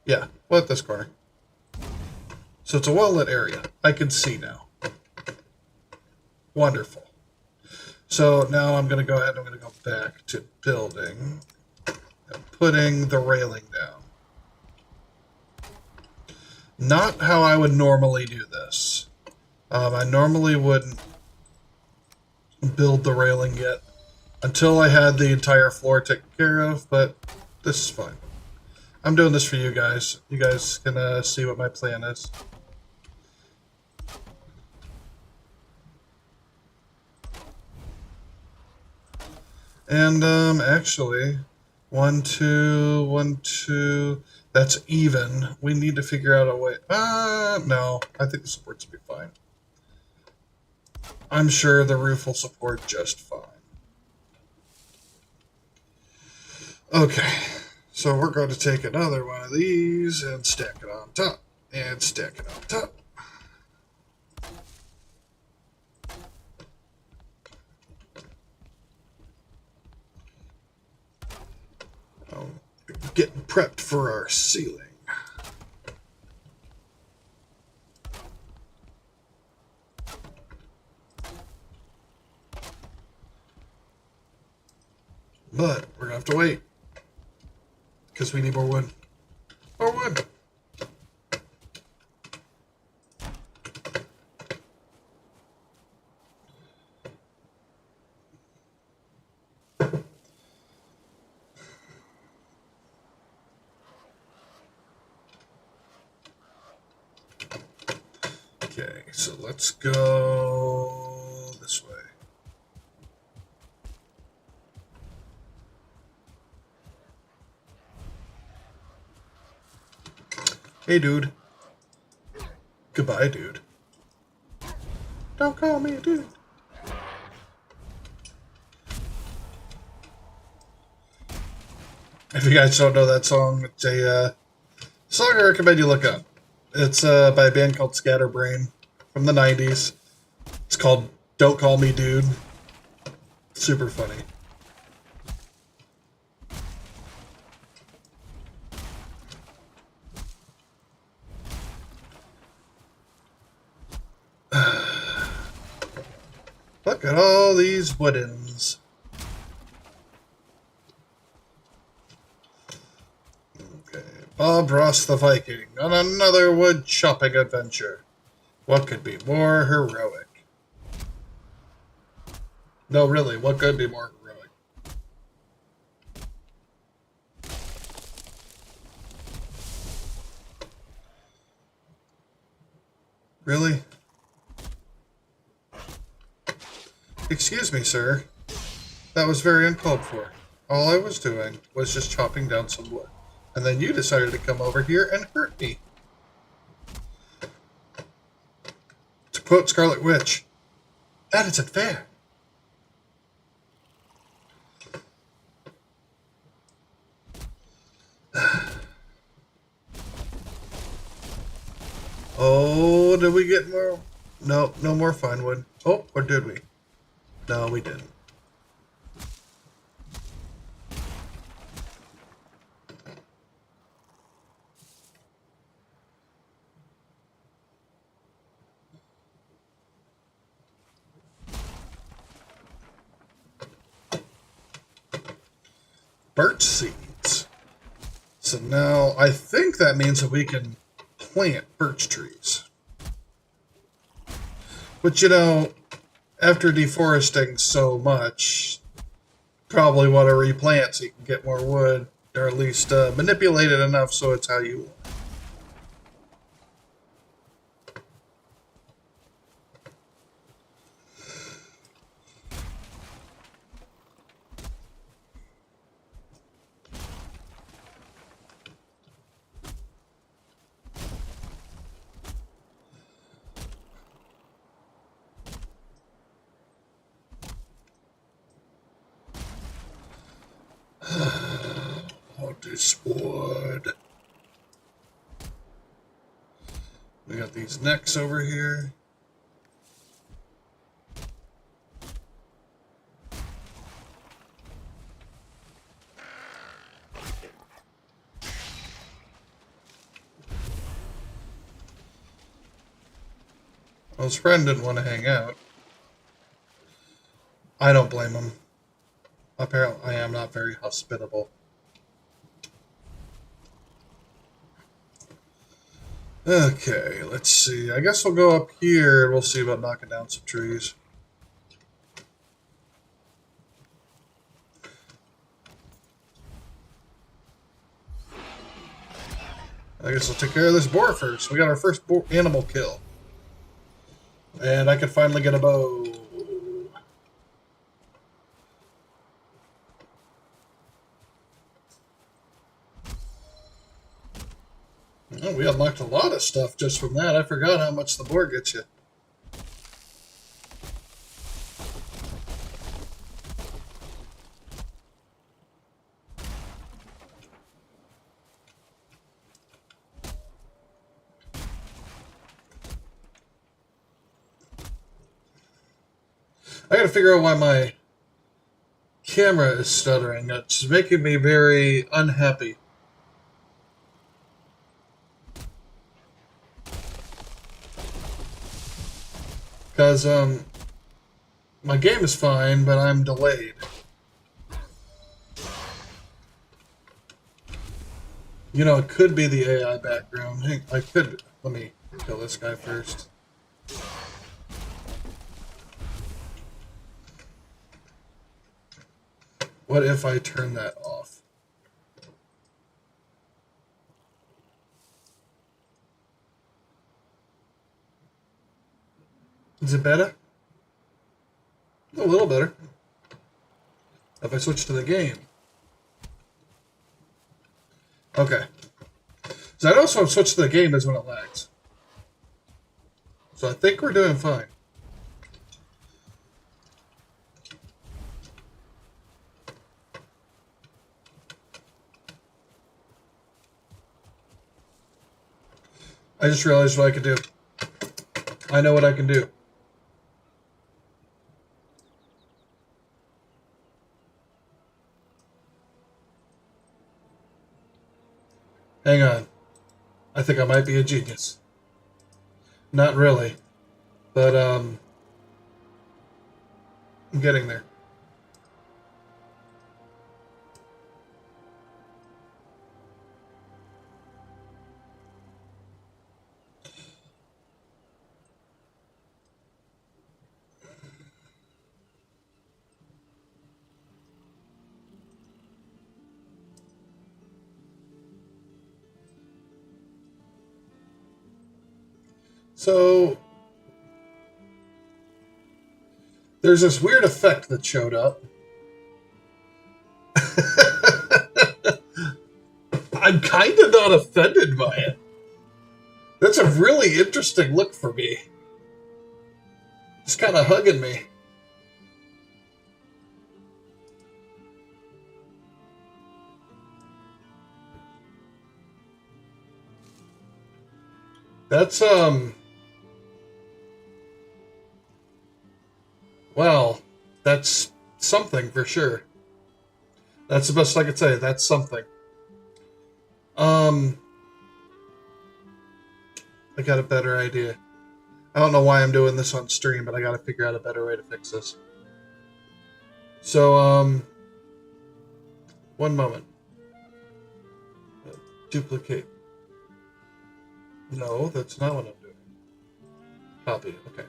Yeah, one at this corner. So it's a well-lit area. I can see now. Wonderful. So now I'm going to go ahead and I'm going to go back to building and putting the railing down. Not how I would normally do this. I normally wouldn't build the railing yet until I had the entire floor taken care of, but this is fine. I'm doing this for you guys. You guys can see what my plan is. And actually, 1, 2, 1, 2. That's even. We need to figure out a way. No, I think the supports will be fine. I'm sure the roof will support just fine. Okay, so we're going to take another one of these and stack it on top. And stack it on top. Oh, getting prepped for our ceiling. But we're gonna have to wait because we need more wood. More wood. Okay, so let's go this way. Hey, dude. Goodbye, dude. Don't call me a dude. If you guys don't know that song, it's a song I recommend you look up. It's by a band called Scatterbrain from the 90s. It's called Don't Call Me Dude. Super funny. Look at all these woodens. Okay, Bob Ross the Viking on another wood chopping adventure. What could be more heroic? No, really, what could be more heroic? Really? Excuse me, sir. That was very uncalled for. All I was doing was just chopping down some wood. And then you decided to come over here and hurt me. To quote Scarlet Witch, that isn't fair. Oh, did we get more? No, no more fine wood. Oh, or did we? No, we didn't. Birch seeds. So now I think that means that we can plant birch trees. But you know, after deforesting so much, probably want to replant so you can get more wood, or at least manipulate it enough so it's how you want. Oh, this wood. We got these necks over here. Well, his friend didn't want to hang out. I don't blame him. Apparently, I am not very hospitable. Okay, let's see. I guess we'll go up here and we'll see about knocking down some trees. I guess we'll take care of this boar first. We got our first animal kill. And I can finally get a bow. Oh, we unlocked a lot of stuff just from that. I forgot how much the boar gets you. I gotta figure out why my camera is stuttering. It's making me very unhappy. Because, my game is fine, but I'm delayed. You know, it could be the AI background. Hey, I could... Let me kill this guy first. What if I turn that off? Is it better? A little better. If I switch to the game. Okay. So I know if I switch to the game is when it lags. So I think we're doing fine. I just realized what I could do. I know what I can do. Hang on. I think I might be a genius. Not really. But, I'm getting there. So, there's this weird effect that showed up. I'm kind of not offended by it. That's a really interesting look for me. It's kind of hugging me. That's, well, that's something for sure. That's the best I could say. That's something. I got a better idea. I don't know why I'm doing this on stream, but I gotta figure out a better way to fix this. So, one moment. Duplicate. No, that's not what I'm doing. Copy. Okay.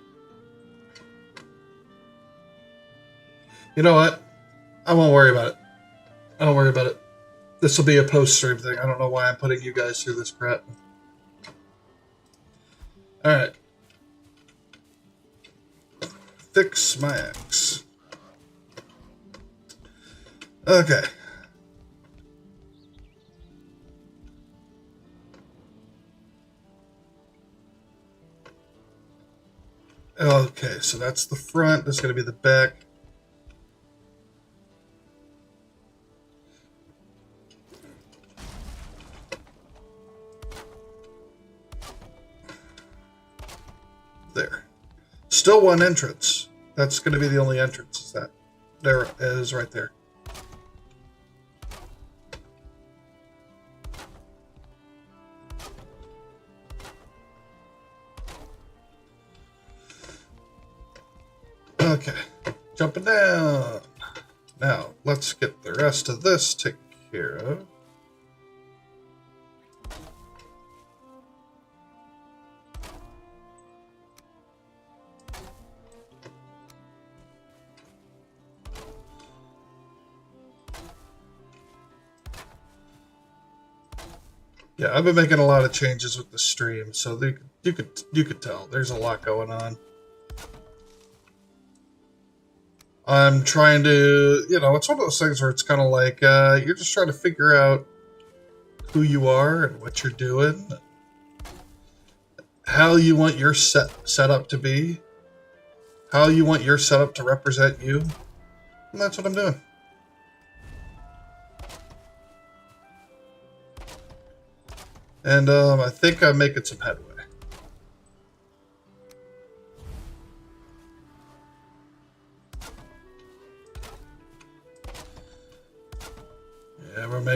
You know what? I won't worry about it. I don't worry about it. This will be a post-stream thing. I don't know why I'm putting you guys through this crap. Alright. Fix my axe. Okay. Okay, so that's the front. That's going to be the back. There. Still one entrance. That's going to be the only entrance. Is that? There it is right there. Okay. Jumping down. Now, let's get the rest of this taken care of. Yeah, I've been making a lot of changes with the stream, so you could tell there's a lot going on. I'm trying to, you know, it's one of those things where it's kind of like you're just trying to figure out who you are and what you're doing, how you want your setup to be, how you want your setup to represent you, and that's what I'm doing. And I think I'm making some headway.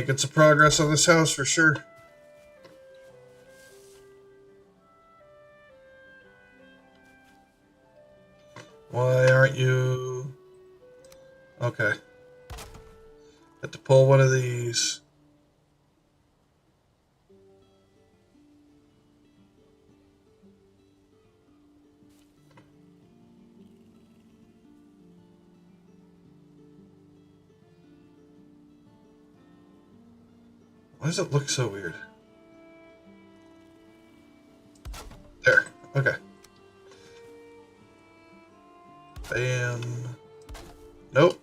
Making some progress on this house for sure. Why aren't you... Okay. Have to pull one of these. Why does it look so weird? There. Okay. Bam. Nope.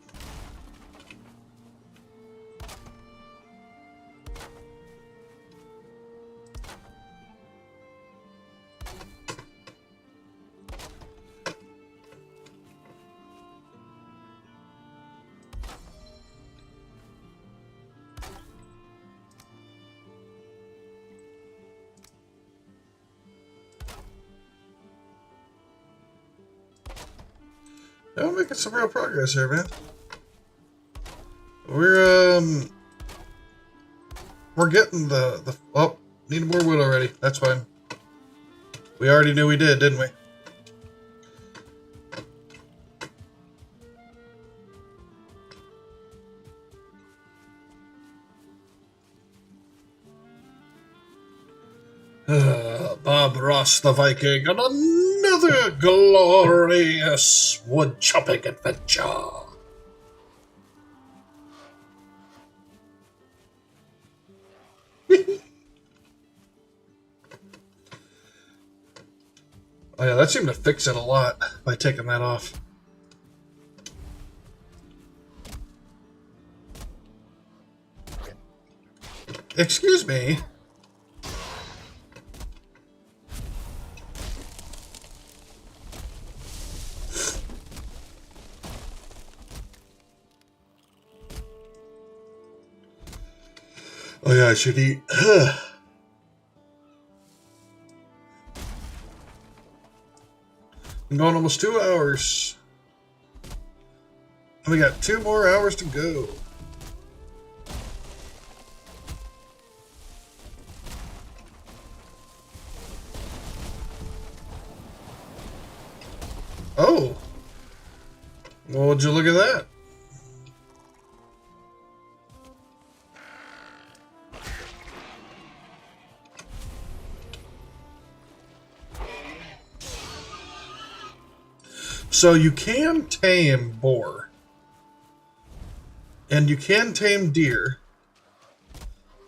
Yeah, we're making some real progress here, man. We're getting the oh, need more wood already. That's fine. We already knew we did, didn't we? Bob Ross the Viking on another glorious wood chopping adventure. Oh yeah, that seemed to fix it a lot by taking that off. Excuse me. Oh yeah, I should eat. Been going almost 2 hours. And we got 2 more hours to go. Oh. Well, would you look at that? So you can tame boar. And you can tame deer.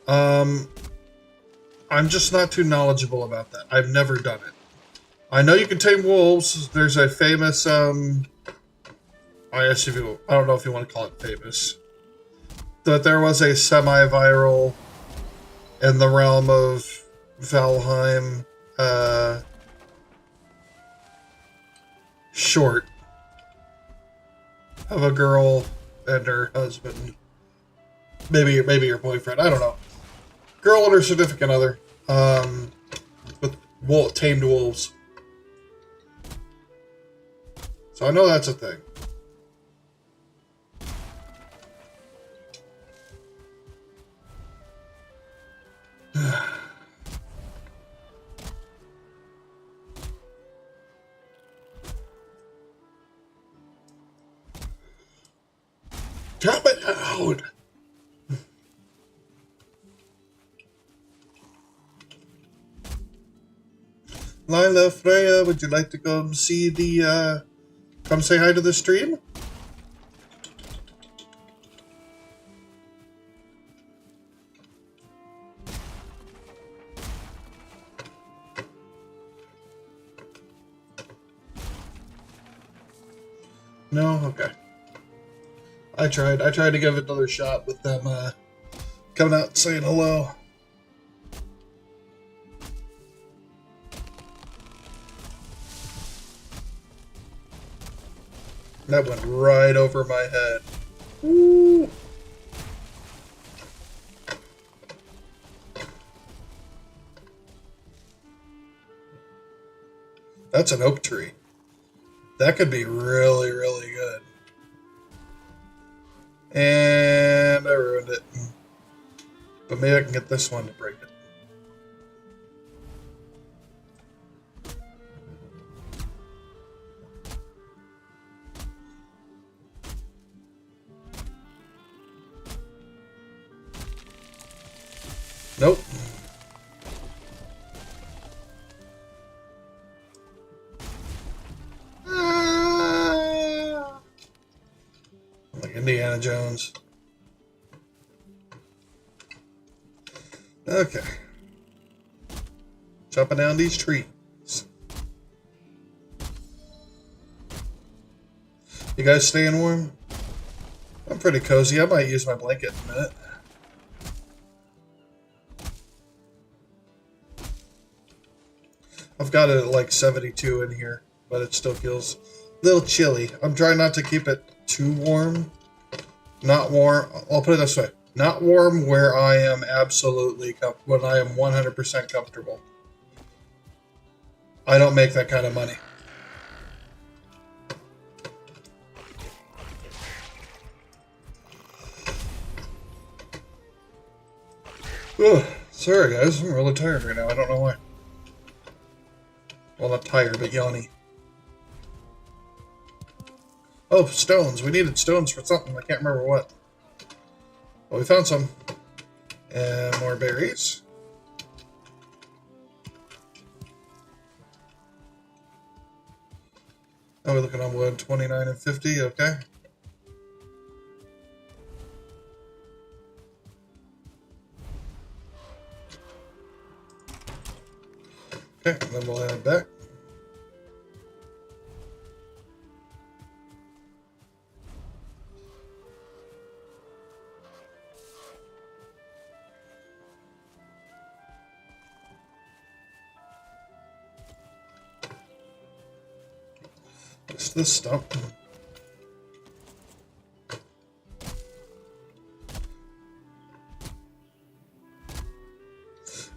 I'm just not too knowledgeable about that. I've never done it. I know you can tame wolves. There's a famous, I don't know if you want to call it famous. But there was a semi-viral in the realm of Valheim, short of a girl and her husband. Maybe your boyfriend. I don't know. Girl and her significant other. With tamed wolves. So I know that's a thing. Drop it out! Lila, Freya, would you like to come see the, come say hi to the stream? No? Okay. I tried to give it another shot with them, coming out and saying hello. That went right over my head. Ooh. That's an oak tree. That could be really, really good. And I ruined it. But maybe I can get this one to break it. Nope. Like Indiana Jones. Okay. Chopping down these trees. You guys staying warm? I'm pretty cozy. I might use my blanket in a minute. I've got it at like 72 in here, but it still feels a little chilly. I'm trying not to keep it too warm. Not warm. I'll put it this way. Not warm where I am absolutely when I am 100% comfortable. I don't make that kind of money. Ugh, sorry guys, I'm really tired right now. I don't know why. Well, not tired, but yawny. Oh, stones. We needed stones for something. I can't remember what. Well, we found some. And more berries. Oh, we're looking on wood. 29 and 50. Okay. Okay, and then we'll add back. Just this stump.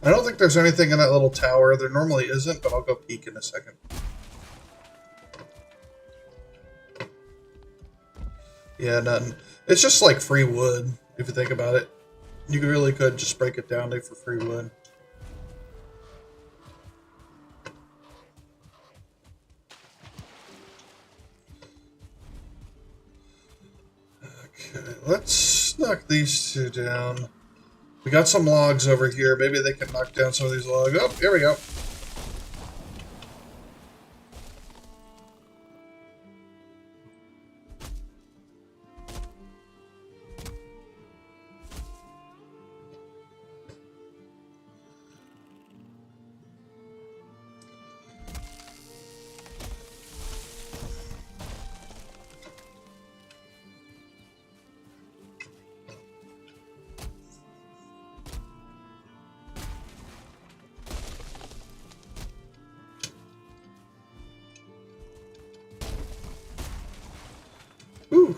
I don't think there's anything in that little tower. There normally isn't, but I'll go peek in a second. Yeah, nothing. It's just like free wood, if you think about it. You really could just break it down for free wood. Okay, let's knock these two down. We got some logs over here. Maybe they can knock down some of these logs. Oh, here we go. Ooh.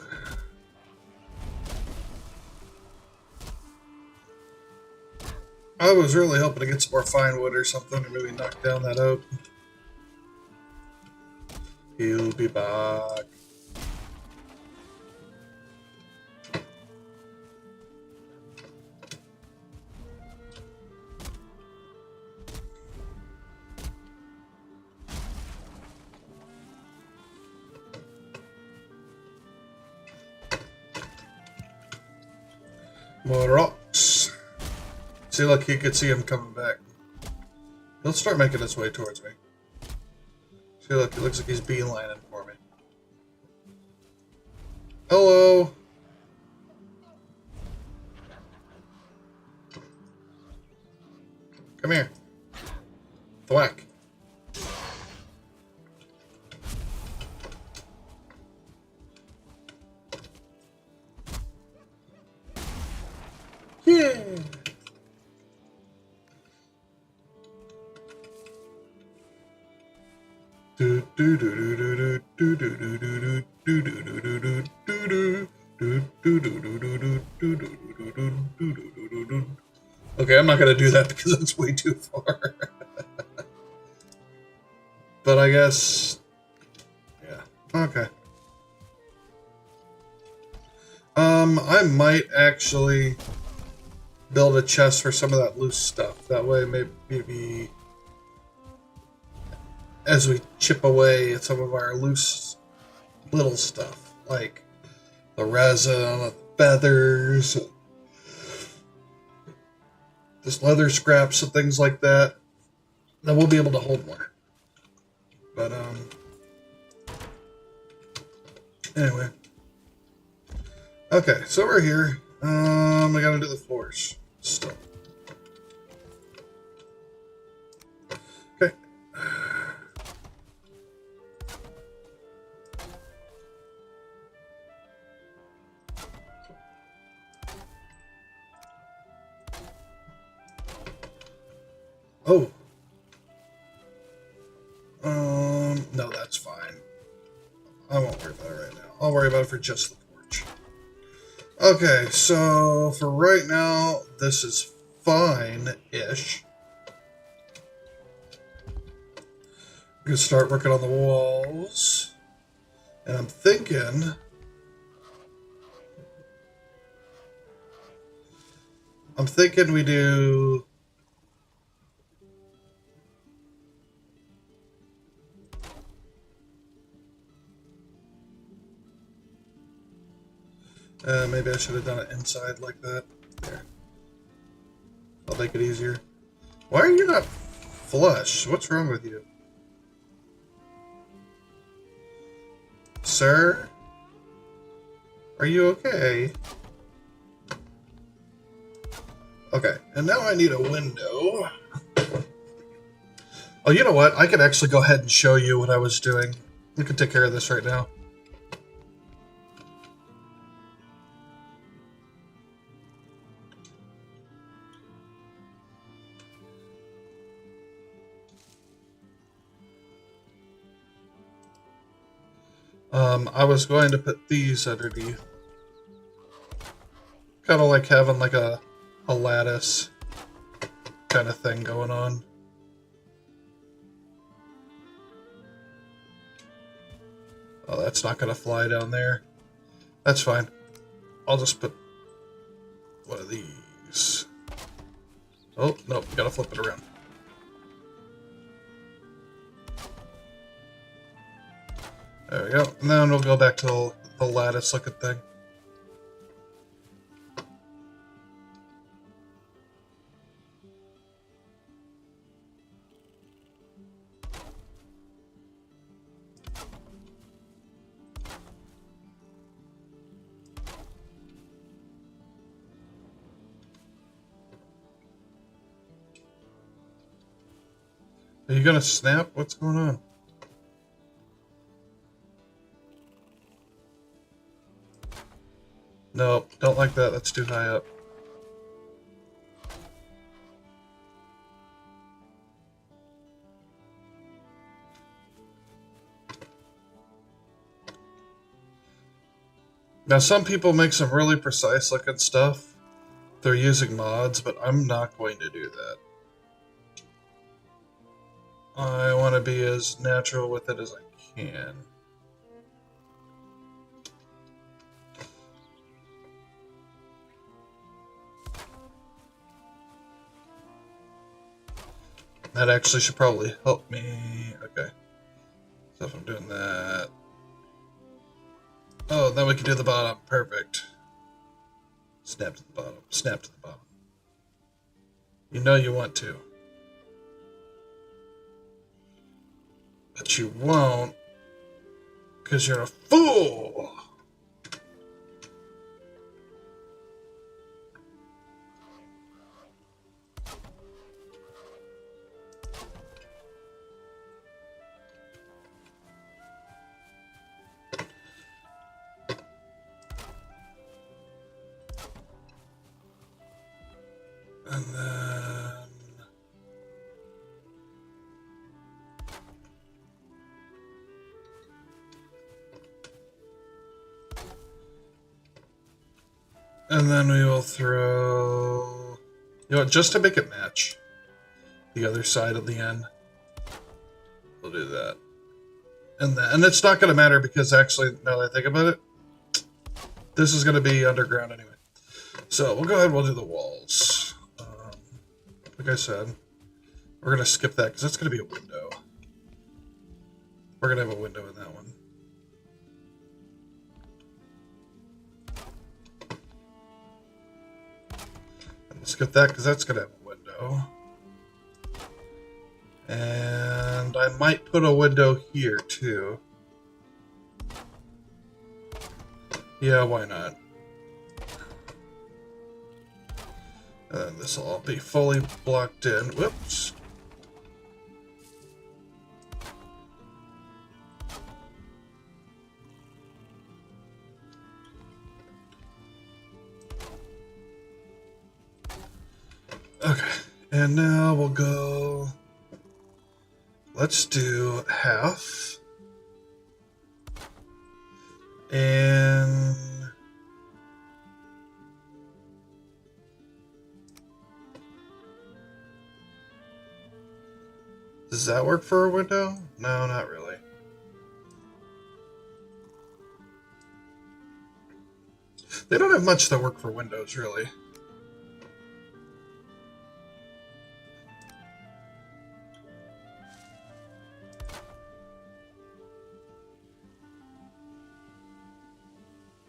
I was really hoping to get some more fine wood or something to maybe knock down that oak. He'll be back. More rocks. See, look, you could see him coming back. He'll start making his way towards me. See, look, it looks like he's beelining for me. Hello. Come here. Thwack. Yeah. Okay, I'm not gonna do that because it's way too far. But I guess, yeah. Okay. I might actually build a chest for some of that loose stuff. That way, maybe as we chip away at some of our loose little stuff, like the resin, the feathers, just leather scraps and things like that, then we'll be able to hold more. But, anyway. Okay, so we're here. I gotta do the floors still. Okay. Oh. No, that's fine. I won't worry about it right now. I'll worry about it for just the porch. Okay, so for right now, this is fine-ish. I'm gonna start working on the walls. And I'm thinking we do maybe I should have done it inside like that. There. I'll make it easier. Why are you not flush? What's wrong with you? Sir? Are you okay? Okay, and now I need a window. Oh, you know what? I could actually go ahead and show you what I was doing. We can take care of this right now. I was going to put these underneath. Kind of like having like a lattice kind of thing going on. Oh, that's not going to fly down there. That's fine. I'll just put one of these. Oh, no, gotta flip it around. There we go. And then we'll go back to the lattice looking thing. Are you gonna snap? What's going on? Nope, don't like that. That's too high up. Now, some people make some really precise looking stuff. They're using mods, but I'm not going to do that. I want to be as natural with it as I can. That actually should probably help me. Okay. So if I'm doing that. Oh, then we can do the bottom. Perfect. Snap to the bottom. Snap to the bottom. You know you want to. But you won't. Because you're a fool! And then... And then we will throw... You know what, just to make it match the other side of the end. We'll do that. And it's not going to matter because actually, now that I think about it, this is going to be underground anyway. So we'll go ahead and we'll do the walls. like I said, we're going to skip that because that's going to be a window. We're going to have a window in that one. And skip that because that's going to have a window. And I might put a window here too. Yeah, why not? And this will all be fully blocked in. Whoops. Okay, and now we'll go. Let's do half. And does that work for a window? No, not really. They don't have much that work for windows, really.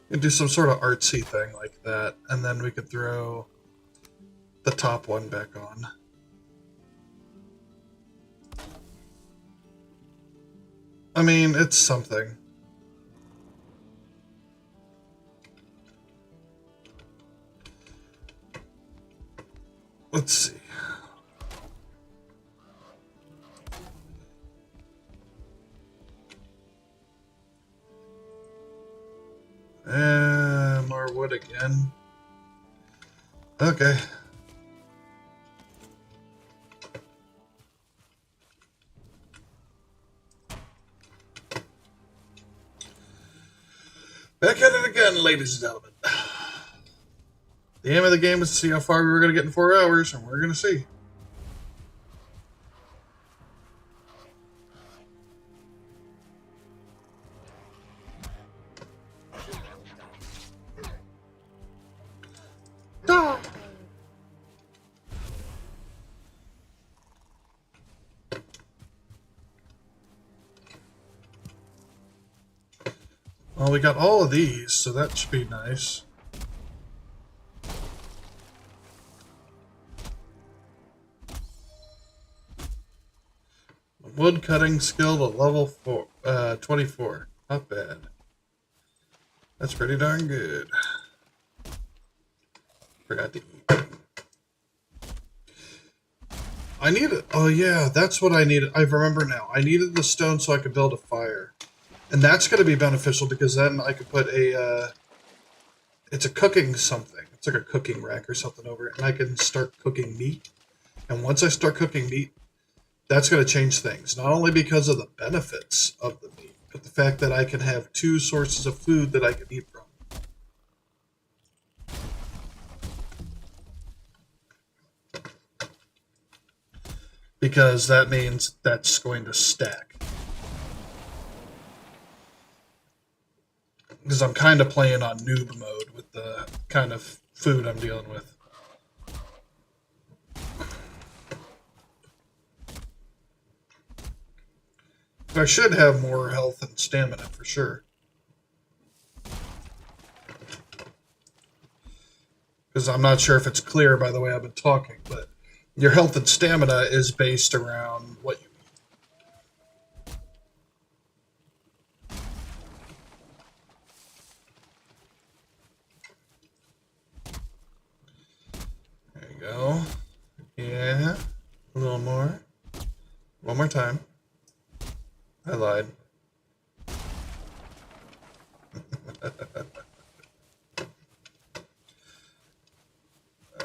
And do some sort of artsy thing like that, and then we could throw the top one back on. I mean, it's something. Let's see. And more wood again. Okay. Back at it again, ladies and gentlemen. The aim of the game is to see how far we were going to get in 4 hours, and we're going to see. Ah! Well, we got all of these, so that should be nice. Wood cutting skill to level 24. Not bad. That's pretty darn good. Forgot to eat. I needed. Oh yeah, that's what I needed. I remember now. I needed the stone so I could build a fire, and that's going to be beneficial because then I could put a. It's a cooking something. It's like a cooking rack or something over it, and I can start cooking meat. And once I start cooking meat, that's going to change things. Not only because of the benefits of the meat, but the fact that I can have 2 sources of food that I can eat from. Because that means that's going to stack. Because I'm kind of playing on noob mode with the kind of food I'm dealing with. I should have more health and stamina for sure. Because I'm not sure if it's clear by the way I've been talking, but your health and stamina is based around what you eat. There you go. Yeah. A little more. One more time. I lied.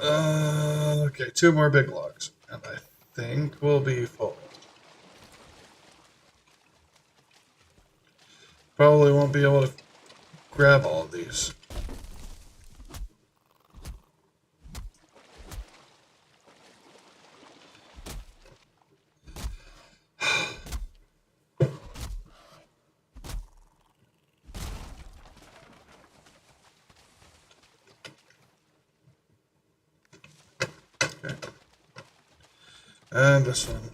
Okay, 2 more big logs. And I think we'll be full. Probably won't be able to grab all of these. Okay. And this one.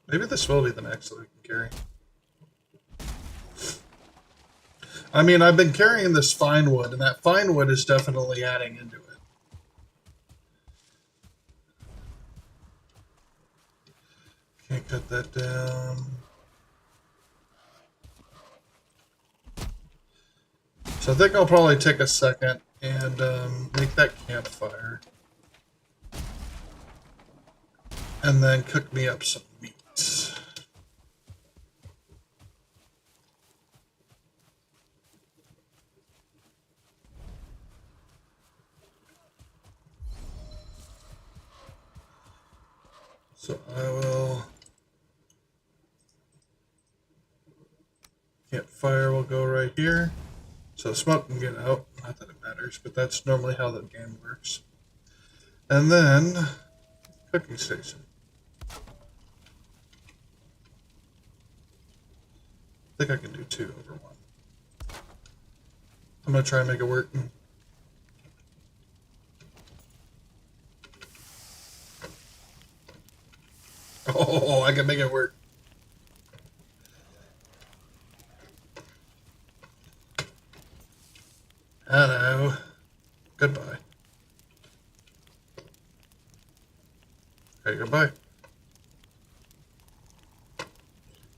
Maybe this will be the next that we can carry. I mean, I've been carrying this fine wood, and that fine wood is definitely adding into it. Can't cut that down. So I think I'll probably take a second and make that campfire. And then cook me up some meat. So I will... Campfire will go right here. So smoke can get out. Not that it matters, but that's normally how the game works. And then... Cooking station. I think I can do 2 over 1. I'm going to try and make it work. Oh, I can make it work. Hello. Goodbye. Okay, goodbye.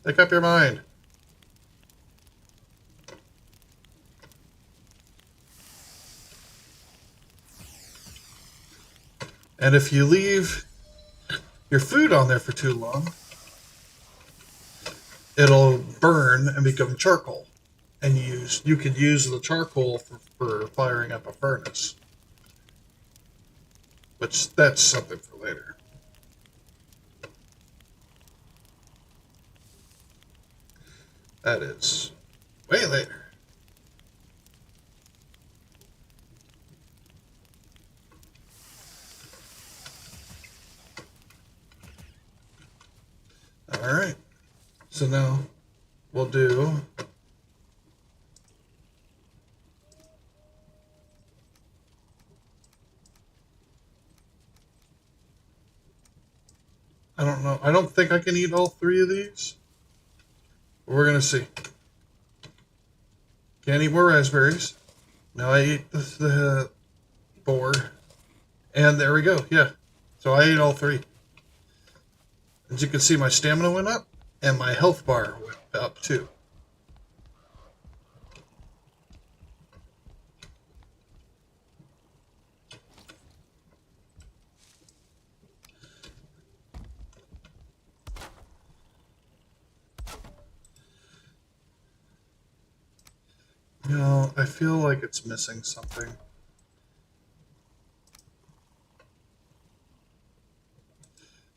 Make up your mind. And if you leave your food on there for too long, it'll burn and become charcoal. And you could use the charcoal for firing up a furnace. Which, that's something for later. That is way later. Alright. So now we'll do... I don't know. I don't think I can eat all 3 of these. But we're going to see. Can't eat more raspberries. Now I ate the boar. And there we go. Yeah. So I ate all 3. As you can see, my stamina went up. And my health bar went up too. You know, I feel like it's missing something.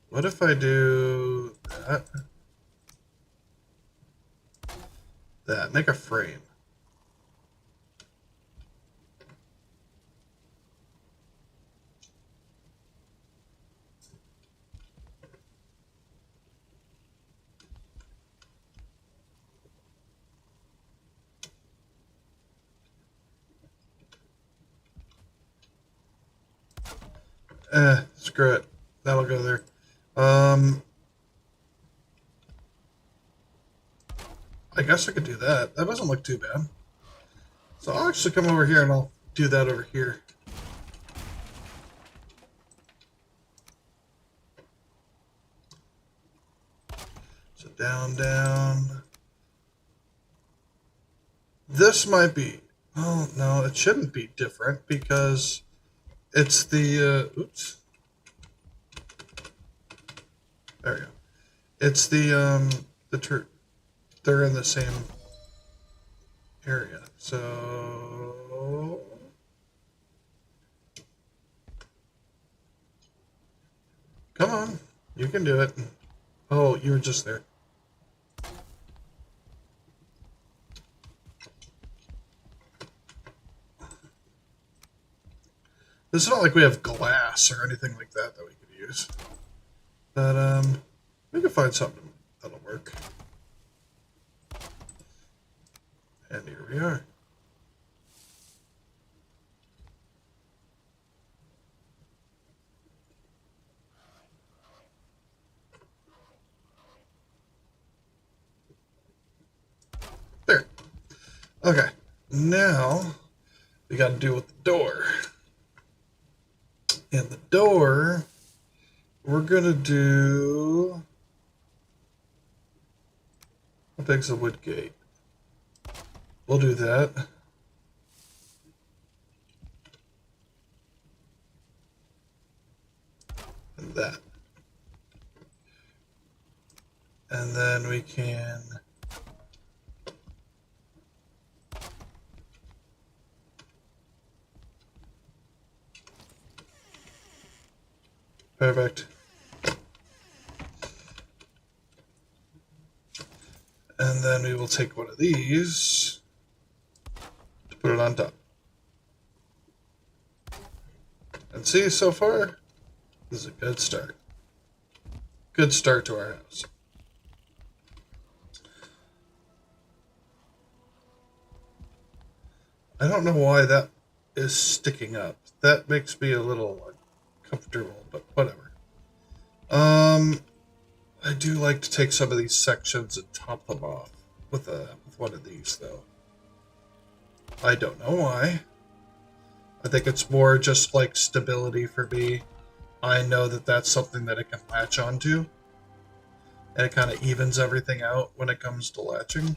What if I do that? That. Make a frame. Screw it. That'll go there. I guess I could do that. That doesn't look too bad. So I'll actually come over here and I'll do that over here. So down, down. This might be... Oh, no, it shouldn't be different because it's the... oops. There we go. It's they're in the same area. So... Come on. You can do it. Oh, you were just there. It's not like we have glass or anything like that we could use. But, we can find something that'll work. And here we are. Okay, now we got to do with the door. And the door, we're going to do... How big's the wood gate? We'll do that. And that. And then we can... Perfect. And then we will take one of these to put it on top. And see, so far, this is a good start. Good start to our house. I don't know why that is sticking up. That makes me a little uncomfortable, but whatever. I do like to take some of these sections and top them off with one of these, though. I don't know why. I think it's more just like stability for me. I know that that's something that I can latch onto. And it kind of evens everything out when it comes to latching.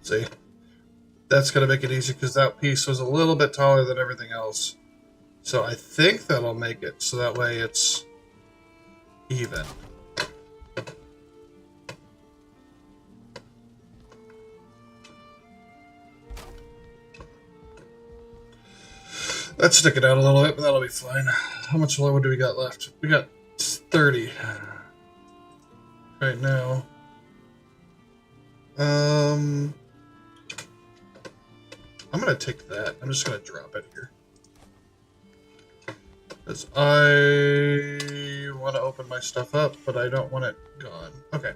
See? That's going to make it easy because that piece was a little bit taller than everything else. So I think that'll make it so that way it's even. Let's stick it out a little bit, but that'll be fine. How much wood do we got left? We got 30 right now. I'm gonna take that. I'm just gonna drop it here. Because I want to open my stuff up, but I don't want it gone. Okay.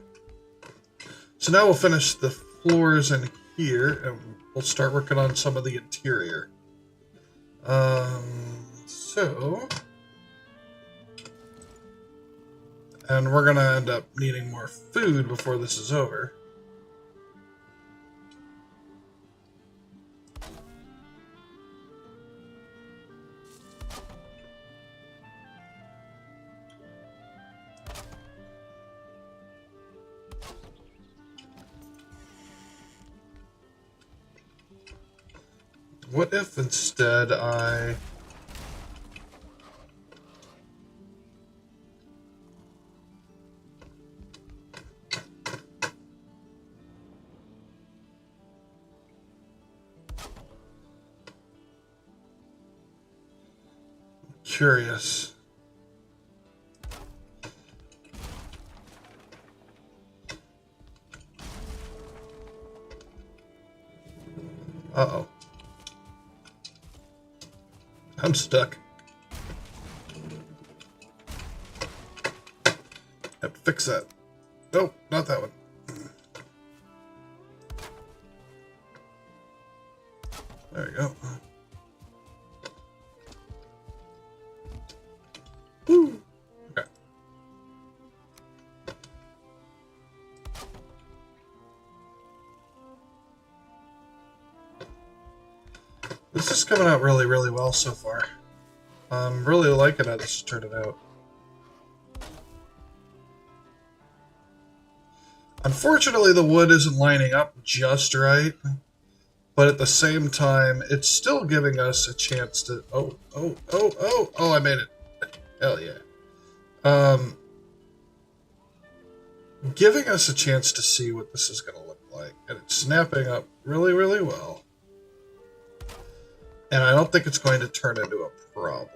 So now we'll finish the floors in here, and we'll start working on some of the interior. So... And we're gonna end up needing more food before this is over. What if instead I... Curious. Uh-oh. I'm stuck. Have to fix that. Nope, not that one. There we go. Woo. Okay. This is coming out really, really well so far. I'm really liking how this is turning out. Unfortunately, the wood isn't lining up just right, but at the same time, it's still giving us a chance to... Oh, I made it. Hell yeah. Giving us a chance to see what this is going to look like, and it's snapping up really, really well. And I don't think it's going to turn into a problem.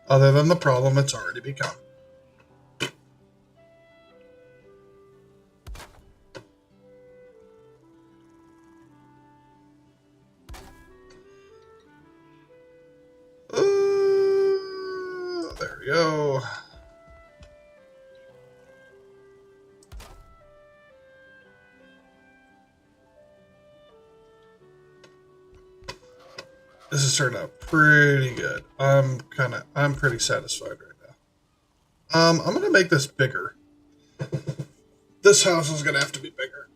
Other than the problem it's already become. There we go. This has turned out pretty good. I'm pretty satisfied right now. I'm gonna make this bigger. This house is gonna have to be bigger.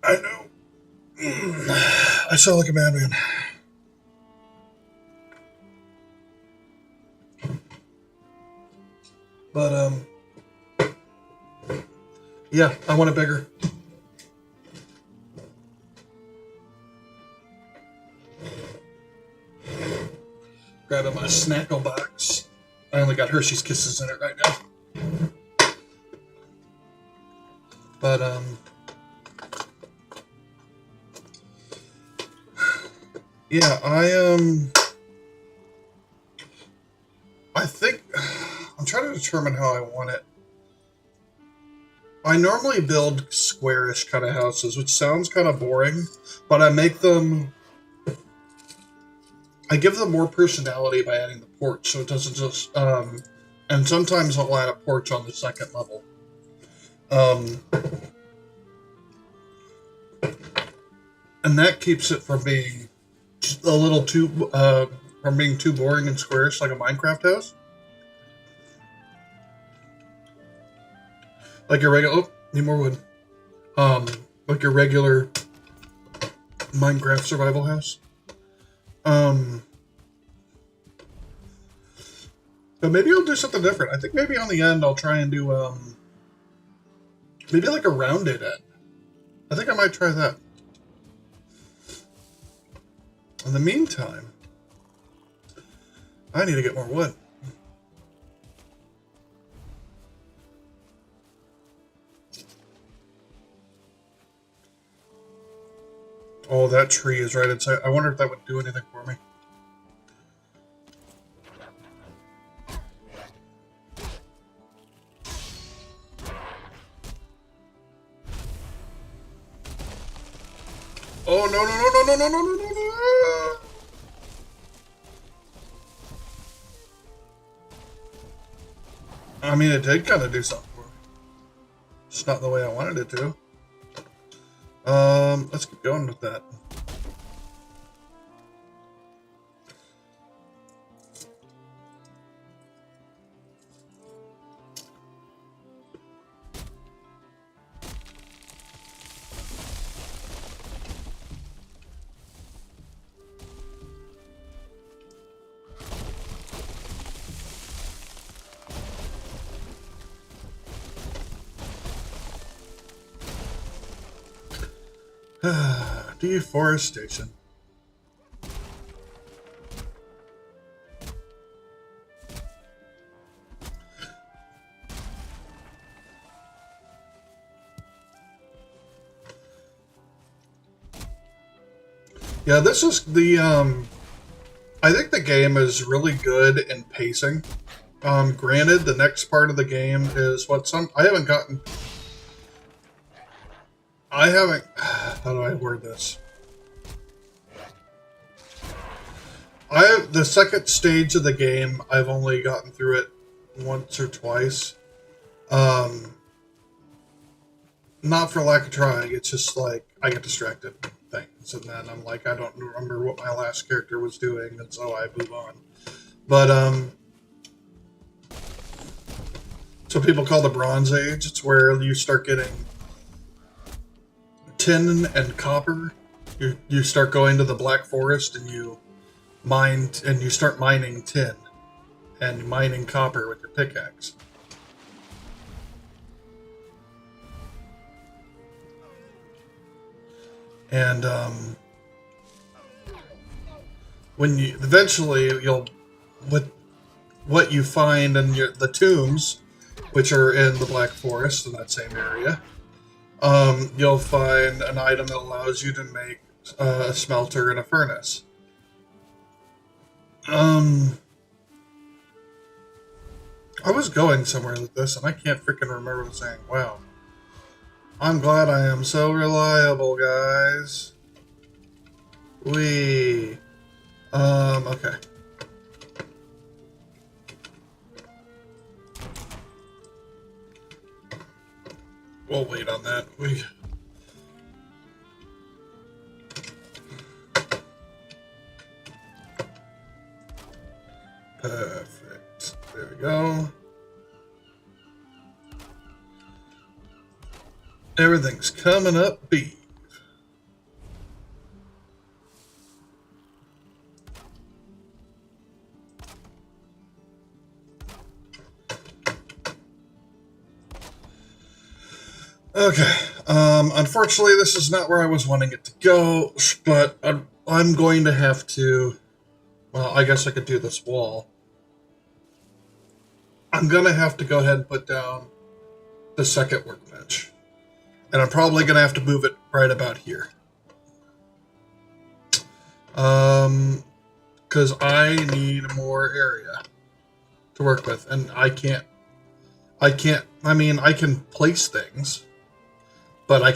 I know. I sound like a madman. But, yeah, I want it bigger. Grabbing my snackle box. I only got Hershey's Kisses in it right now. But, yeah, I think I'm trying to determine how I want it. I normally build squarish kind of houses, which sounds kind of boring, but I give them more personality by adding the porch, so it doesn't just, and sometimes I'll add a porch on the second level. And that keeps it from being a little too, from being too boring and squarish like a Minecraft house. Like your regular, oh, need more wood. Like your regular Minecraft survival house. But maybe I'll do something different. I think maybe on the end I'll try and do, maybe like a rounded end. I think I might try that. In the meantime, I need to get more wood. Oh, that tree is right inside. I wonder if that would do anything for me. Oh, no, no, no, no, no, no, no, no, no. I mean, it did kind of do something for me. It's not the way I wanted it to. Let's keep going with that. Deforestation. Yeah, this is the, I think the game is really good in pacing. Granted, the next part of the game is I haven't gotten... how do I word this? The second stage of the game, I've only gotten through it once or twice. Not for lack of trying, it's just like, I get distracted with things, and then I'm like, I don't remember what my last character was doing, and so I move on. But, so people call the Bronze Age, it's where you start getting tin and copper. You start going to the Black Forest, and you start mining tin and mining copper with your pickaxe. And when you with what you find in the tombs, which are in the Black Forest in that same area, you'll find an item that allows you to make a smelter and a furnace. I was going somewhere with this, and I can't freaking remember saying, wow. I'm glad I am so reliable, guys. Okay. We'll wait on that. Perfect. There we go. Everything's coming up B. Okay. Unfortunately, this is not where I was wanting it to go, but I'm going to have to. Well, I guess I could do this wall. I'm going to have to go ahead and put down the second workbench. And I'm probably going to have to move it right about here. Because I need more area to work with. And I mean, I can place things, but I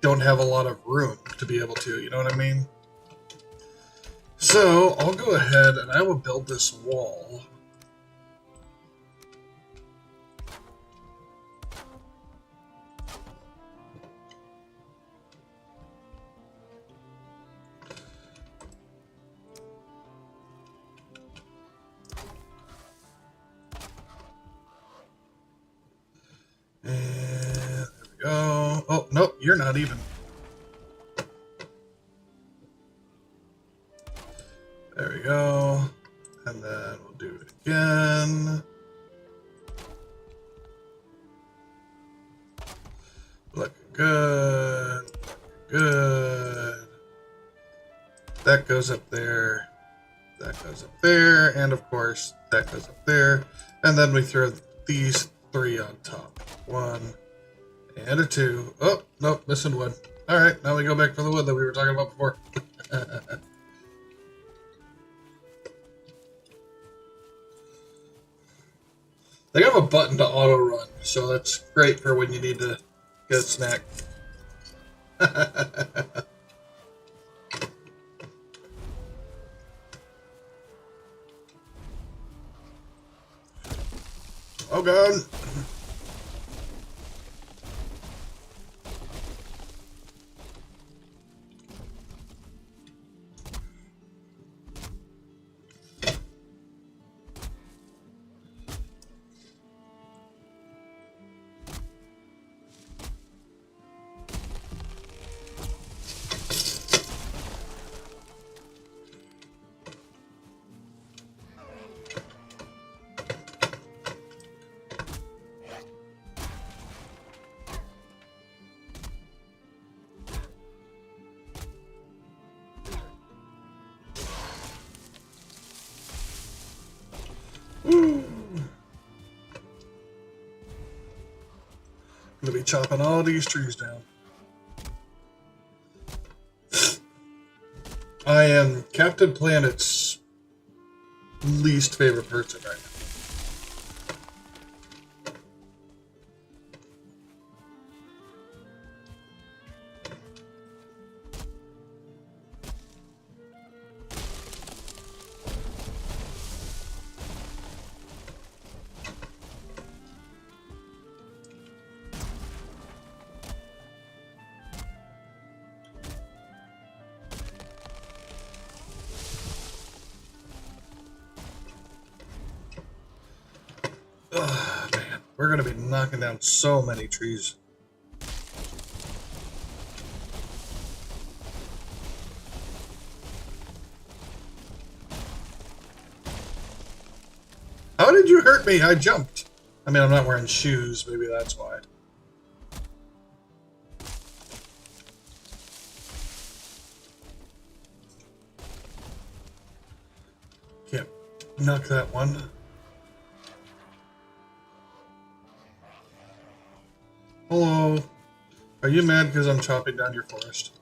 don't have a lot of room to be able to, you know what I mean? So, I'll go ahead and I will build this wall. And there we go. Oh, nope, you're not even. There we go. And then we'll do it again. Looking good. Good. That goes up there. That goes up there. And of course, that goes up there. And then we throw these three on top. One and a two. Oh, nope, missing wood. Alright, now we go back for the wood that we were talking about before. They have a button to auto run, so that's great for when you need to get a snack. Oh god. I'm gonna be chopping all these trees down. I am Captain Planet's least favorite person right now. Oh, man. We're going to be knocking down so many trees. How did you hurt me? I jumped. I mean, I'm not wearing shoes. Maybe that's why. Can't knock that one. Hello. Are you mad because I'm chopping down your forest?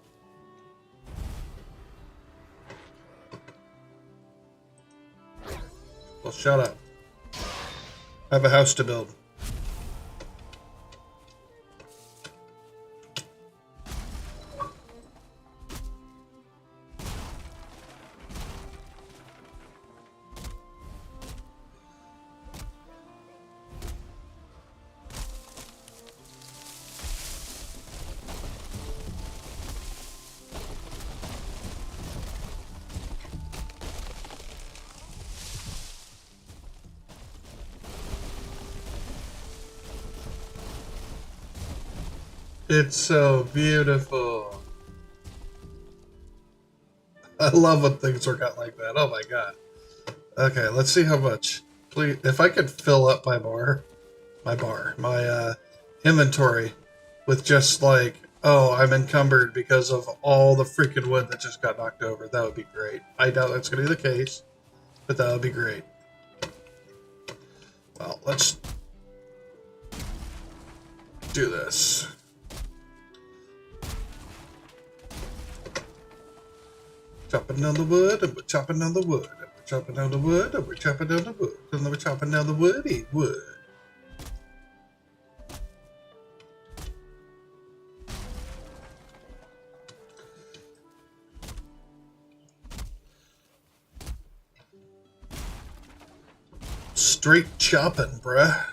Well, shut up. I have a house to build. It's so beautiful. I love when things work out like that. Oh my god. Okay, let's see how much. Please, if I could fill up my inventory with just like, oh, I'm encumbered because of all the freaking wood that just got knocked over, that would be great. I doubt that's going to be the case, but that would be great. Well, let's do this. Chopping down the wood, and we're chopping down the wood, and we're chopping down the wood, and we're chopping down the wood, and we're chopping down the woody wood. Straight chopping, bruh.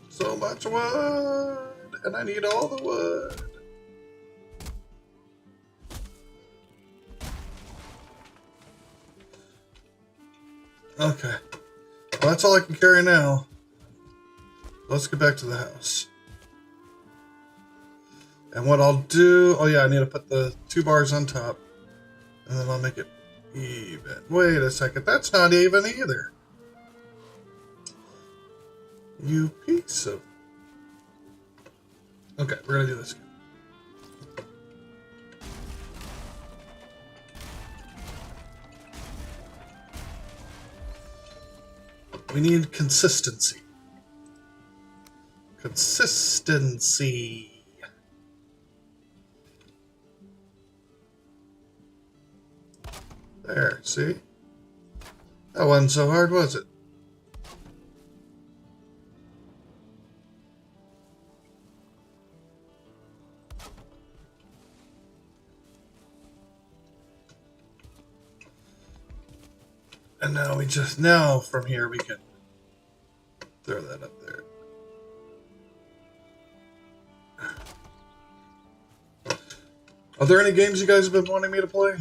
So much wood, and I need all the wood. Okay, well, that's all I can carry now. Let's get back to the house. And what I'll do, oh yeah, I need to put the 2 bars on top, and then I'll make it even. Wait a second, that's not even either. You piece of... Okay, we're gonna do this again. We need consistency. Consistency. There, see? That wasn't so hard, was it? And now now from here we can throw that up there. Are there any games you guys have been wanting me to play?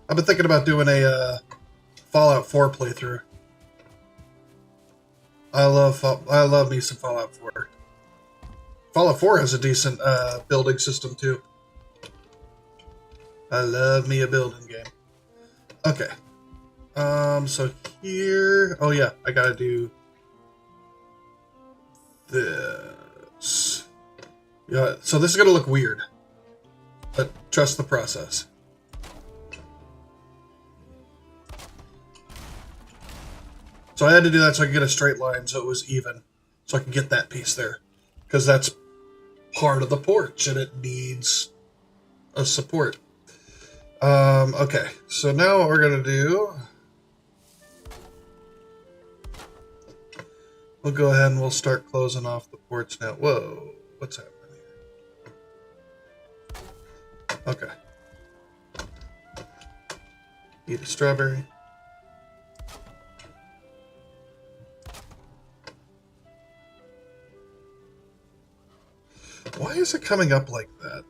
I've been thinking about doing a Fallout 4 playthrough. I love me some Fallout 4. Fallout 4 has a decent building system too. I love me a building game. Okay. So here... Oh yeah, I gotta do this. Yeah, so this is gonna look weird, but trust the process. So I had to do that so I could get a straight line so it was even, so I could get that piece there, because that's part of the porch and it needs a support. Okay, so now what we're gonna do, we'll go ahead and we'll start closing off the porch now. Whoa, what's happening here? Okay. Eat a strawberry. Why is it coming up like that?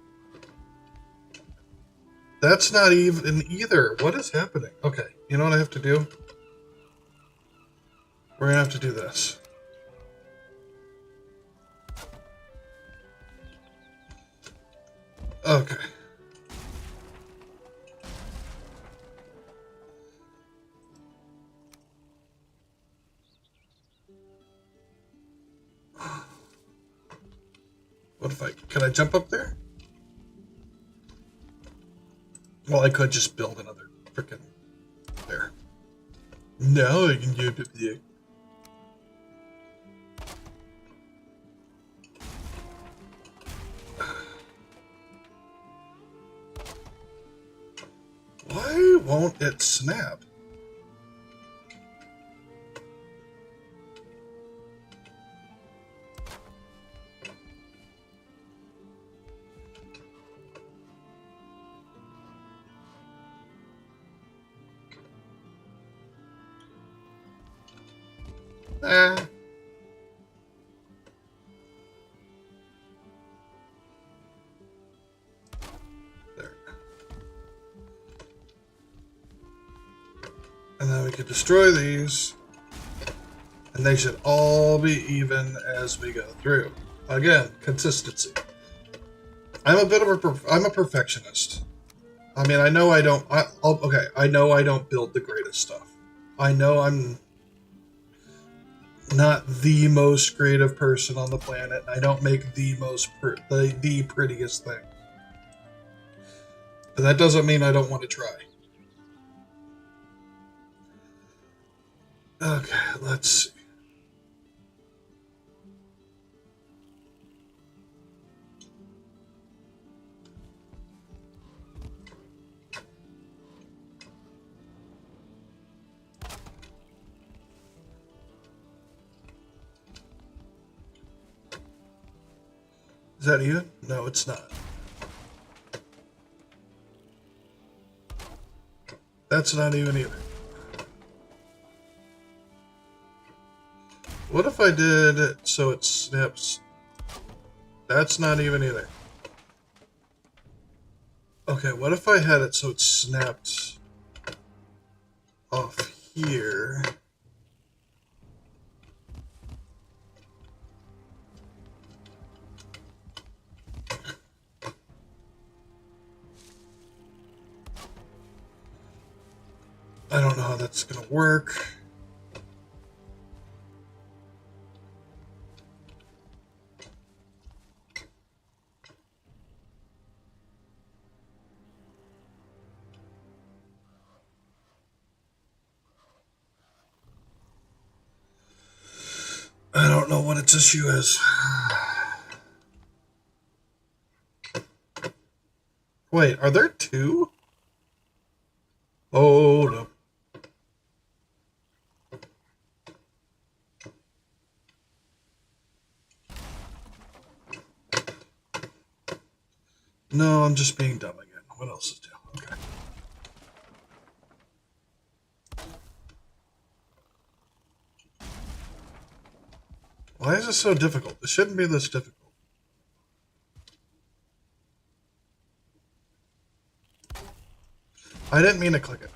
That's not even either. What is happening? Okay, you know what I have to do? We're gonna have to do this. Okay. What if can I jump up there? Well, I could just build another frickin' there. Now I can jump up there. Why won't it snap? Eh. There. And then we can destroy these. And they should all be even as we go through. Again, consistency. I'm a perfectionist. I mean, I know I don't. Okay, I know I don't build the greatest stuff. I know I'm not the most creative person on the planet. I don't make the the prettiest thing. But that doesn't mean I don't want to try. Okay, let's see. Is that even? No, it's not. That's not even either. What if I did it so it snaps? That's not even either. Okay, what if I had it so it snapped off here? I don't know how that's gonna work. I don't know what its issue is. Wait, are there two? Oh no. No, I'm just being dumb again. What else is new? Okay. Why is this so difficult? It shouldn't be this difficult. I didn't mean to click it.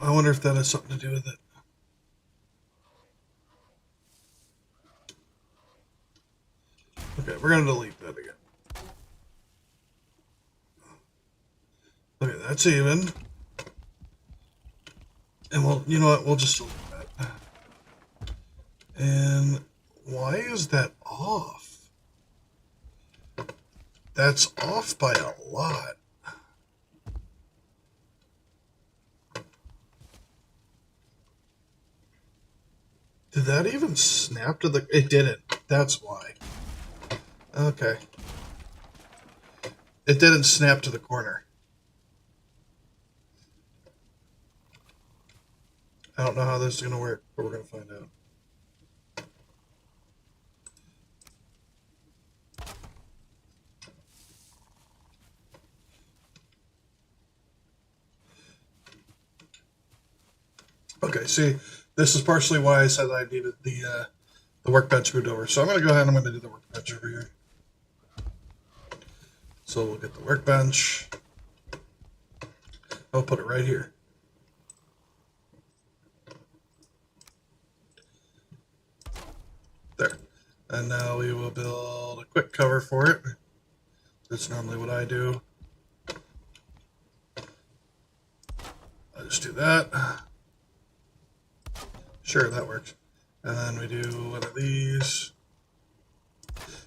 I wonder if that has something to do with it. Okay, we're gonna delete that again. Okay, that's even. And we'll, you know what, we'll just delete that. And why is that off? That's off by a lot. Did that even snap to the... It didn't. That's why. Okay. It didn't snap to the corner. I don't know how this is going to work, but we're going to find out. Okay, see, this is partially why I said I needed the workbench moved over. So I'm going to go ahead and I'm going to do the workbench over here. So we'll get the workbench. I'll put it right here. There. And now we will build a quick cover for it. That's normally what I do. I'll just do that. Sure, that works. And then we do one of these.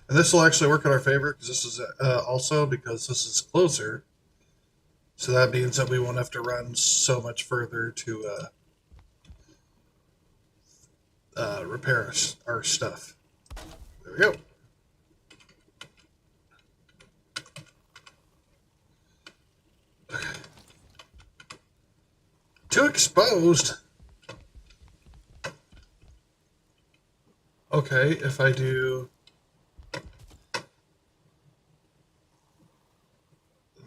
And this will actually work in our favor because this is also because this is closer. So that means that we won't have to run so much further to repair our stuff. There we go. Okay. Too exposed. Okay, if I do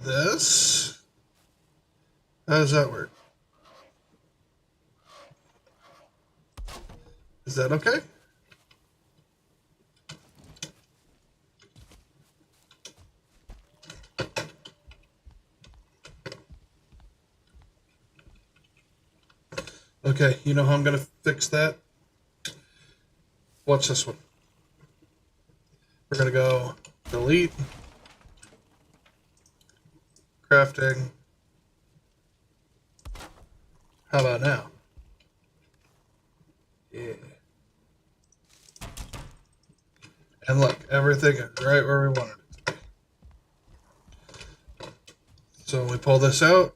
this. How does that work? Is that okay? Okay, you know how I'm going to fix that? Watch this one. We're going to go delete, crafting. How about now? Yeah. And look, everything is right where we wanted it to be. So when we pull this out,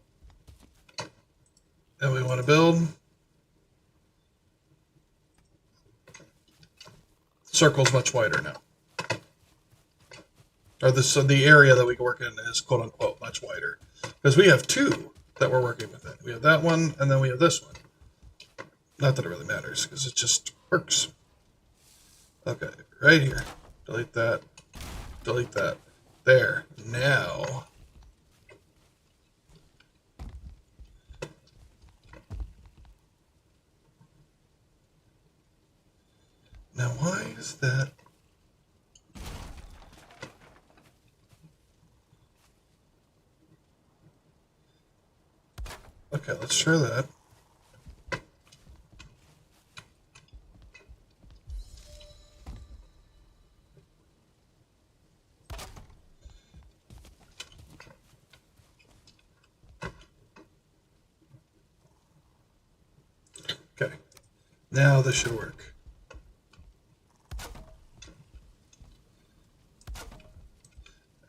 and we want to build, circle's much wider now. Or so the area that we can work in is quote unquote much wider. Because we have two that we're working with it. We have that one, and then we have this one. Not that it really matters, because it just works. Okay, right here. Delete that. Delete that. There. Now. Now, why is that? Okay, let's try that. Okay. Now this should work.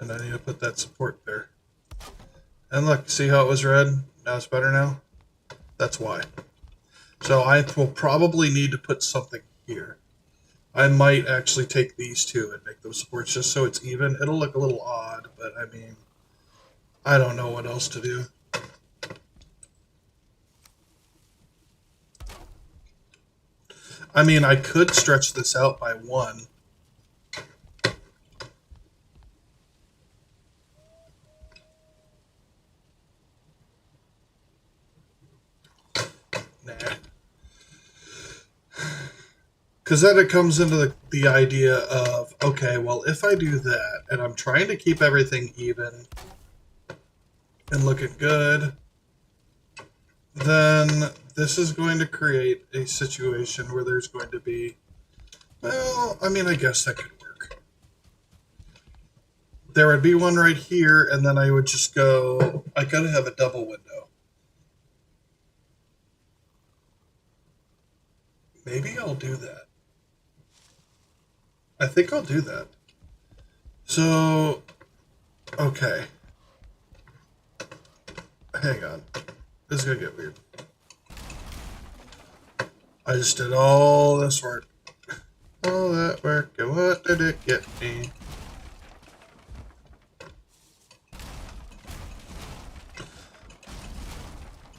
And I need to put that support there. And look, see how it was red? Now it's better now? That's why. So I will probably need to put something here. I might actually take these two and make them supports just so it's even. It'll look a little odd, but I mean, I don't know what else to do. I mean, I could stretch this out by one. Nah. Because then it comes into the idea of, okay, well, if I do that, and I'm trying to keep everything even and looking good, then this is going to create a situation where there's going to be, well, I mean, I guess that could work. There would be one right here, and then I would just go, I gotta have a double window. Maybe I'll do that. I think I'll do that. So, okay. Hang on. This is gonna get weird. I just did all this work. All that work, and what did it get me?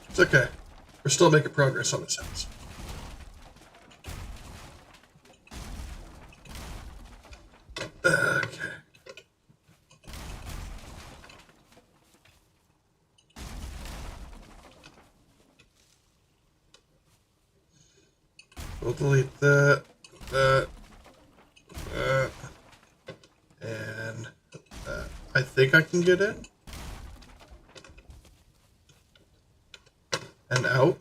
It's okay. We're still making progress on this house. Okay. We'll delete that, and that. I think I can get in. And out.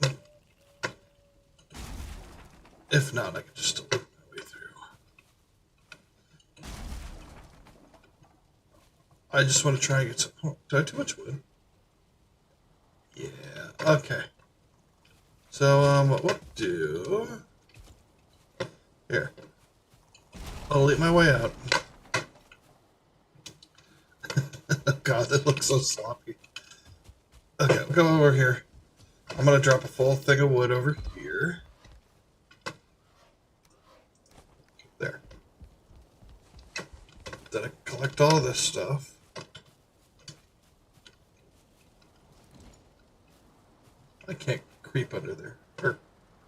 If not, I can just delete my way through. I just want to try and get some. Oh, did I have too much wood? Yeah. Okay. So, what we'll do. Here. I'll eat my way out. God, that looks so sloppy. Okay, we'll go over here. I'm gonna drop a full thing of wood over here. There. Then I collect all this stuff. I can't creep under there. Or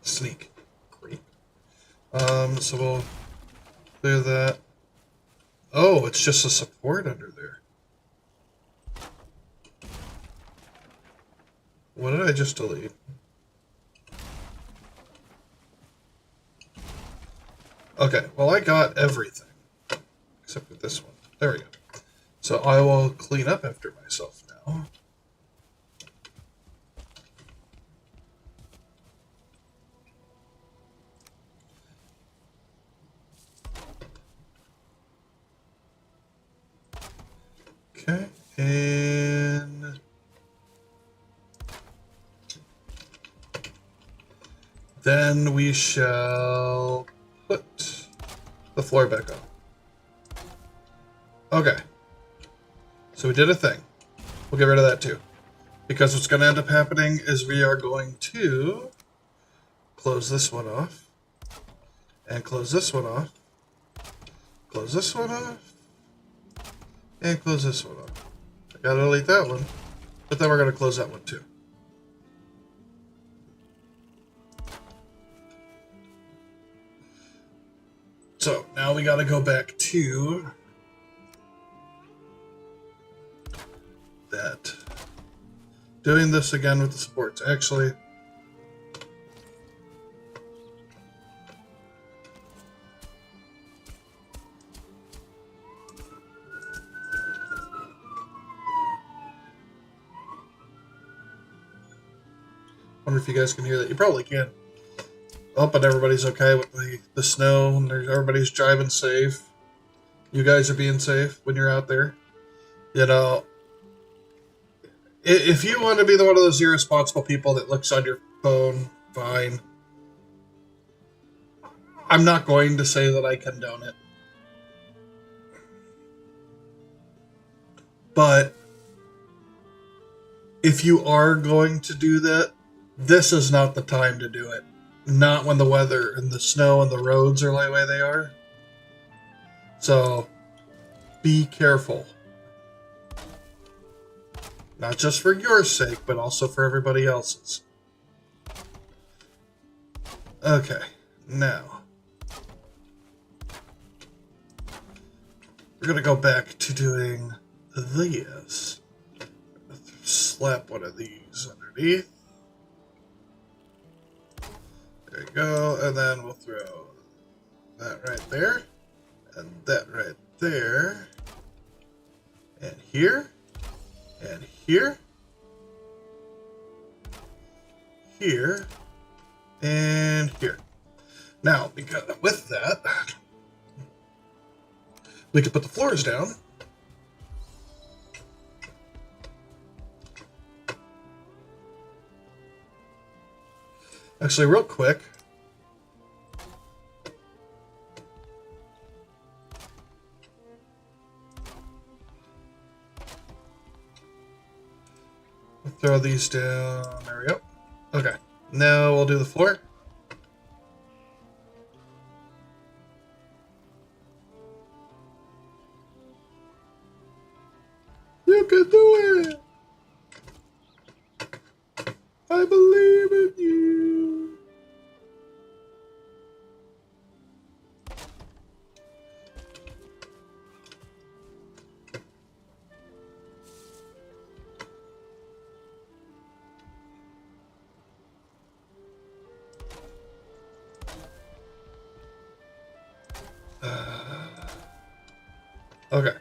sneak. Creep. So we'll clear that. Oh, it's just a support under there. What did I just delete? Okay, well I got everything. Except for this one. There we go. So I will clean up after myself now. Okay, and then we shall put the floor back on. Okay, so we did a thing. We'll get rid of that too. Because what's going to end up happening is we are going to close this one off, and close this one off, close this one off, and close this one off. I gotta delete that one, but then we're going to close that one too. So now we got to go back to that. Doing this again with the supports. Actually, wonder if you guys can hear that. You probably can. Oh, but everybody's okay with the snow, and everybody's driving safe. You guys are being safe when you're out there. You know, if you want to be one of those irresponsible people that looks on your phone, fine. I'm not going to say that I condone it. But if you are going to do that, this is not the time to do it. Not when the weather and the snow and the roads are the way they are. So, be careful. Not just for your sake, but also for everybody else's. Okay, now. We're going to go back to doing this. Slap one of these underneath. There you go, and then we'll throw that right there, and that right there, and here, and here, here, and here. Now, because with that, we can put the floors down. Actually, real quick, we'll throw these down. There we go. Okay, now we'll do the floor. You can do it! I believe in you! Okay.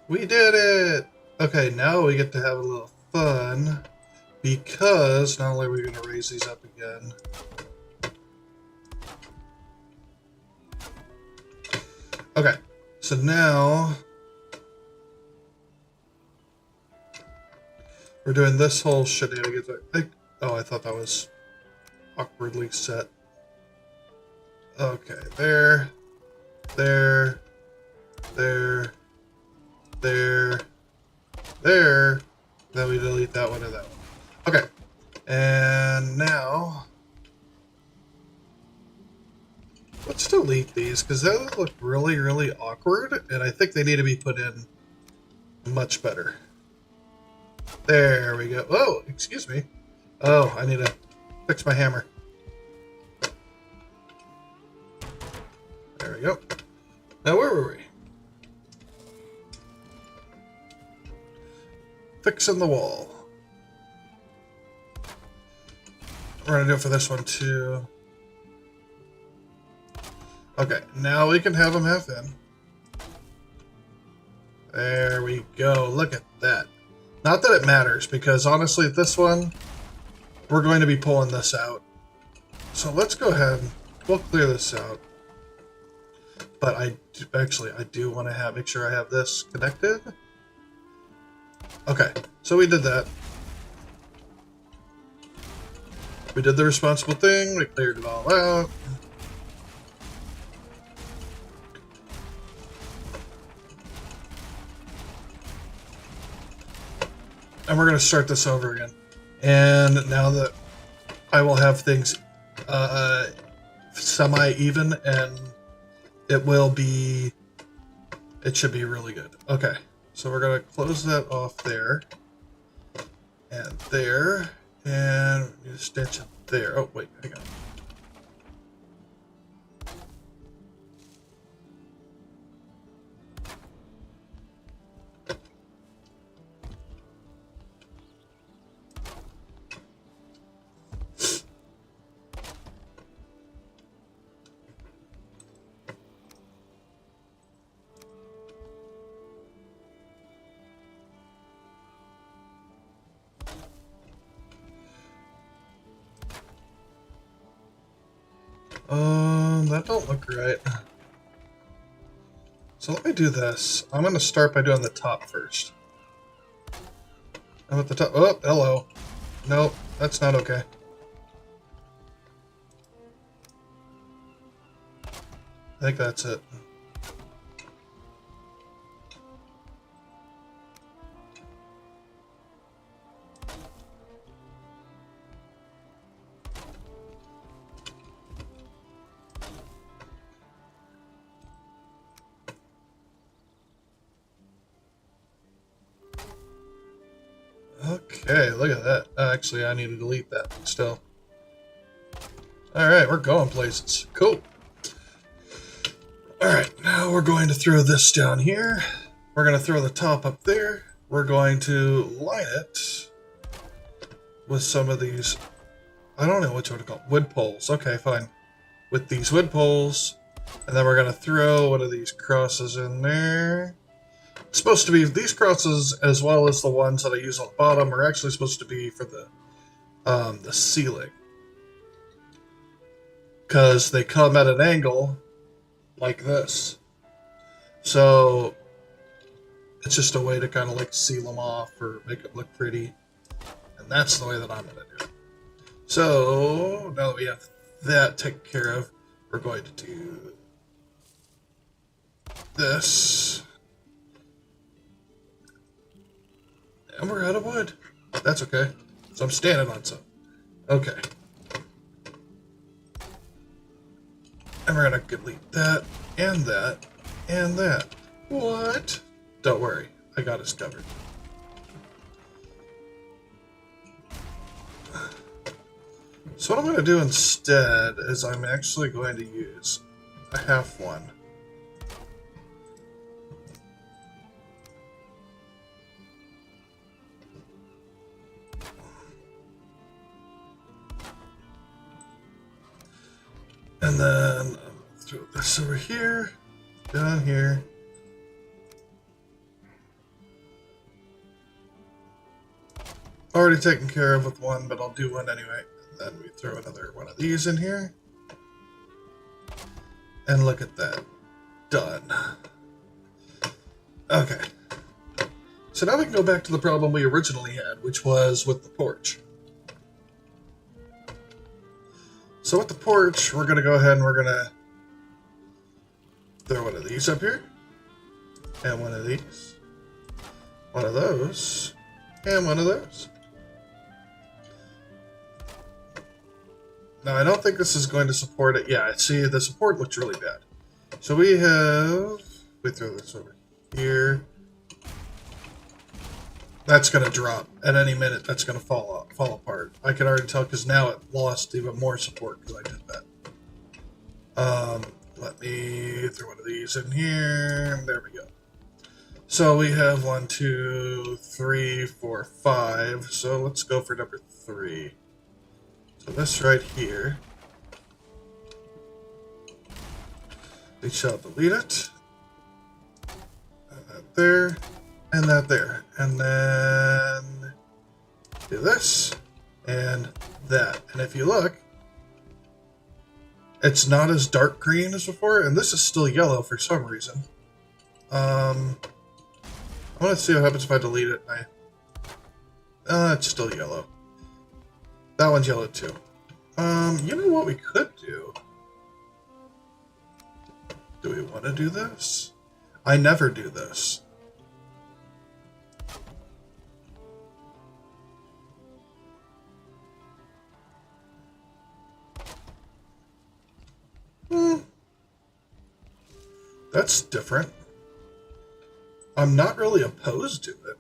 We did it! Okay, now we get to have a little fun, because not only are we going to raise these up again, okay, so now we're doing this whole shenanigans. Oh, I thought that was awkwardly set. Okay, there, there, there, there, there. Then we delete that one and that one. Okay, and now let's delete these because those look really, really awkward, and I think they need to be put in much better. There we go. Oh, excuse me. Oh, I need to fix my hammer. There we go. Now, where were we? Fixing the wall. We're going to do it for this one too. Okay, now we can have them half in. There we go. Look at that. Not that it matters, because honestly, this one, we're going to be pulling this out. So let's go ahead. We'll clear this out. But I do want to make sure I have this connected. Okay, so we did that. We did the responsible thing. We cleared it all out. And we're going to start this over again. And now that I will have things semi-even, and it should be really good. Okay, so we're going to close that off there. And there. And stitch it there. Oh, wait, hang on. That don't look right. So let me do this. I'm going to start by doing the top first. I'm at the top. Oh, hello. Nope, that's not okay. I think that's it. Okay, look at that. Actually, I need to delete that still. Alright, we're going places. Cool. Alright, now we're going to throw this down here. We're going to throw the top up there. We're going to line it with some of these, I don't know what you want to call them, wood poles. Okay, fine. With these wood poles. And then we're going to throw one of these crosses in there. It's supposed to be, these crosses, as well as the ones that I use on the bottom, are actually supposed to be for the ceiling. Because they come at an angle like this. So it's just a way to kind of like seal them off or make it look pretty. And that's the way that I'm going to do it. So now that we have that taken care of, we're going to do this. And we're out of wood. That's okay. So I'm standing on some. Okay. And we're going to delete that, and that, and that. What? Don't worry. I got us covered. So what I'm going to do instead is I'm actually going to use a half one. And then throw this over here, down here. Already taken care of with one, but I'll do one anyway. And then we throw another one of these in here. And look at that. Done. Okay. So now we can go back to the problem we originally had, which was with the porch. So with the porch, we're going to go ahead and we're going to throw one of these up here. And one of these. One of those. And one of those. Now, I don't think this is going to support it. Yeah, see, the support looks really bad. So we throw this over here. That's going to drop. At any minute, that's going to fall apart. I can already tell because now it lost even more support because I did that. Let me throw one of these in here. There we go. So we have 1, 2, 3, 4, 5. So let's go for number 3. So this right here. We shall delete it. And that there. And that there. And then do this. And that. And if you look, it's not as dark green as before, and this is still yellow for some reason. I want to see what happens if I delete it. It's still yellow. That one's yellow too. You know what we could do? Do we want to do this? I never do this. That's different. I'm not really opposed to it.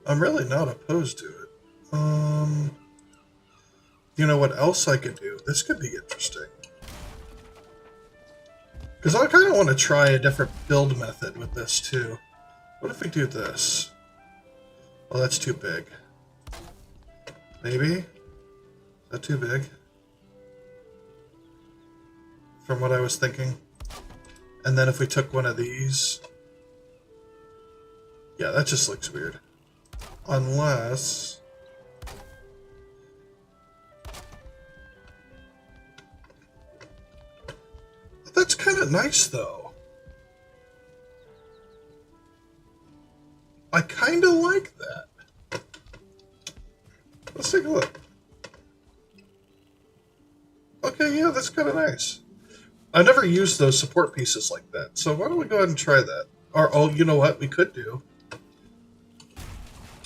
I'm really not opposed to it. You know what else I could do? This could be interesting. Because I kind of want to try a different build method with this too. What if we do this? Oh, that's too big. Maybe? Is that too big? From what I was thinking. And then if we took one of these... Yeah, that just looks weird. Unless... That's kind of nice, though. I kind of like that. Let's take a look. Okay, yeah, that's kind of nice. I never used those support pieces like that, so why don't we go ahead and try that? Or, oh, you know what we could do?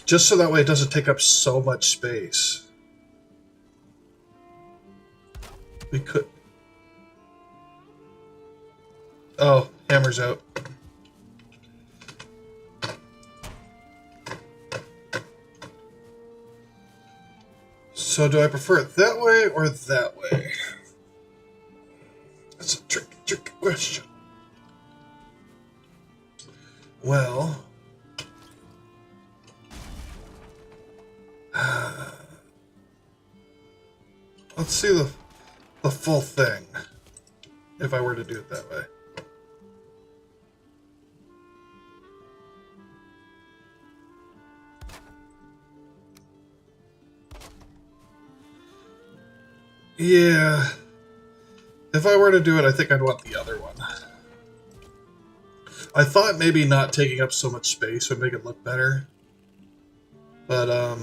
Just so that way it doesn't take up so much space. We could... Oh, hammer's out. So do I prefer it that way or that way? That's a tricky question. Well... let's see the full thing, if I were to do it that way. Yeah. If I were to do it, I think I'd want the other one. I thought maybe not taking up so much space would make it look better. But,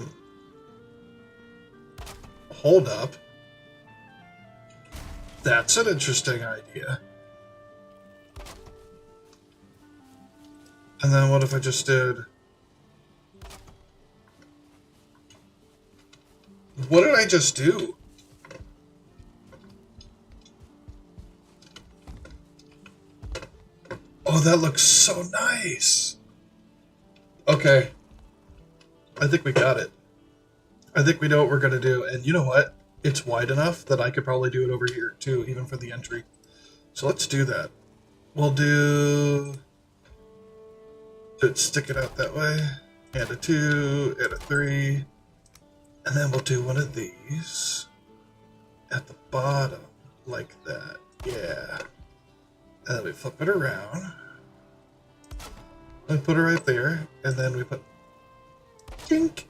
hold up. That's an interesting idea. And then what if I just did... What did I just do? Oh, that looks so nice. Okay. I think we got it. I think we know what we're going to do. And you know what? It's wide enough that I could probably do it over here, too, even for the entry. So let's do that. We'll do... Stick it out that way. And a 2, and a 3. And then we'll do one of these at the bottom, like that. Yeah. And then we flip it around. We put it right there, and then we put... Tink!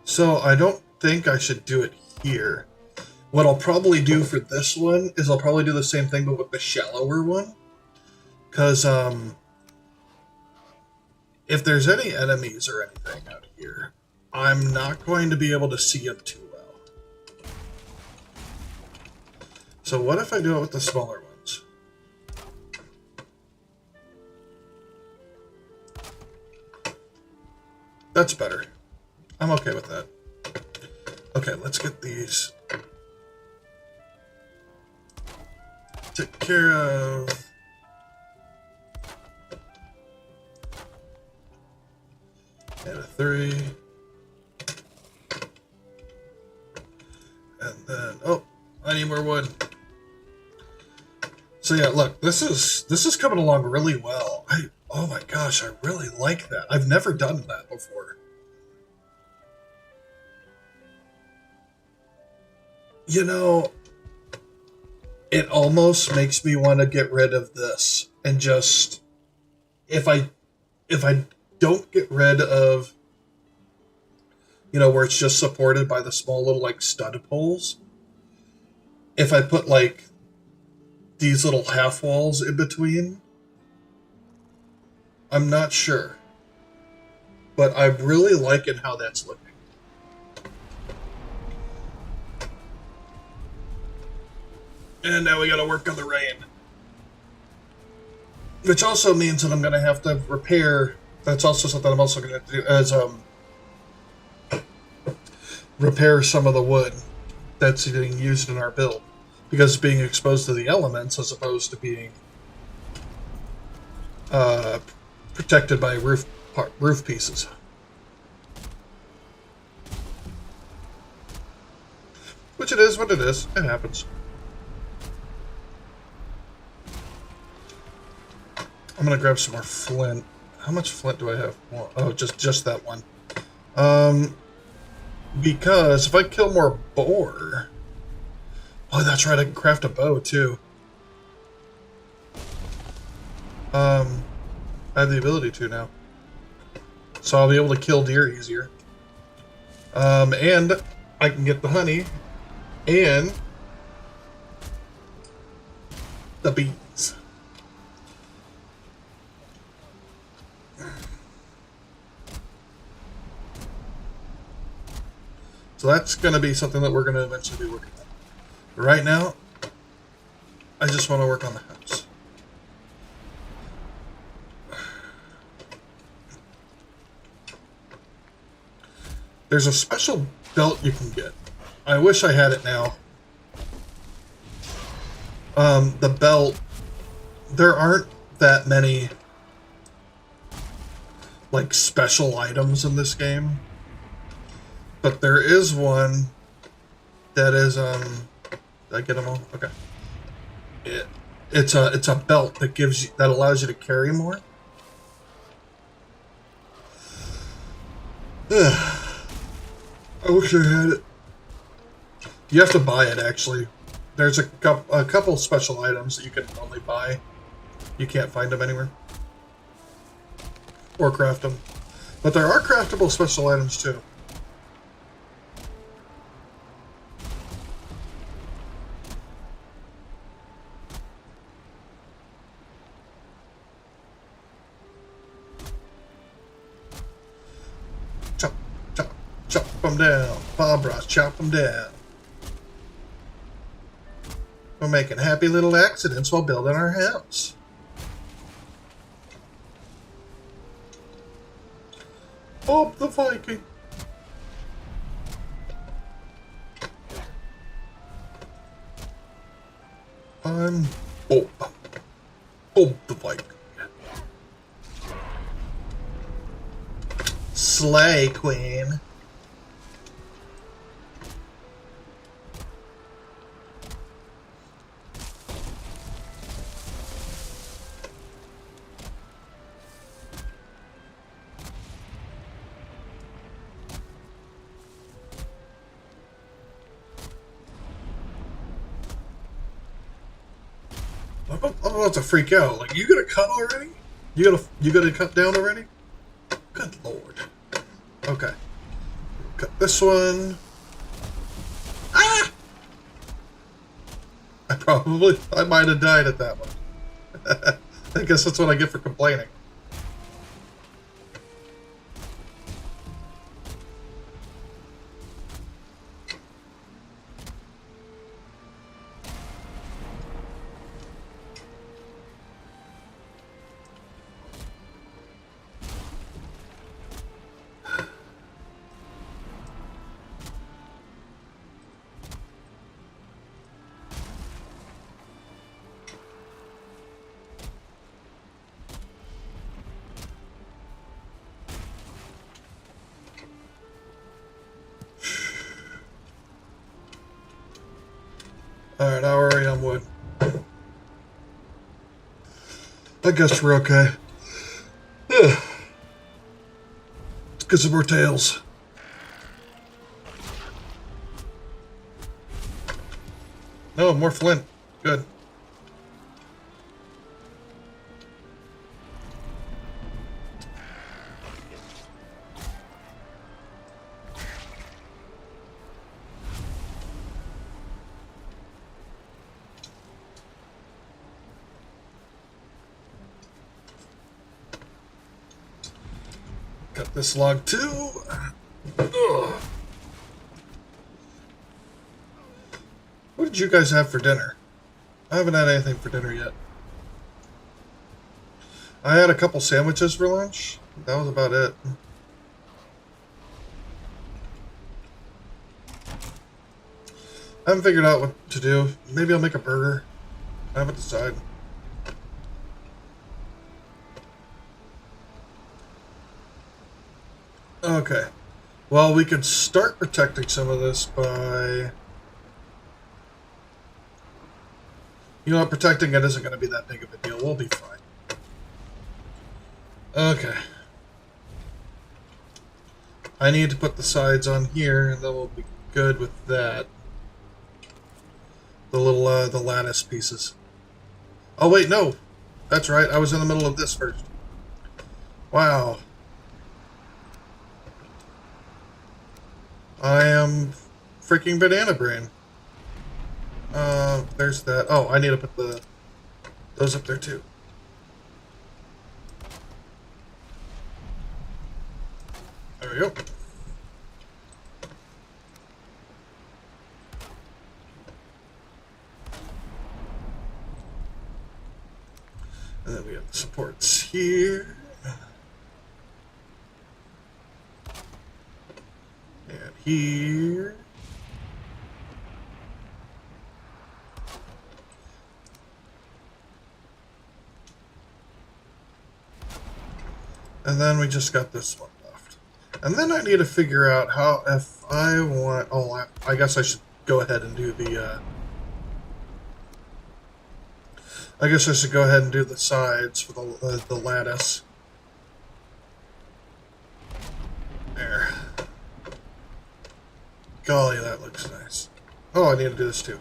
So I don't think I should do it here. What I'll probably do for this one is I'll probably do the same thing, but with the shallower one. Because, if there's any enemies or anything out here, I'm not going to be able to see them too well. So what if I do it with the smaller ones? That's better. I'm okay with that. Okay, let's get these taken care of. And a 3. need more wood. So yeah, look, this is coming along really well. Oh my gosh, I really like that. I've never done that before. You know, it almost makes me want to get rid of this and just if I don't get rid of where it's just supported by the small little like stud poles, if I put like these little half walls in between, I'm not sure. But I'm really liking how that's looking. And now we gotta work on the rain. Which also means that I'm gonna have to repair. That's also something I'm also gonna do as repair some of the wood that's being used in our build, because it's being exposed to the elements as opposed to being protected by roof pieces. Which it is what it is. It happens. I'm gonna grab some more flint. How much flint do I have? Well, oh, just that one. Because if I kill more boar... Oh, that's right, I can craft a bow, too. I have the ability to now. So I'll be able to kill deer easier. And I can get the honey and the bees. So that's going to be something that we're going to eventually be working on. But right now, I just want to work on the house. There's a special belt you can get. I wish I had it now. The belt, there aren't that many like special items in this game. But there is one that is did I get them all? Okay. It's a belt that allows you to carry more. I wish I had it. You have to buy it actually. There's a couple special items that you can only buy. You can't find them anywhere. Or craft them. But there are craftable special items too. Chop them down. Barbara, chop them down. We're making happy little accidents while building our house. Bob the Viking. I'm Bob. Bob the Viking. Slay, Queen. I'm about to freak out. Like, you gonna cut already? You gonna cut down already? Good lord. Okay. Cut this one. Ah! I might have died at that one. I guess that's what I get for complaining. Alright, I already am wood. I guess we're okay. Yeah. Let's get some more tails. No, more flint. Good. Got this log too. Ugh. What did you guys have for dinner? I haven't had anything for dinner yet. I had a couple sandwiches for lunch. That was about it. I haven't figured out what to do. Maybe I'll make a burger. I haven't decided. Okay. Well, we could start protecting some of this by... You know what? Protecting it isn't going to be that big of a deal. We'll be fine. Okay. I need to put the sides on here, and then we'll be good with that. The little, the lattice pieces. Oh, wait, no. That's right. I was in the middle of this first. Wow. I am freaking banana brain. There's that. Oh, I need to put those up there too. There we go. And then we have the supports here. And here. And then we just got this one left. And then I need to figure out how, if I want... Oh, I guess I should go ahead and do the... I guess I should go ahead and do the sides for the lattice. There. Golly, that looks nice. Oh, I need to do this too.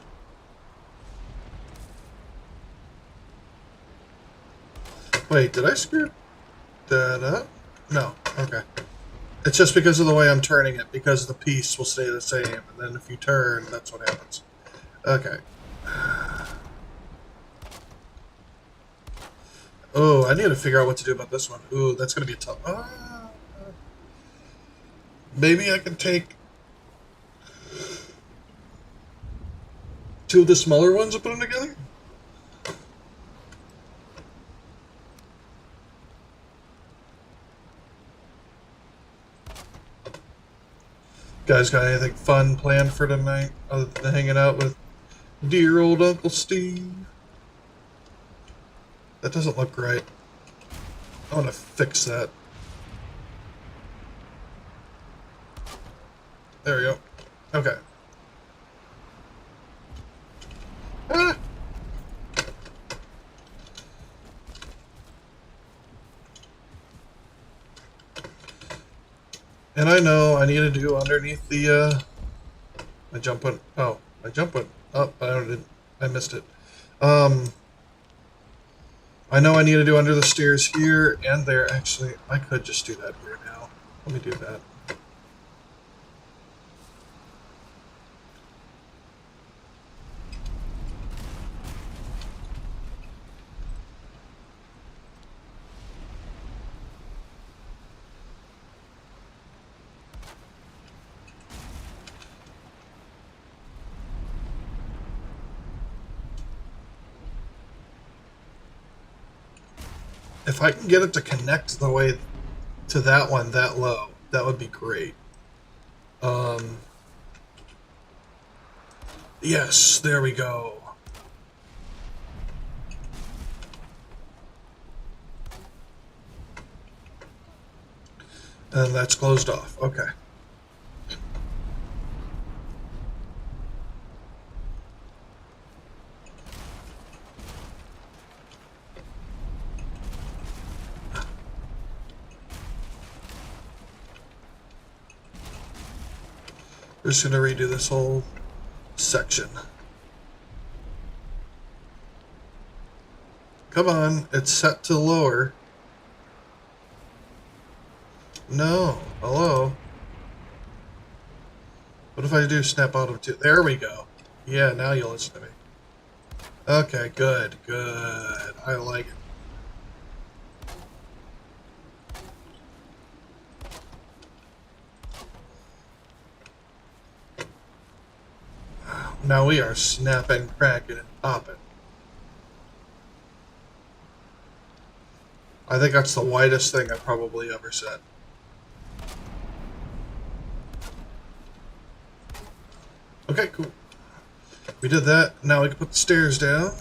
Wait, did I screw that up? No. Okay. It's just because of the way I'm turning it, because the piece will stay the same, and then if you turn, that's what happens. Okay. Oh, I need to figure out what to do about this one. Ooh, that's going to be a tough... maybe I can take two of the smaller ones and put them together? Guys got anything fun planned for tonight other than hanging out with dear old Uncle Steve? That doesn't look right. I want to fix that. There we go. Okay. Ah! And I know I need to do underneath the, my jump went, oh, my jump went up, I missed it. I know I need to do under the stairs here and there. Actually, I could just do that here now. Let me do that. If I can get it to connect the way to that one that low, that would be great. Yes, there we go. And that's closed off. Okay. We're just going to redo this whole section. Come on, it's set to lower. No, hello. What if I do snap out of two? There we go. Yeah, now you'll listen to me. Okay, good, good. I like it. Now we are snapping, cracking, and popping. I think that's the widest thing I've probably ever said. Okay, cool. We did that. Now we can put the stairs down.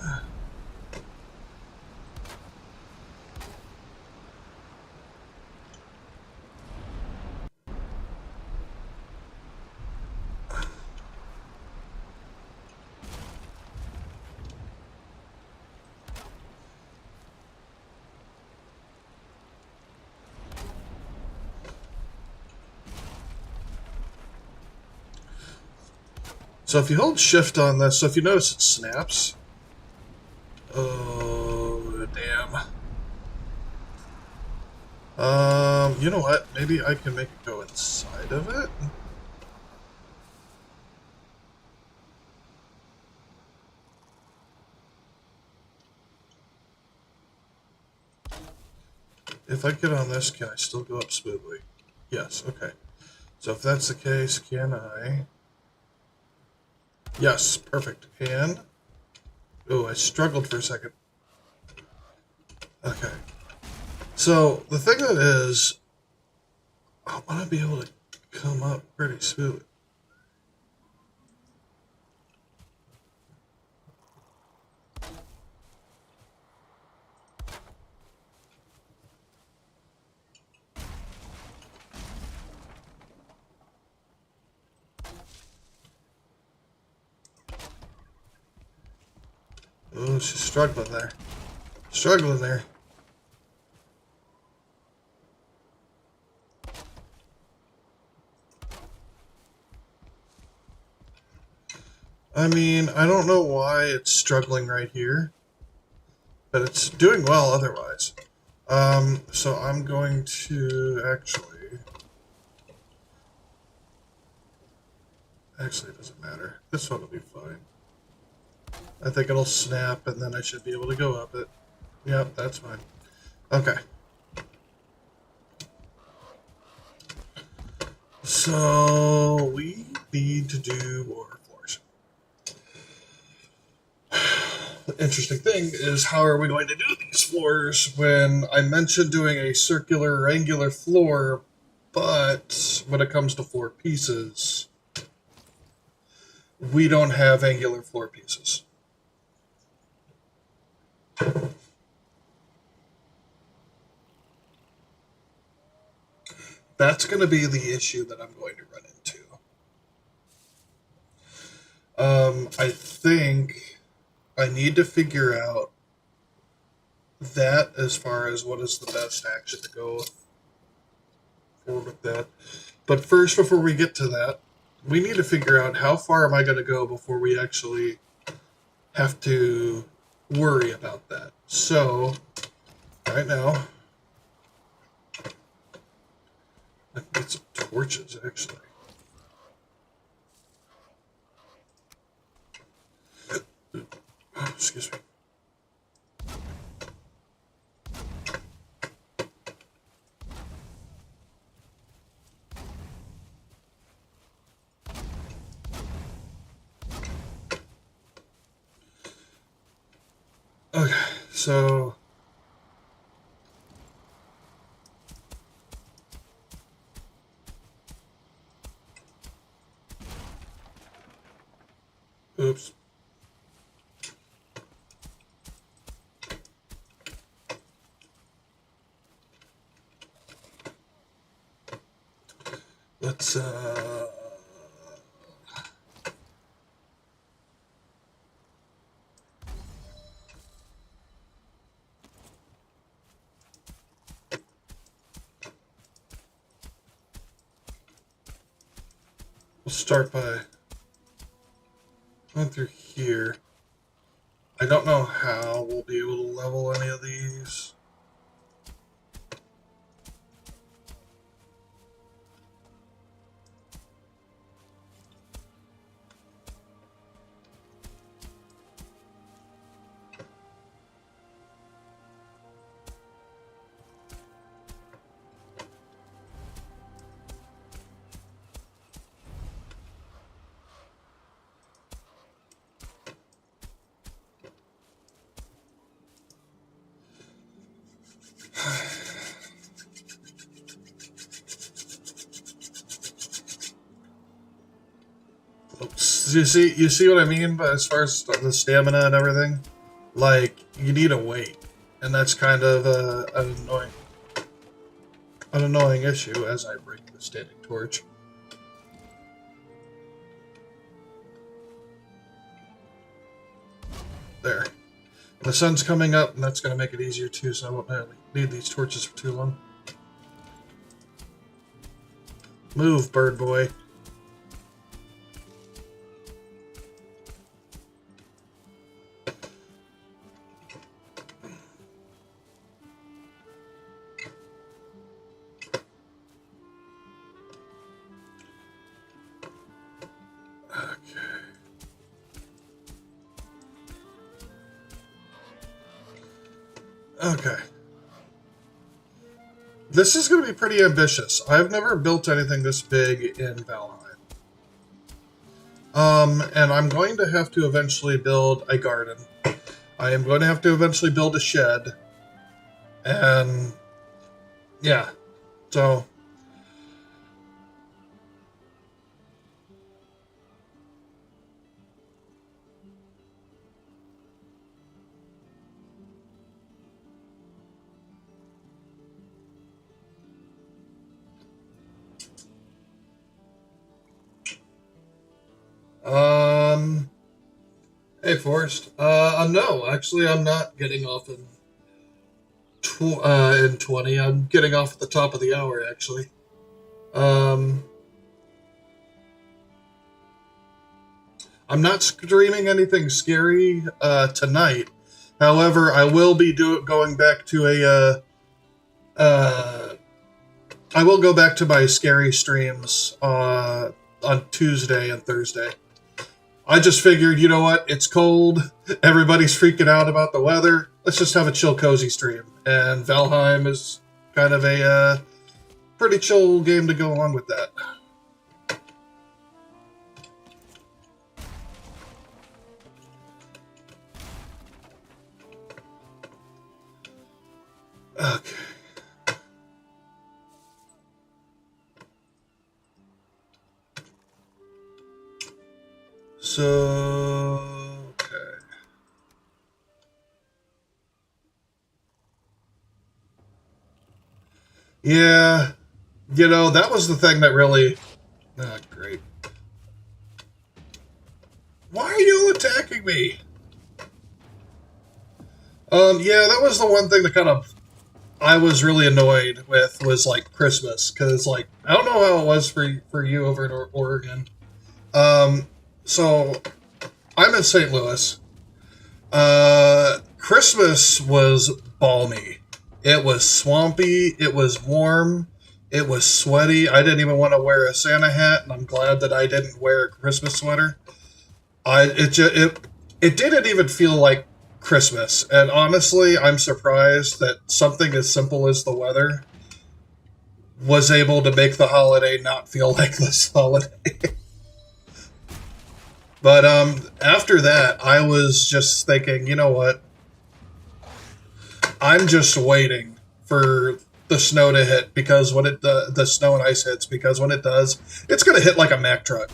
So if you hold shift on this, so if you notice it snaps. Oh, damn. You know what? Maybe I can make it go inside of it? If I get on this, can I still go up smoothly? Yes, okay. So if that's the case, can I... Yes, perfect. And... Oh, I struggled for a second. Okay. So, the thing that is... I want to be able to come up pretty smooth. Oh, she's struggling there. Struggling there. I mean, I don't know why it's struggling right here, but it's doing well otherwise. So I'm going to actually... Actually, it doesn't matter. This one will be fine. I think it'll snap, and then I should be able to go up it. Yep, that's fine. Okay. So we need to do more floors. The interesting thing is, how are we going to do these floors when I mentioned doing a circular or angular floor, but when it comes to floor pieces, we don't have angular floor pieces. That's going to be the issue that I'm going to run into. I think I need to figure out that as far as what is the best action to go forward with that. But first, before we get to that, we need to figure out how far am I going to go before we actually have to worry about that. So, right now, I can get some torches, actually. Excuse me. Okay, so... Oops. Let's, We'll start by going through here. I don't know how we'll be able to level any of these. You see what I mean? But as far as the stamina and everything, like you need to wait, and that's kind of an annoying issue as I break the standing torch. There, the sun's coming up, and that's going to make it easier too. So I won't need these torches for too long. Move, bird boy. Okay. This is going to be pretty ambitious. I've never built anything this big in Valheim. And I'm going to have to eventually build a garden. I am going to have to eventually build a shed. And yeah, so hey Forrest. No, actually, I'm not getting off in 20. I'm getting off at the top of the hour, actually. I'm not streaming anything scary tonight. However, I will be going back to I will go back to my scary streams on Tuesday and Thursday. I just figured, you know what? It's cold. Everybody's freaking out about the weather. Let's just have a chill, cozy stream. And Valheim is kind of a pretty chill game to go along with that. Okay. So, okay. Yeah, you know, that was the thing that really... Ah, great. Why are you attacking me? Yeah, that was the one thing that kind of I was really annoyed with was like Christmas, because like I don't know how it was for you over in Oregon. So I'm in St. Louis. Christmas was balmy. It was swampy. It was warm. It was sweaty. I didn't even want to wear a Santa hat, and I'm glad that I didn't wear a Christmas sweater. It didn't even feel like Christmas, and honestly, I'm surprised that something as simple as the weather was able to make the holiday not feel like this holiday. But after that, I was just thinking, you know what? I'm just waiting for the snow to hit because when the snow and ice hits, because when it does, it's gonna hit like a Mack truck,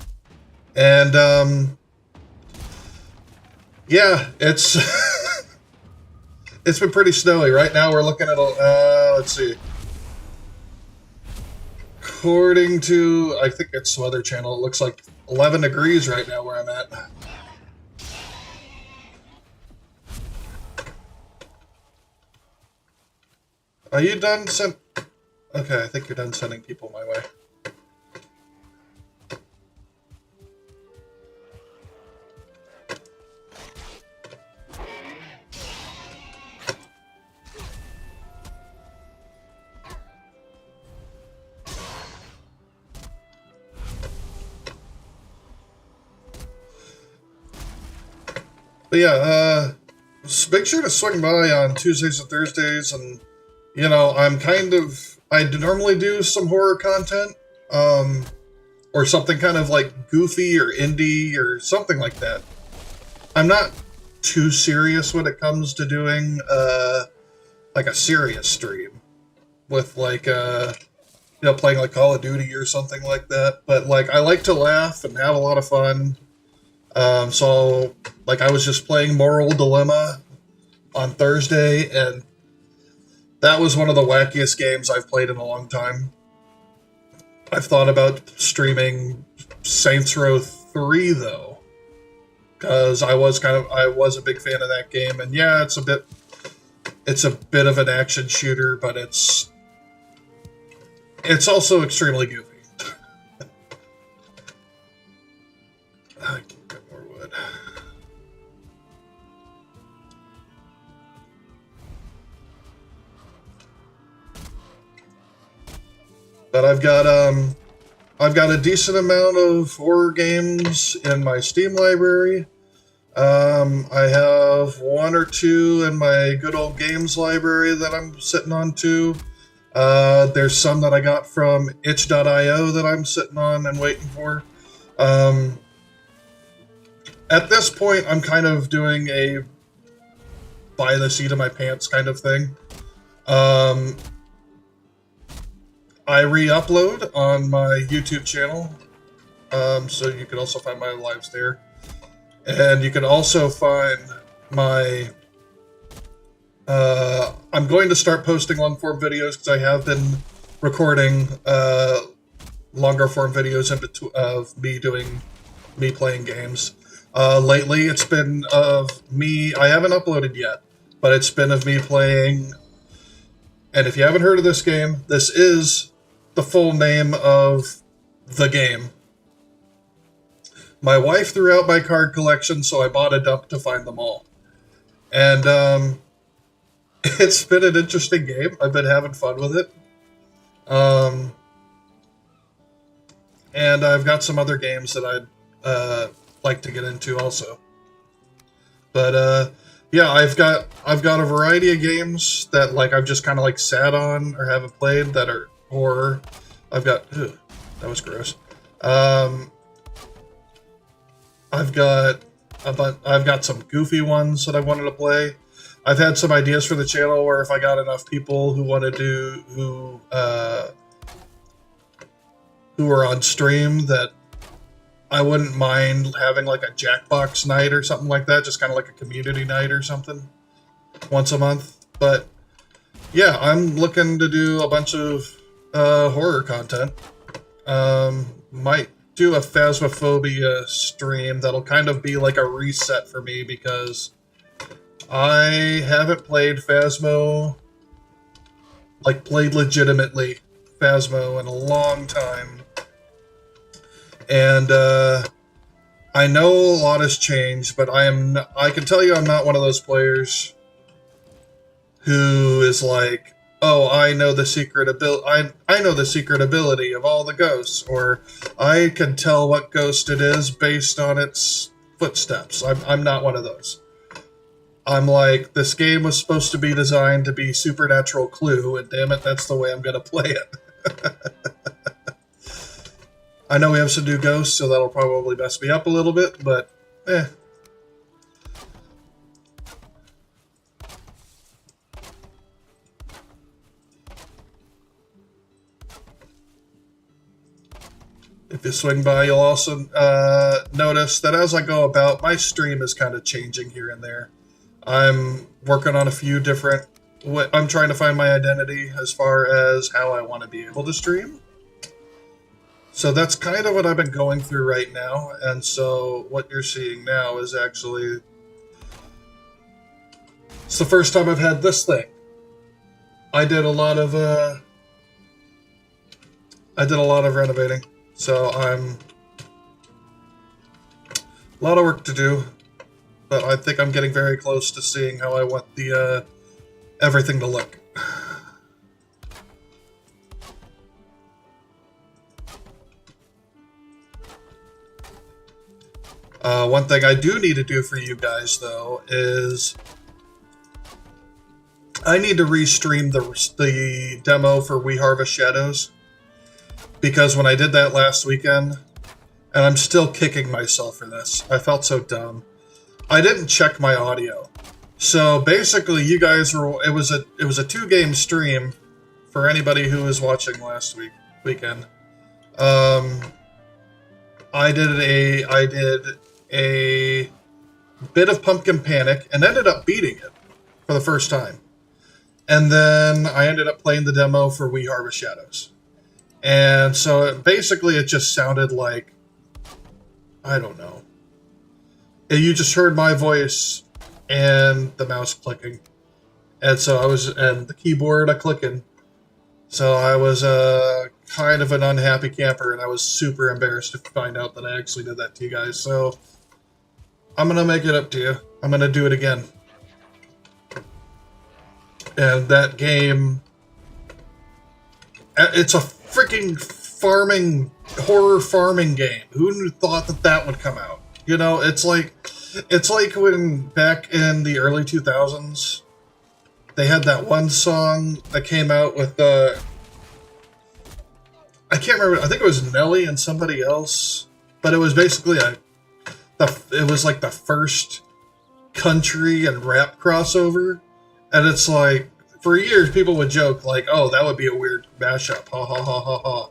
and yeah, it's it's been pretty snowy. Right now, we're looking at let's see. According to, I think it's Weather Channel, it looks like 11 degrees right now where I'm at. Are you done? Okay, I think you're done sending people my way. But yeah, make sure to swing by on Tuesdays and Thursdays, and you know, I normally do some horror content, or something kind of like goofy or indie or something like that. I'm not too serious when it comes to doing like a serious stream with like playing like Call of Duty or something like that. But like I like to laugh and have a lot of fun. So like I was just playing Moral Dilemma on Thursday, and that was one of the wackiest games I've played in a long time. I've thought about streaming Saints Row 3 though, because I was a big fan of that game, and yeah, it's a bit of an action shooter, but it's also extremely goofy. I can get more wood. But I've got a decent amount of horror games in my Steam library. I have one or two in my good old games library that I'm sitting on too. There's some that I got from itch.io that I'm sitting on and waiting for. At this point, I'm kind of doing a by the seat of my pants kind of thing. I re-upload on my YouTube channel, so you can also find my lives there. And you can also find my... I'm going to start posting long-form videos because I have been recording longer-form videos of me playing games. Lately, it's been of me... I haven't uploaded yet, but it's been of me playing... And if you haven't heard of this game, this is the full name of the game. My wife threw out my card collection, so I bought a dump to find them all. And it's been an interesting game. I've been having fun with it. And I've got some other games that I'd like to get into also. But yeah, I've got a variety of games that like I've just kind of like sat on or haven't played that are horror. I've got that was gross. I've got some goofy ones that I wanted to play. I've had some ideas for the channel where if I got enough people who want to do who are on stream, that I wouldn't mind having like a Jackbox night or something like that, just kind of like a community night or something once a month. But yeah, I'm looking to do a bunch of horror content. Might do a Phasmophobia stream that'll kind of be like a reset for me because I haven't played Phasmo, like played legitimately Phasmo in a long time. And I know a lot has changed, but I can tell you I'm not one of those players who is like, oh, I know the secret I know the secret ability of all the ghosts, or I can tell what ghost it is based on its footsteps. I'm not one of those. I'm like, this game was supposed to be designed to be Supernatural Clue, and damn it, that's the way I'm gonna play it. I know we have some new ghosts, so that'll probably mess me up a little bit, but eh. If you swing by, you'll also notice that as I go about, my stream is kind of changing here and there. I'm working on a few different... I'm trying to find my identity as far as how I want to be able to stream. So that's kind of what I've been going through right now, and so what you're seeing now is actually... It's the first time I've had this thing. I did a lot of renovating. So I'm a lot of work to do, but I think I'm getting very close to seeing how I want the everything to look. One thing I do need to do for you guys, though, is I need to restream the demo for We Harvest Shadows, because when I did that last weekend, and I'm still kicking myself for this, I felt so dumb. I didn't check my audio. So basically, you guys were it was a 2-game stream for anybody who was watching last weekend. I did a bit of Pumpkin Panic and ended up beating it for the first time. And then I ended up playing the demo for We Harvest Shadows. And so basically it just sounded like, I don't know. You just heard my voice and the mouse clicking. And so and the keyboard clicking. So I was kind of an unhappy camper, and I was super embarrassed to find out that I actually did that to you guys. So I'm going to make it up to you. I'm going to do it again. And that game, it's a freaking horror farming game. Who thought that would come out? You know, it's like when back in the early 2000s, they had that one song that came out with I can't remember, I think it was Nelly and somebody else, but it was basically it was like the first country and rap crossover. And it's like, for years, people would joke, like, oh, that would be a weird mashup, ha ha ha ha ha.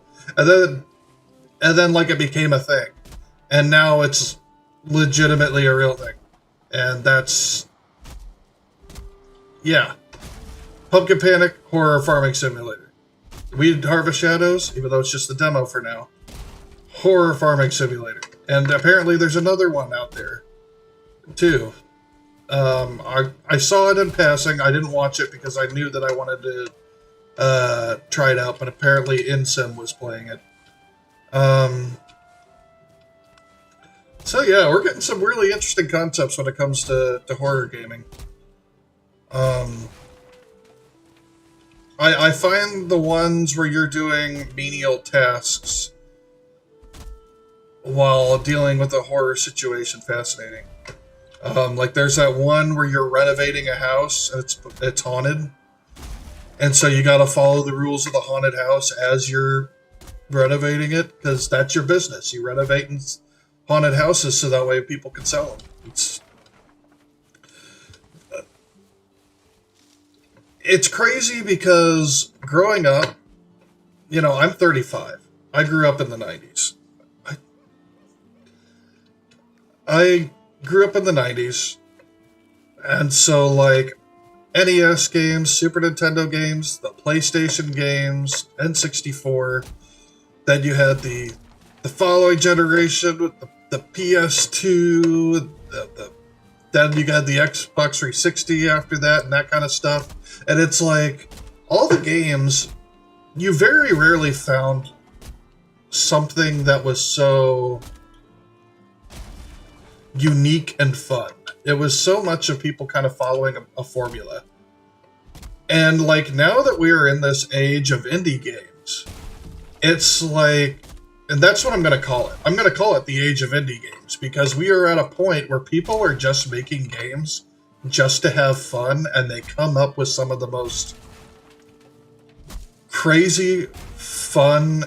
And then like, it became a thing. And now it's legitimately a real thing. And that's, yeah. Pumpkin Panic, Horror Farming Simulator. We Harvest Shadows, even though it's just the demo for now. Horror Farming Simulator. And apparently there's another one out there, too. I saw it in passing. I didn't watch it because I knew that I wanted to try it out, but apparently InSim was playing it. So yeah, we're getting some really interesting concepts when it comes to horror gaming. I find the ones where you're doing menial tasks while dealing with a horror situation fascinating. Like there's that one where you're renovating a house and it's haunted, and so you got to follow the rules of the haunted house as you're renovating it, because that's your business. You renovate haunted houses so that way people can sell them. It's crazy because growing up, you know, I'm 35. I grew up in the 90s. I grew up in the 90s, and so like NES games, Super Nintendo games, the PlayStation games, N64, then you had the following generation with the PS2, then you got the Xbox 360 after that, and that kind of stuff. And it's like, all the games, you very rarely found something that was so unique and fun. It was so much of people kind of following a formula. And like, now that we are in this age of indie games, it's like, and that's what I'm going to call it. I'm going to call it the age of indie games, because we are at a point where people are just making games just to have fun, and they come up with some of the most crazy, fun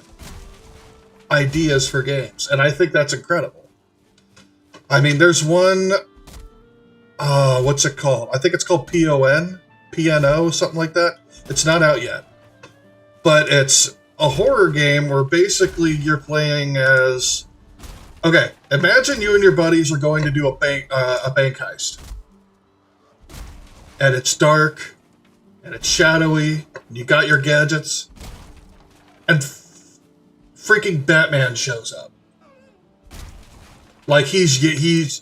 ideas for games. And I think that's incredible. I mean, there's one, what's it called? I think it's called PNO, something like that. It's not out yet. But it's a horror game where basically you're playing as... Okay, imagine you and your buddies are going to do a bank heist. And it's dark, and it's shadowy, and you got your gadgets, and freaking Batman shows up. Like, the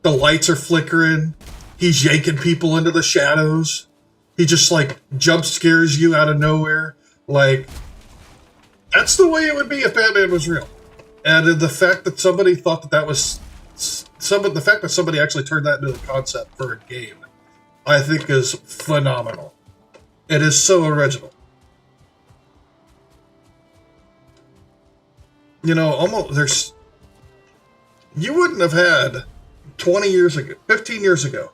lights are flickering, he's yanking people into the shadows, he just, like, jump scares you out of nowhere. Like, that's the way it would be if Batman was real. And the fact that somebody thought that was... the fact that somebody actually turned that into a concept for a game, I think is phenomenal. It is so original. You know, you wouldn't have had 20 years ago, 15 years ago.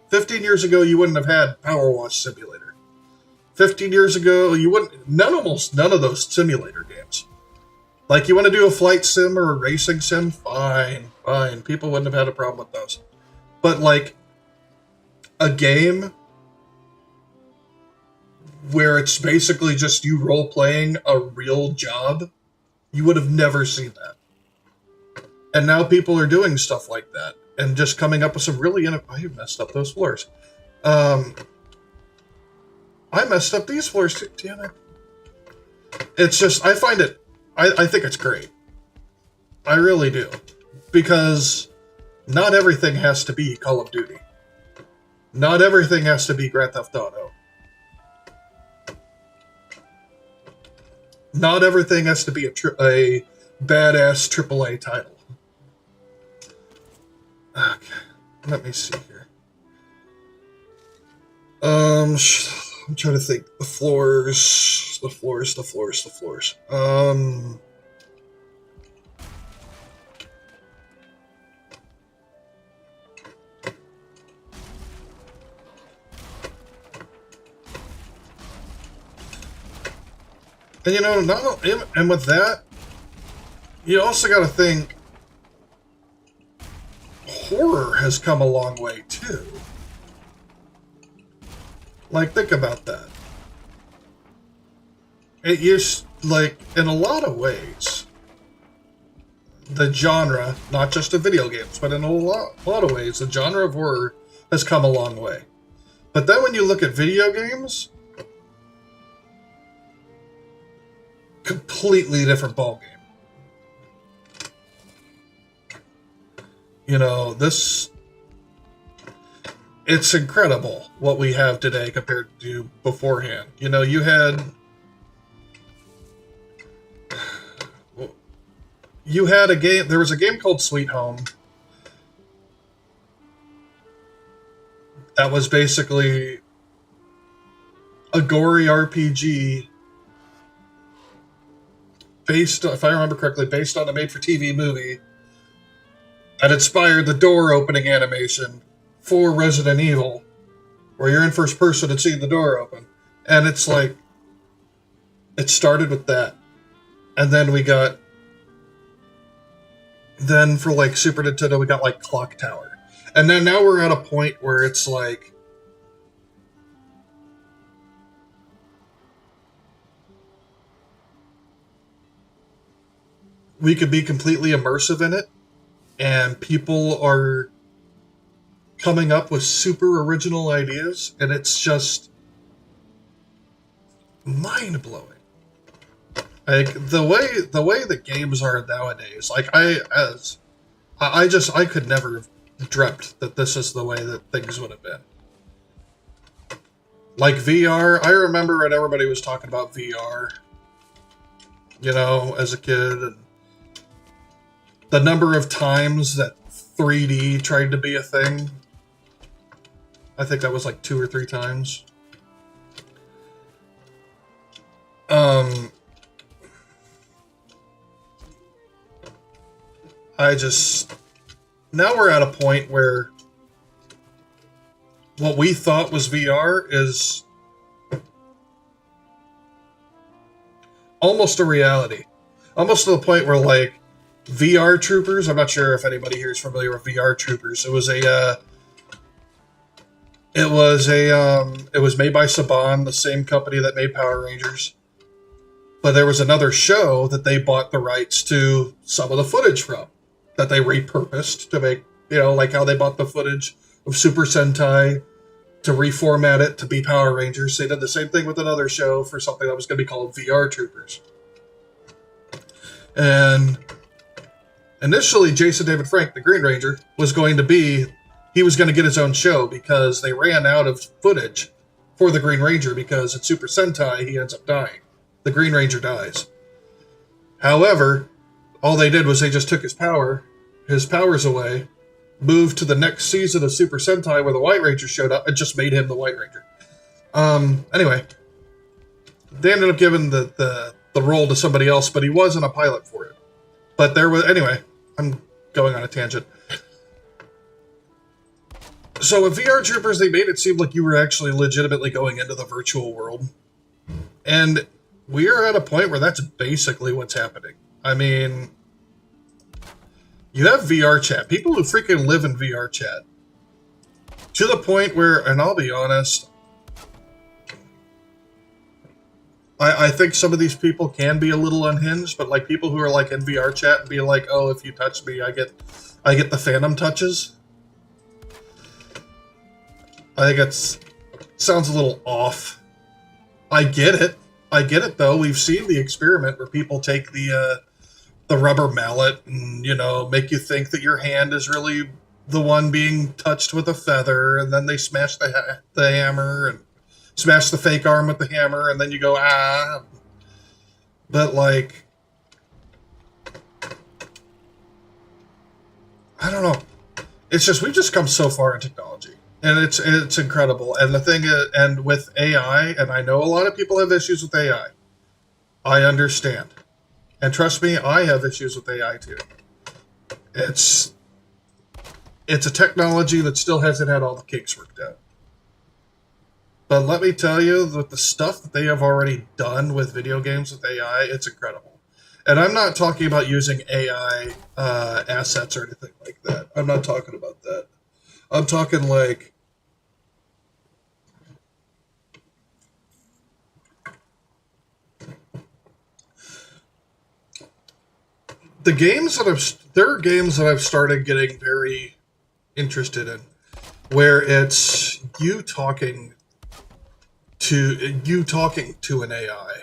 15 years ago, you wouldn't have had Power Wash Simulator. 15 years ago, you wouldn't, almost none of those simulator games. Like, you want to do a flight sim or a racing sim? Fine. People wouldn't have had a problem with those. But, like, a game where it's basically just you role-playing a real job, you would have never seen that. And now people are doing stuff like that and just coming up with some really I messed up those floors. I messed up these floors too, damn it. It's just, I find it, I think it's great. I really do. Because not everything has to be Call of Duty. Not everything has to be Grand Theft Auto. Not everything has to be a badass AAA title. Okay, let me see here. I'm trying to think. The floors. And you know, and with that, you also got to think horror has come a long way too. Like, think about that. It used, like, in a lot of ways, the genre, not just of video games, but in a lot of ways, the genre of horror has come a long way. But then when you look at video games, completely different ballgame. You know, it's incredible what we have today compared to beforehand. You know, you had a game, there was a game called Sweet Home that was basically a gory RPG based, if I remember correctly, based on a made-for-TV movie that inspired the door opening animation for Resident Evil, where you're in first person and seeing the door open. And it's like, it started with that. And then then for like Super Nintendo, we got like Clock Tower. And then now we're at a point where it's like, we could be completely immersive in it, and people are coming up with super original ideas, and it's just mind-blowing. Like, the way the games are nowadays, like, I could never have dreamt that this is the way that things would have been. Like VR, I remember when everybody was talking about VR, you know, as a kid, and the number of times that 3D tried to be a thing. I think that was like 2 or 3 times. Now we're at a point where what we thought was VR is almost a reality. Almost to the point where, like, VR Troopers, I'm not sure if anybody here is familiar with VR Troopers. It was made by Saban, the same company that made Power Rangers. But there was another show that they bought the rights to some of the footage from, that they repurposed to make, you know, like how they bought the footage of Super Sentai to reformat it to be Power Rangers. They did the same thing with another show for something that was going to be called VR Troopers. And initially, Jason David Frank, the Green Ranger, was going to get his own show because they ran out of footage for the Green Ranger, because in Super Sentai, he ends up dying. The Green Ranger dies. However, all they did was they just took his powers away, moved to the next season of Super Sentai where the White Ranger showed up, and just made him the White Ranger. Anyway, they ended up giving the role to somebody else, but he wasn't a pilot for it. But there was, anyway, I'm going on a tangent. So with VR Troopers, they made it seem like you were actually legitimately going into the virtual world. And we are at a point where that's basically what's happening. I mean, you have VR chat. People who freaking live in VR chat. To the point where, and I'll be honest, I think some of these people can be a little unhinged, but like people who are like in VR chat and be like, oh, if you touch me, I get the phantom touches. I think it's sounds a little off. I get it though. We've seen the experiment where people take the rubber mallet and, you know, make you think that your hand is really the one being touched with a feather, and then they smash the hammer and smash the fake arm with the hammer, and then you go, ah. But, like, I don't know. It's just, we've just come so far in technology. And it's incredible. And the thing is, and with AI, and I know a lot of people have issues with AI. I understand. And trust me, I have issues with AI too. It's a technology that still hasn't had all the kinks worked out. But let me tell you that the stuff that they have already done with video games with AI, it's incredible. And I'm not talking about using AI assets or anything like that. I'm not talking about that. I'm talking like the games that there are games that I've started getting very interested in, where it's you talking to an AI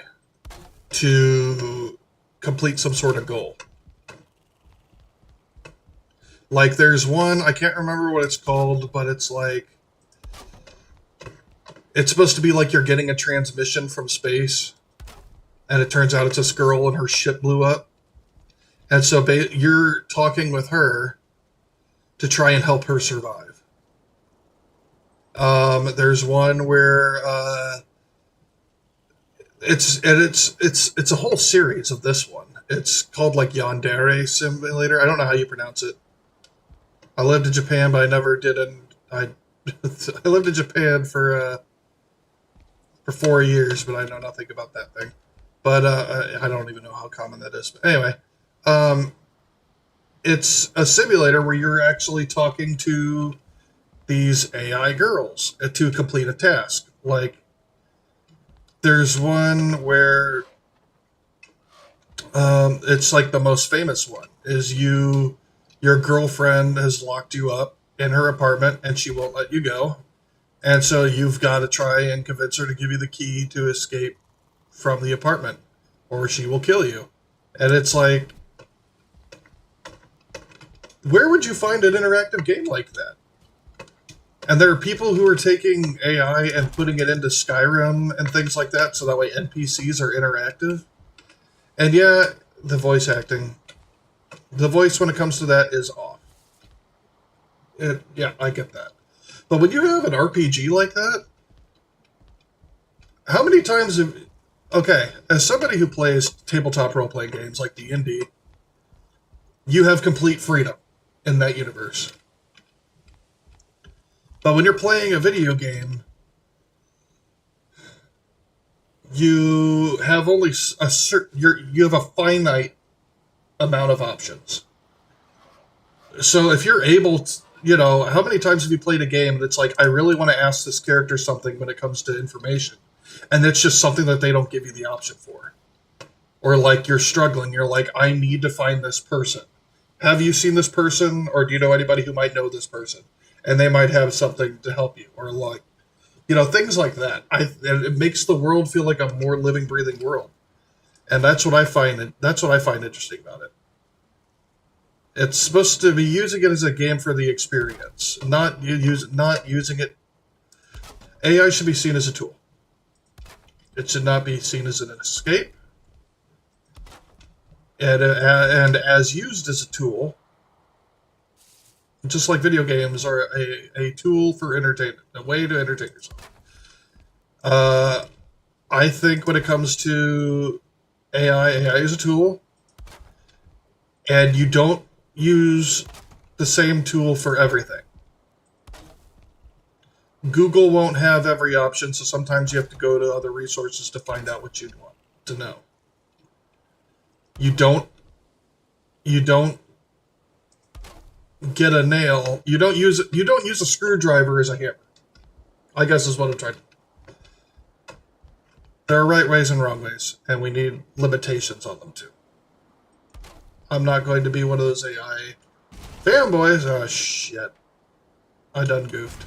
to complete some sort of goal. Like there's one, I can't remember what it's called, but it's like it's supposed to be like you're getting a transmission from space, and it turns out it's this girl and her ship blew up. And so you're talking with her to try and help her survive. There's one where it's a whole series of this one. It's called like Yandere Simulator. I don't know how you pronounce it. I lived in Japan, but I never did. I lived in Japan for 4 years, but I know nothing about that thing. But I don't even know how common that is. But anyway. It's a simulator where you're actually talking to these AI girls to complete a task. Like, there's one where it's like the most famous one is your girlfriend has locked you up in her apartment and she won't let you go. And so you've got to try and convince her to give you the key to escape from the apartment or she will kill you. And it's like, where would you find an interactive game like that? And there are people who are taking AI and putting it into Skyrim and things like that, so that way NPCs are interactive. And yeah, the voice acting. The voice, when it comes to that, is off. Yeah, I get that. But when you have an RPG like that, how many times have... Okay, as somebody who plays tabletop role-playing games like D&D, you have complete freedom in that universe. But when you're playing a video game, you have only you have a finite amount of options. So if you're able to, you know, how many times have you played a game that's like, I really want to ask this character something when it comes to information, and it's just something that they don't give you the option for. Or like you're struggling, you're like, I need to find this person. Have you seen this person, or do you know anybody who might know this person? And they might have something to help you, or like, you know, things like that. It makes the world feel like a more living, breathing world, and that's what I find. That's what I find interesting about it. It's supposed to be using it as a game for the experience, not using it. AI should be seen as a tool. It should not be seen as an escape. And as used as a tool, just like video games are a tool for entertainment, a way to entertain yourself. I think when it comes to AI is a tool, and you don't use the same tool for everything. Google won't have every option, so sometimes you have to go to other resources to find out what you'd want to know. You don't get a nail. You don't use a screwdriver as a hammer. I guess is what I'm trying to. There are right ways and wrong ways, and we need limitations on them too. I'm not going to be one of those AI fanboys. Oh shit. I done goofed.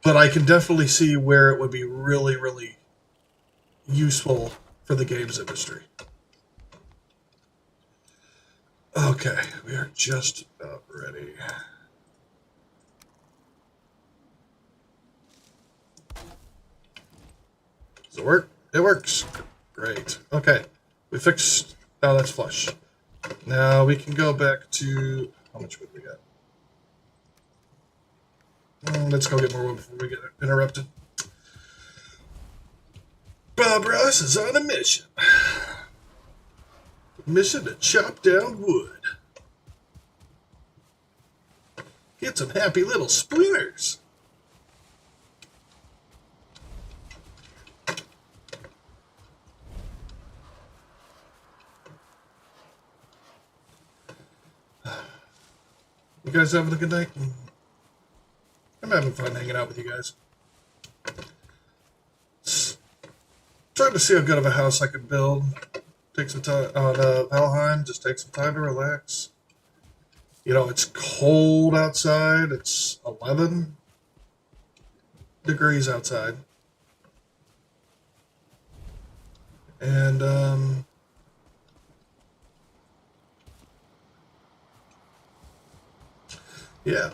But I can definitely see where it would be really, really useful for the games industry. Okay, we are just about ready. Does it work? It works. Great. Okay, we fixed... Oh, that's flush. Now we can go back to... How much wood we got? Let's go get more wood before we get interrupted. Bob Ross is on a mission. Mission to chop down wood. Get some happy little splinters. You guys having a good night? I'm having fun hanging out with you guys. Trying to see how good of a house I can build. Take some time on Valheim. Just take some time to relax. You know, it's cold outside. It's 11 degrees outside. And, yeah,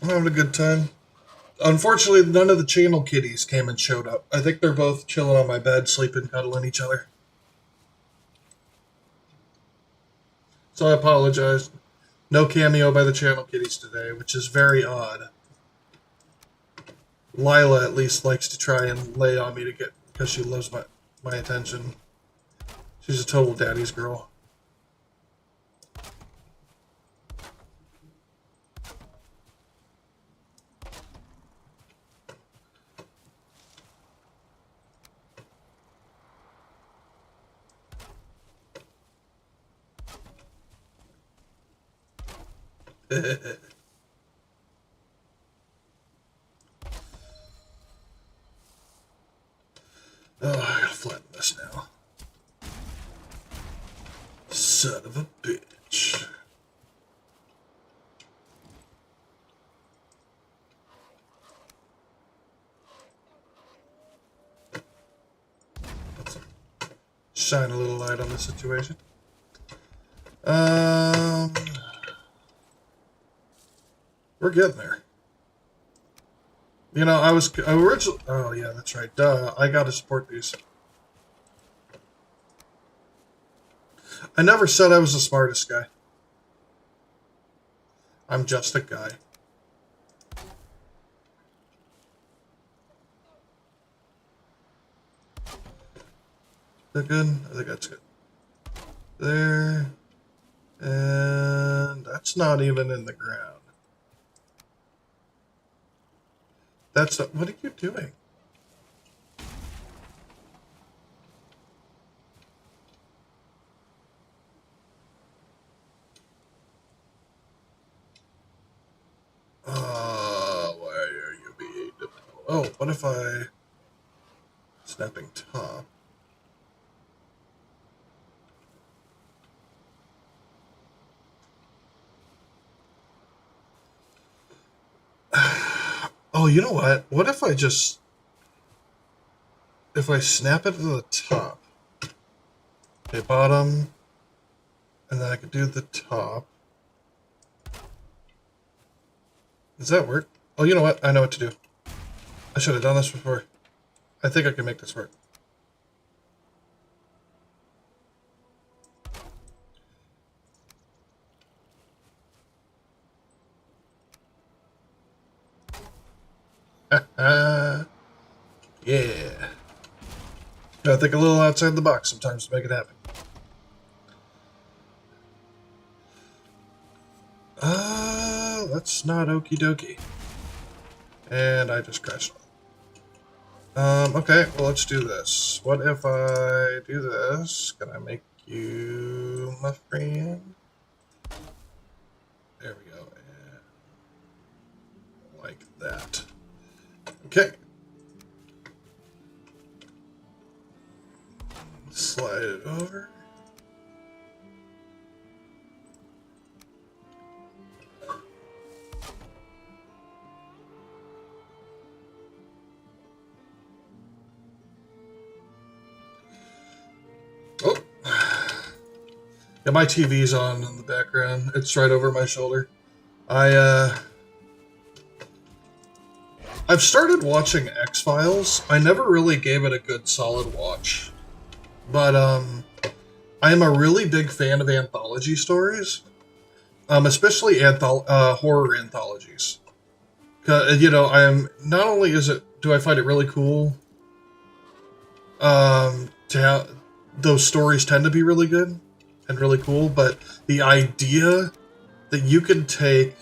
I'm having a good time. Unfortunately, none of the channel kitties came and showed up. I think they're both chilling on my bed, sleeping, cuddling each other. So I apologize. No cameo by the channel kitties today, which is very odd. Lila at least likes to try and lay on me to get because she loves my attention. She's a total daddy's girl. Oh, I gotta flatten this now. Son of a bitch. Let's shine a little light on the situation. We're getting there. You know, I originally... Oh, yeah, that's right. Duh, I gotta support these. I never said I was the smartest guy. I'm just a guy. Is that good? I think that's good. There. And that's not even in the ground. That's not... What are you doing? Why are you being... Oh, what if I... Snapping top. Oh, you know what? What if I just... If I snap it to the top. Okay, bottom. And then I could do the top. Does that work? Oh, you know what? I know what to do. I should have done this before. I think I can make this work. Yeah. Gotta think a little outside the box sometimes to make it happen. That's not okie dokie. And I just crashed. Okay, well, let's do this. What if I do this? Can I make you my friend? There we go. And like that. Okay. Slide it over. Oh. Yeah, my TV's on in the background. It's right over my shoulder. I've started watching X-Files. I never really gave it a good solid watch. But I am a really big fan of anthology stories. Especially horror anthologies. You know, not only do I find it really cool to have those stories tend to be really good and really cool, but the idea that you can take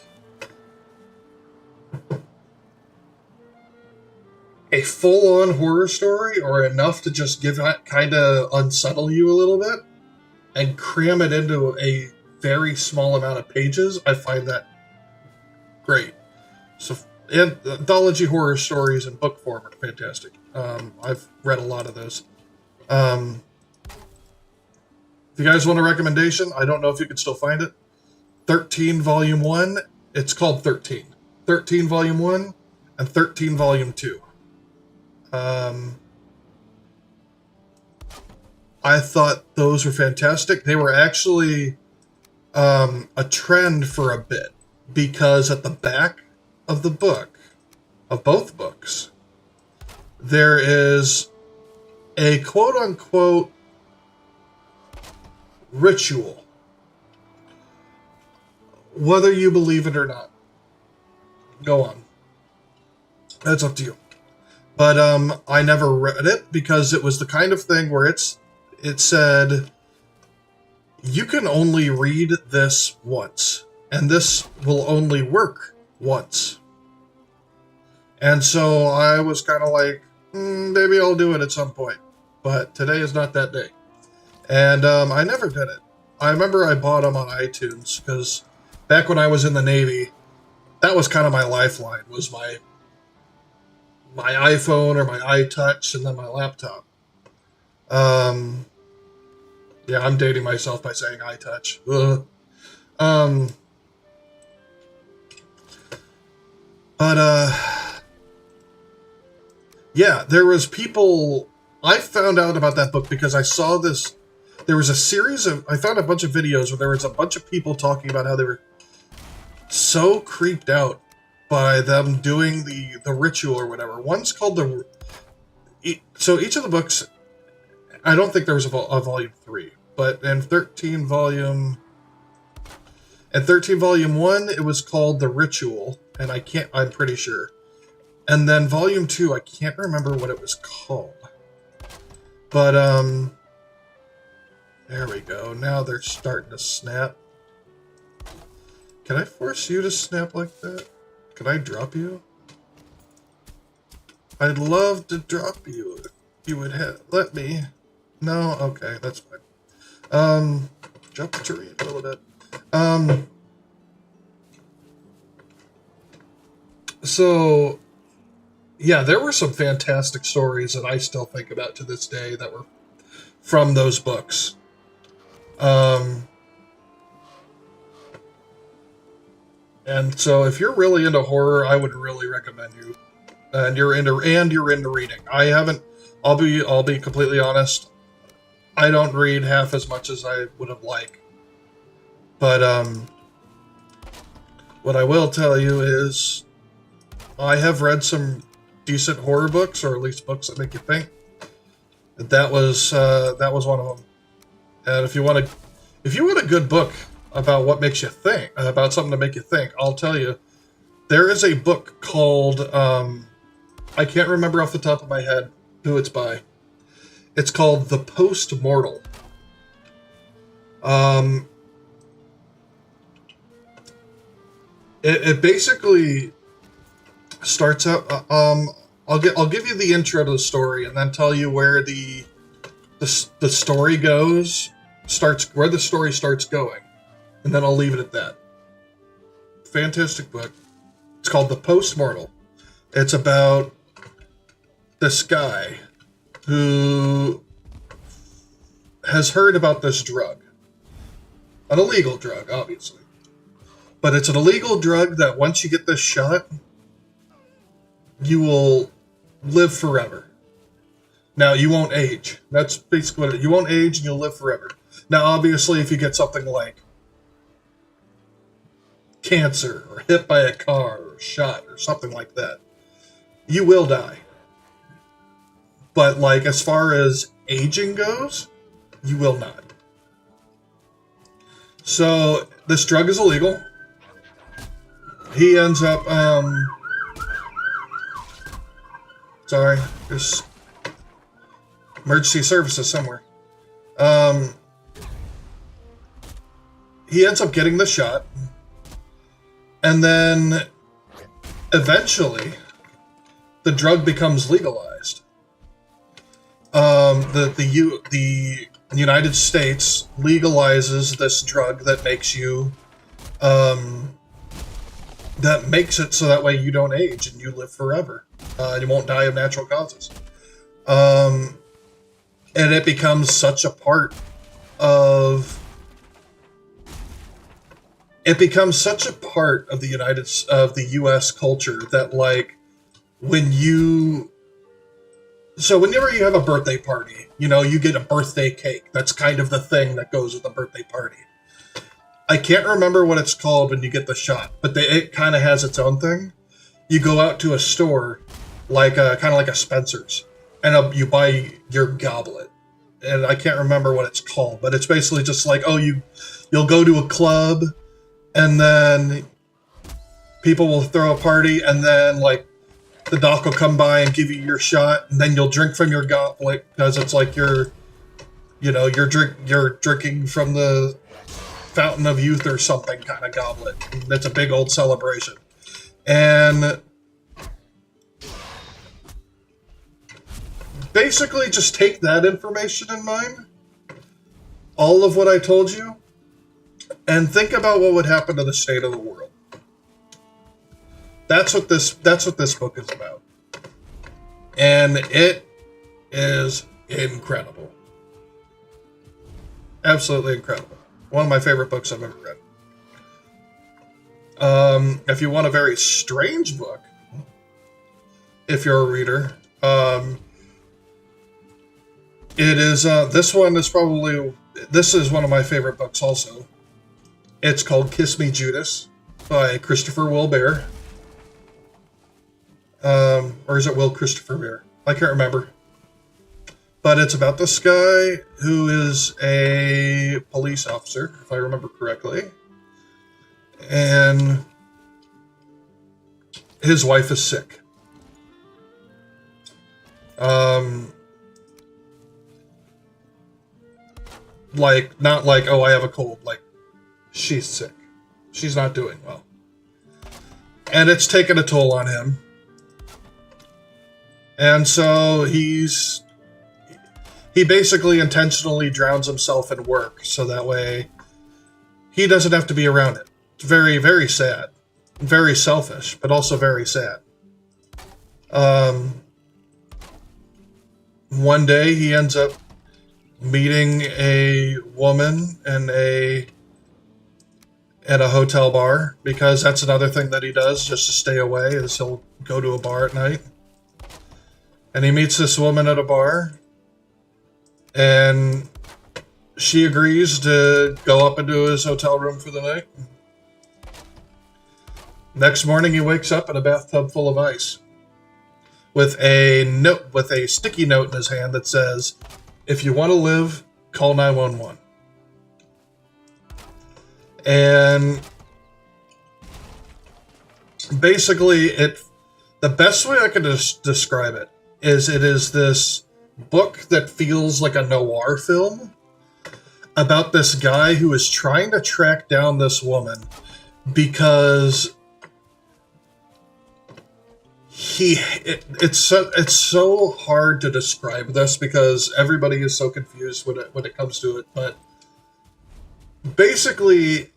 a full-on horror story or enough to just kind of unsettle you a little bit and cram it into a very small amount of pages, I find that great. So, and anthology horror stories in book form are fantastic. I've read a lot of those. If you guys want a recommendation, I don't know if you can still find it. 13 Volume 1, it's called 13. 13 Volume 1 and 13 Volume 2. I thought those were fantastic. They were actually a trend for a bit, because at the back of the book, of both books, there is a quote-unquote ritual. Whether you believe it or not, go on. That's up to you. But I never read it because it was the kind of thing where it said, you can only read this once, and this will only work once. And so I was kind of like, maybe I'll do it at some point. But today is not that day. And I never did it. I remember I bought them on iTunes, because back when I was in the Navy, that was kind of my lifeline, was my iPhone or my iTouch and then my laptop. Yeah, I'm dating myself by saying iTouch. Yeah, there was people. I found out about that book because I saw this. There was a series of. I found a bunch of videos where there was a bunch of people talking about how they were so creeped out by them doing the ritual or whatever. One's called the. So each of the books, I don't think there was a volume 3, but in 13 volume 1, it was called The Ritual, and I'm pretty sure. And then volume 2, I can't remember what it was called. But, there we go. Now they're starting to snap. Can I force you to snap like that? Can I drop you? I'd love to drop you if you would let me. No? Okay, that's fine. Drop the tree a little bit. So, yeah, there were some fantastic stories that I still think about to this day that were from those books. And so if you're really into horror, I would really recommend you. And you're into reading. I'll be completely honest. I don't read half as much as I would have liked. But what I will tell you is I have read some decent horror books, or at least books that make you think. That was one of them. And if you want a good book about what makes you think, about something to make you think, I'll tell you, there is a book called I can't remember off the top of my head who it's by. It's called The Post-Mortal. Um, it basically starts out. I'll give you the intro to the story, and then tell you where the story goes. Where the story starts going, and then I'll leave it at that. Fantastic book. It's called The Post-Mortal. It's about this guy who has heard about this drug. An illegal drug, obviously. But it's an illegal drug that once you get this shot, you will live forever. Now, you won't age. That's basically what it is. You won't age and you'll live forever. Now, obviously, if you get something like cancer or hit by a car or shot or something like that, you will die. But, like, as far as aging goes, you will not. So, this drug is illegal. He ends up, sorry, there's emergency services somewhere. He ends up getting the shot, and then eventually the drug becomes legalized. The United States legalizes this drug that makes you, that makes it so that way you don't age and you live forever. You won't die of natural causes. And it becomes such a part of the U.S. culture that, like, whenever you have a birthday party, you get a birthday cake. That's kind of the thing that goes with a birthday party. I can't remember what it's called when you get the shot, but it kind of has its own thing. You go out to a store, like kind of like a Spencer's, and you buy your goblet. And I can't remember what it's called, but it's basically just like, you'll go to a club, and then people will throw a party, and then, like, the doc will come by and give you your shot, and then you'll drink from your goblet because it's like you're drinking from the fountain of youth or something kind of goblet. It's a big old celebration, and basically just take that information in mind, all of what I told you, and think about what would happen to the state of the world. That's what this book is about. And it is incredible. Absolutely incredible. One of my favorite books I've ever read. If you want a very strange book, if you're a reader, it is, this is one of my favorite books also. It's called Kiss Me Judas by Christopher Wilbert. Or is it Will Christopher Bear? I can't remember. But it's about this guy who is a police officer, if I remember correctly. And his wife is sick. Like, not like, oh, I have a cold. Like, she's sick. She's not doing well. And it's taken a toll on him. And so he basically intentionally drowns himself in work, so that way he doesn't have to be around it. It's very, very sad. Very selfish, but also very sad. One day he ends up meeting a woman in a hotel bar, because that's another thing that he does just to stay away, is he'll go to a bar at night. And he meets this woman at a bar, and she agrees to go up into his hotel room for the night. Next morning, he wakes up in a bathtub full of ice, with a sticky note in his hand that says, "If you want to live, call 911." And basically, the best way I could describe it is this book that feels like a noir film about this guy who is trying to track down this woman because it's so hard to describe this because everybody is so confused when it comes to it, but basically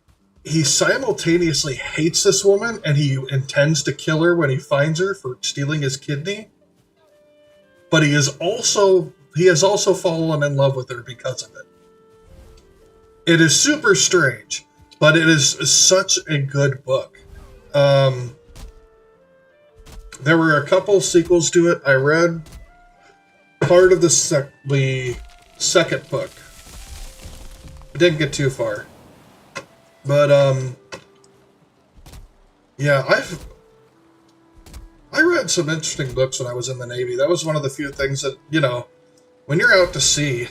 he simultaneously hates this woman and he intends to kill her when he finds her for stealing his kidney, but he has also fallen in love with her because of it. It is super strange, but it is such a good book. There were a couple sequels to it. I read part of the second book. I didn't get too far. But, yeah, I read some interesting books when I was in the Navy. That was one of the few things that, when you're out to sea,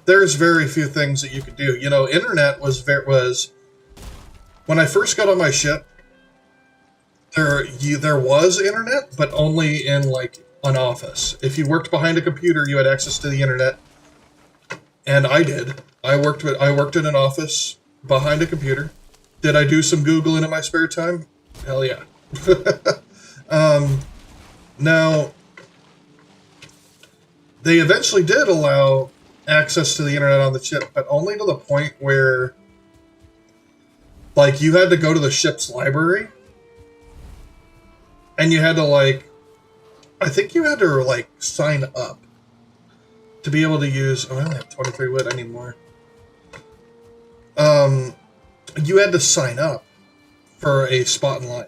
there's very few things that you could do. Internet was when I first got on my ship, there was internet, but only in like an office. If you worked behind a computer, you had access to the internet, and I did. I worked in an office behind a computer. Did I do some Googling in my spare time? Hell yeah. Now, they eventually did allow access to the internet on the ship, but only to the point where, like, you had to go to the ship's library, and you had to, I think you had to, sign up to be able to use... Oh, I only have 23 wit anymore. You had to sign up for a spot in line.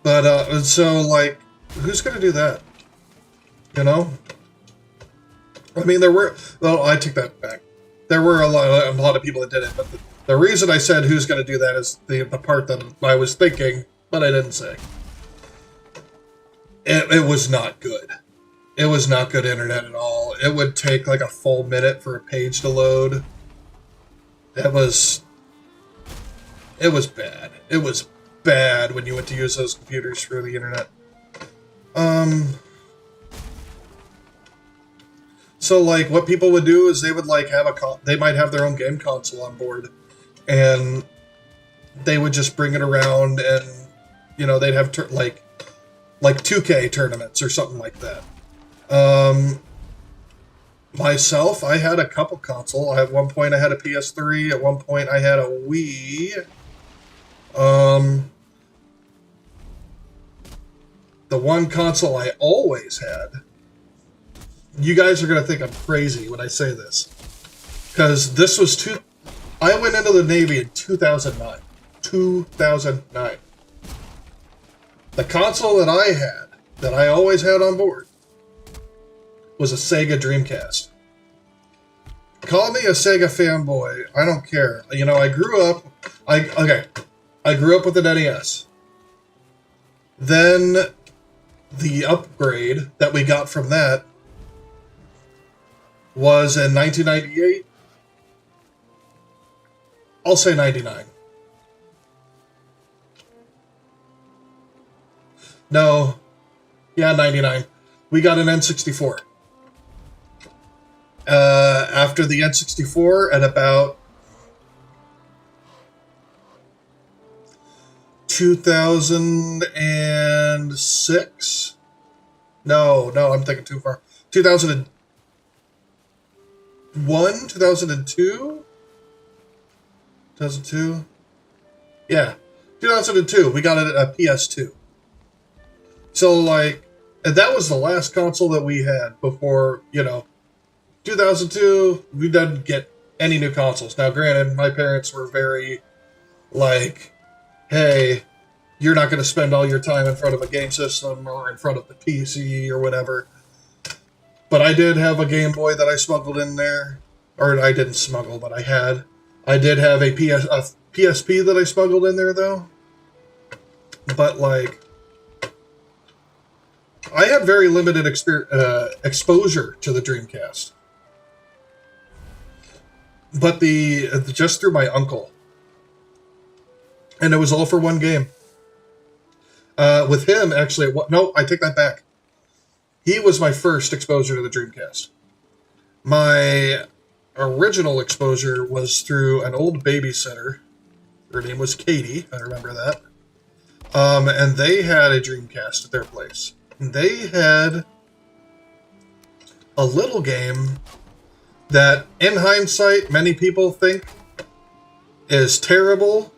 But, so, who's going to do that? I mean, I take that back. There were a lot of people that did it, but the reason I said who's going to do that is the part that I was thinking, but I didn't say. It was not good. It was not good internet at all. It would take a full minute for a page to load. It was bad. It was bad when you went to use those computers for the internet. So, what people would do is they would, they might have their own game console on board, and they would just bring it around, and, they'd have, 2K tournaments or something like that. Myself, I had a couple console. At one point, I had a PS3. At one point, I had a Wii. The one console I always had... You guys are going to think I'm crazy when I say this. Because this was I went into the Navy in 2009. 2009. The console that I had, that I always had on board, was a Sega Dreamcast. Call me a Sega fanboy. I don't care. I grew up... I grew up with an NES. Then the upgrade that we got from that was in 1998. I'll say 99. No. Yeah, 99. We got an N64. After the N64, at about 2006. No, I'm thinking too far. 2001, 2002? 2002? Yeah, 2002. We got a PS2. So, and that was the last console that we had before, 2002, we didn't get any new consoles. Now, granted, my parents were very, hey, you're not going to spend all your time in front of a game system or in front of the PC or whatever. But I did have a Game Boy that I smuggled in there. Or I didn't smuggle, but I had. I did have a PSP that I smuggled in there, though. But, I had very limited exposure to the Dreamcast. But just through my uncle. And it was all for one game. With him, actually... No, I take that back. He was my first exposure to the Dreamcast. My original exposure was through an old babysitter. Her name was Katie. I remember that. And they had a Dreamcast at their place. They had a little game that, in hindsight, many people think is terrible,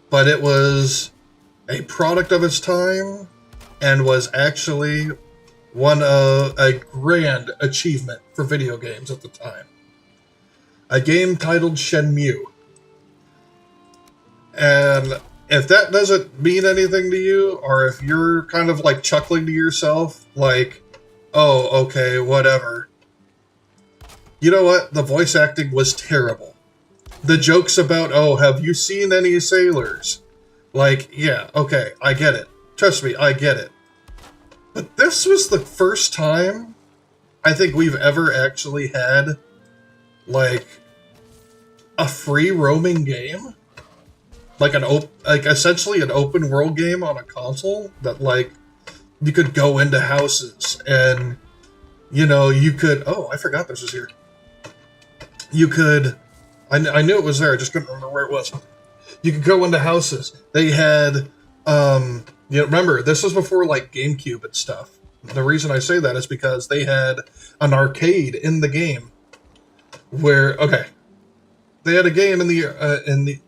but it was a product of its time and was actually one of a grand achievement for video games at the time. A game titled Shenmue. And if that doesn't mean anything to you, or if you're kind of like chuckling to yourself, like, oh, okay, whatever. You know what? The voice acting was terrible. The jokes about, oh, have you seen any sailors? Like, yeah, okay, I get it. Trust me, I get it. But this was the first time I think we've ever actually had, like, a free roaming game. Like essentially an open world game on a console that, like, you could go into houses and, you know, you could, oh, I forgot this was here. You could, I knew it was there, I just couldn't remember where it was. You could go into houses. They had, you know, remember, this was before, like, GameCube and stuff. The reason I say that is because they had an arcade in the game where, okay, they had a game in the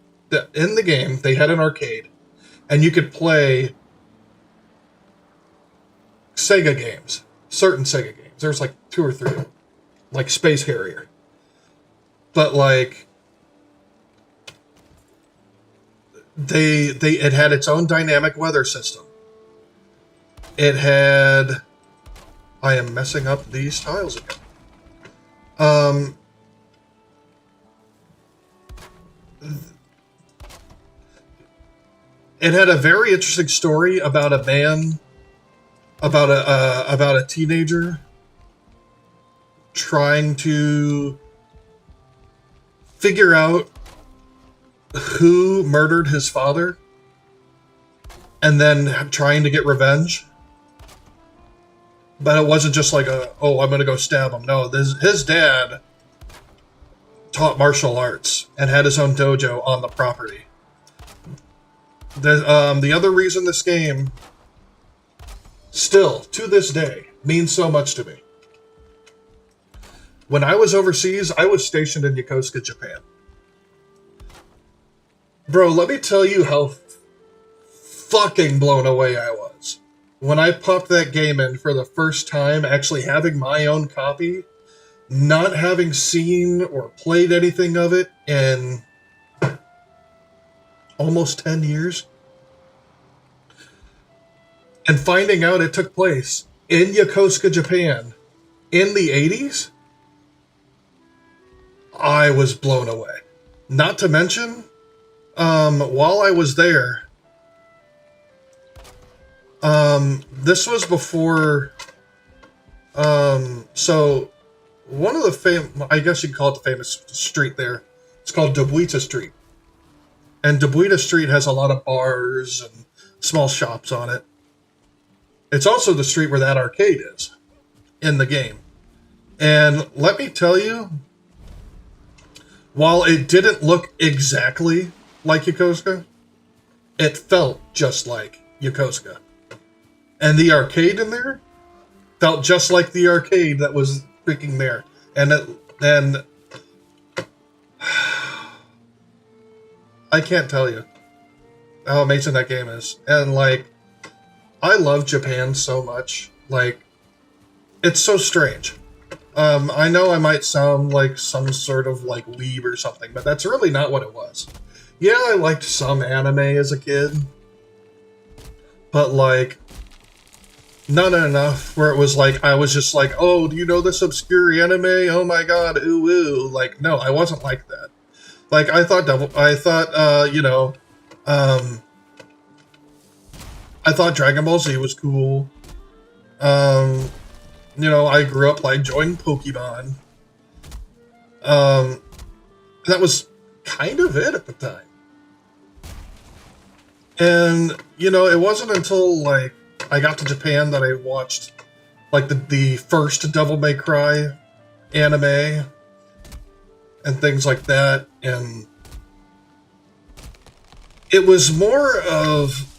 game, they had an arcade, and you could play Sega games, certain Sega games. There's like 2 or 3, like Space Harrier. But like, it had its own dynamic weather system. It had, I am messing up these tiles again. It had a very interesting story about a man, about a teenager trying to figure out who murdered his father, and then trying to get revenge. But it wasn't just like oh, I'm going to go stab him. No, his dad taught martial arts and had his own dojo on the property. The other reason this game, still, to this day, means so much to me. When I was overseas, I was stationed in Yokosuka, Japan. Bro, let me tell you how fucking blown away I was. When I popped that game in for the first time, actually having my own copy, not having seen or played anything of it in almost 10 years, and finding out it took place in Yokosuka, Japan, in the 80s, I was blown away. Not to mention, while I was there, this was before, so one of the I guess you could call it the famous street there, it's called Dobuita Street. And Dobuita Street has a lot of bars and small shops on it. It's also the street where that arcade is in the game. And let me tell you, while it didn't look exactly like Yokosuka, it felt just like Yokosuka. And the arcade in there felt just like the arcade that was freaking there. And I can't tell you how amazing that game is. And like, I love Japan so much. Like, it's so strange. I know I might sound like some sort of like weeb or something, but that's really not what it was. Yeah, I liked some anime as a kid, but like, not enough where it was like, I was just like, oh, do you know this obscure anime? Oh my god, ooh ooh. Like, no, I wasn't like that. Like, I thought, I thought Dragon Ball Z was cool. You know, I grew up like enjoying Pokemon. That was kind of it at the time. And, you know, it wasn't until like I got to Japan that I watched like the first Devil May Cry anime and things like that. And it was more of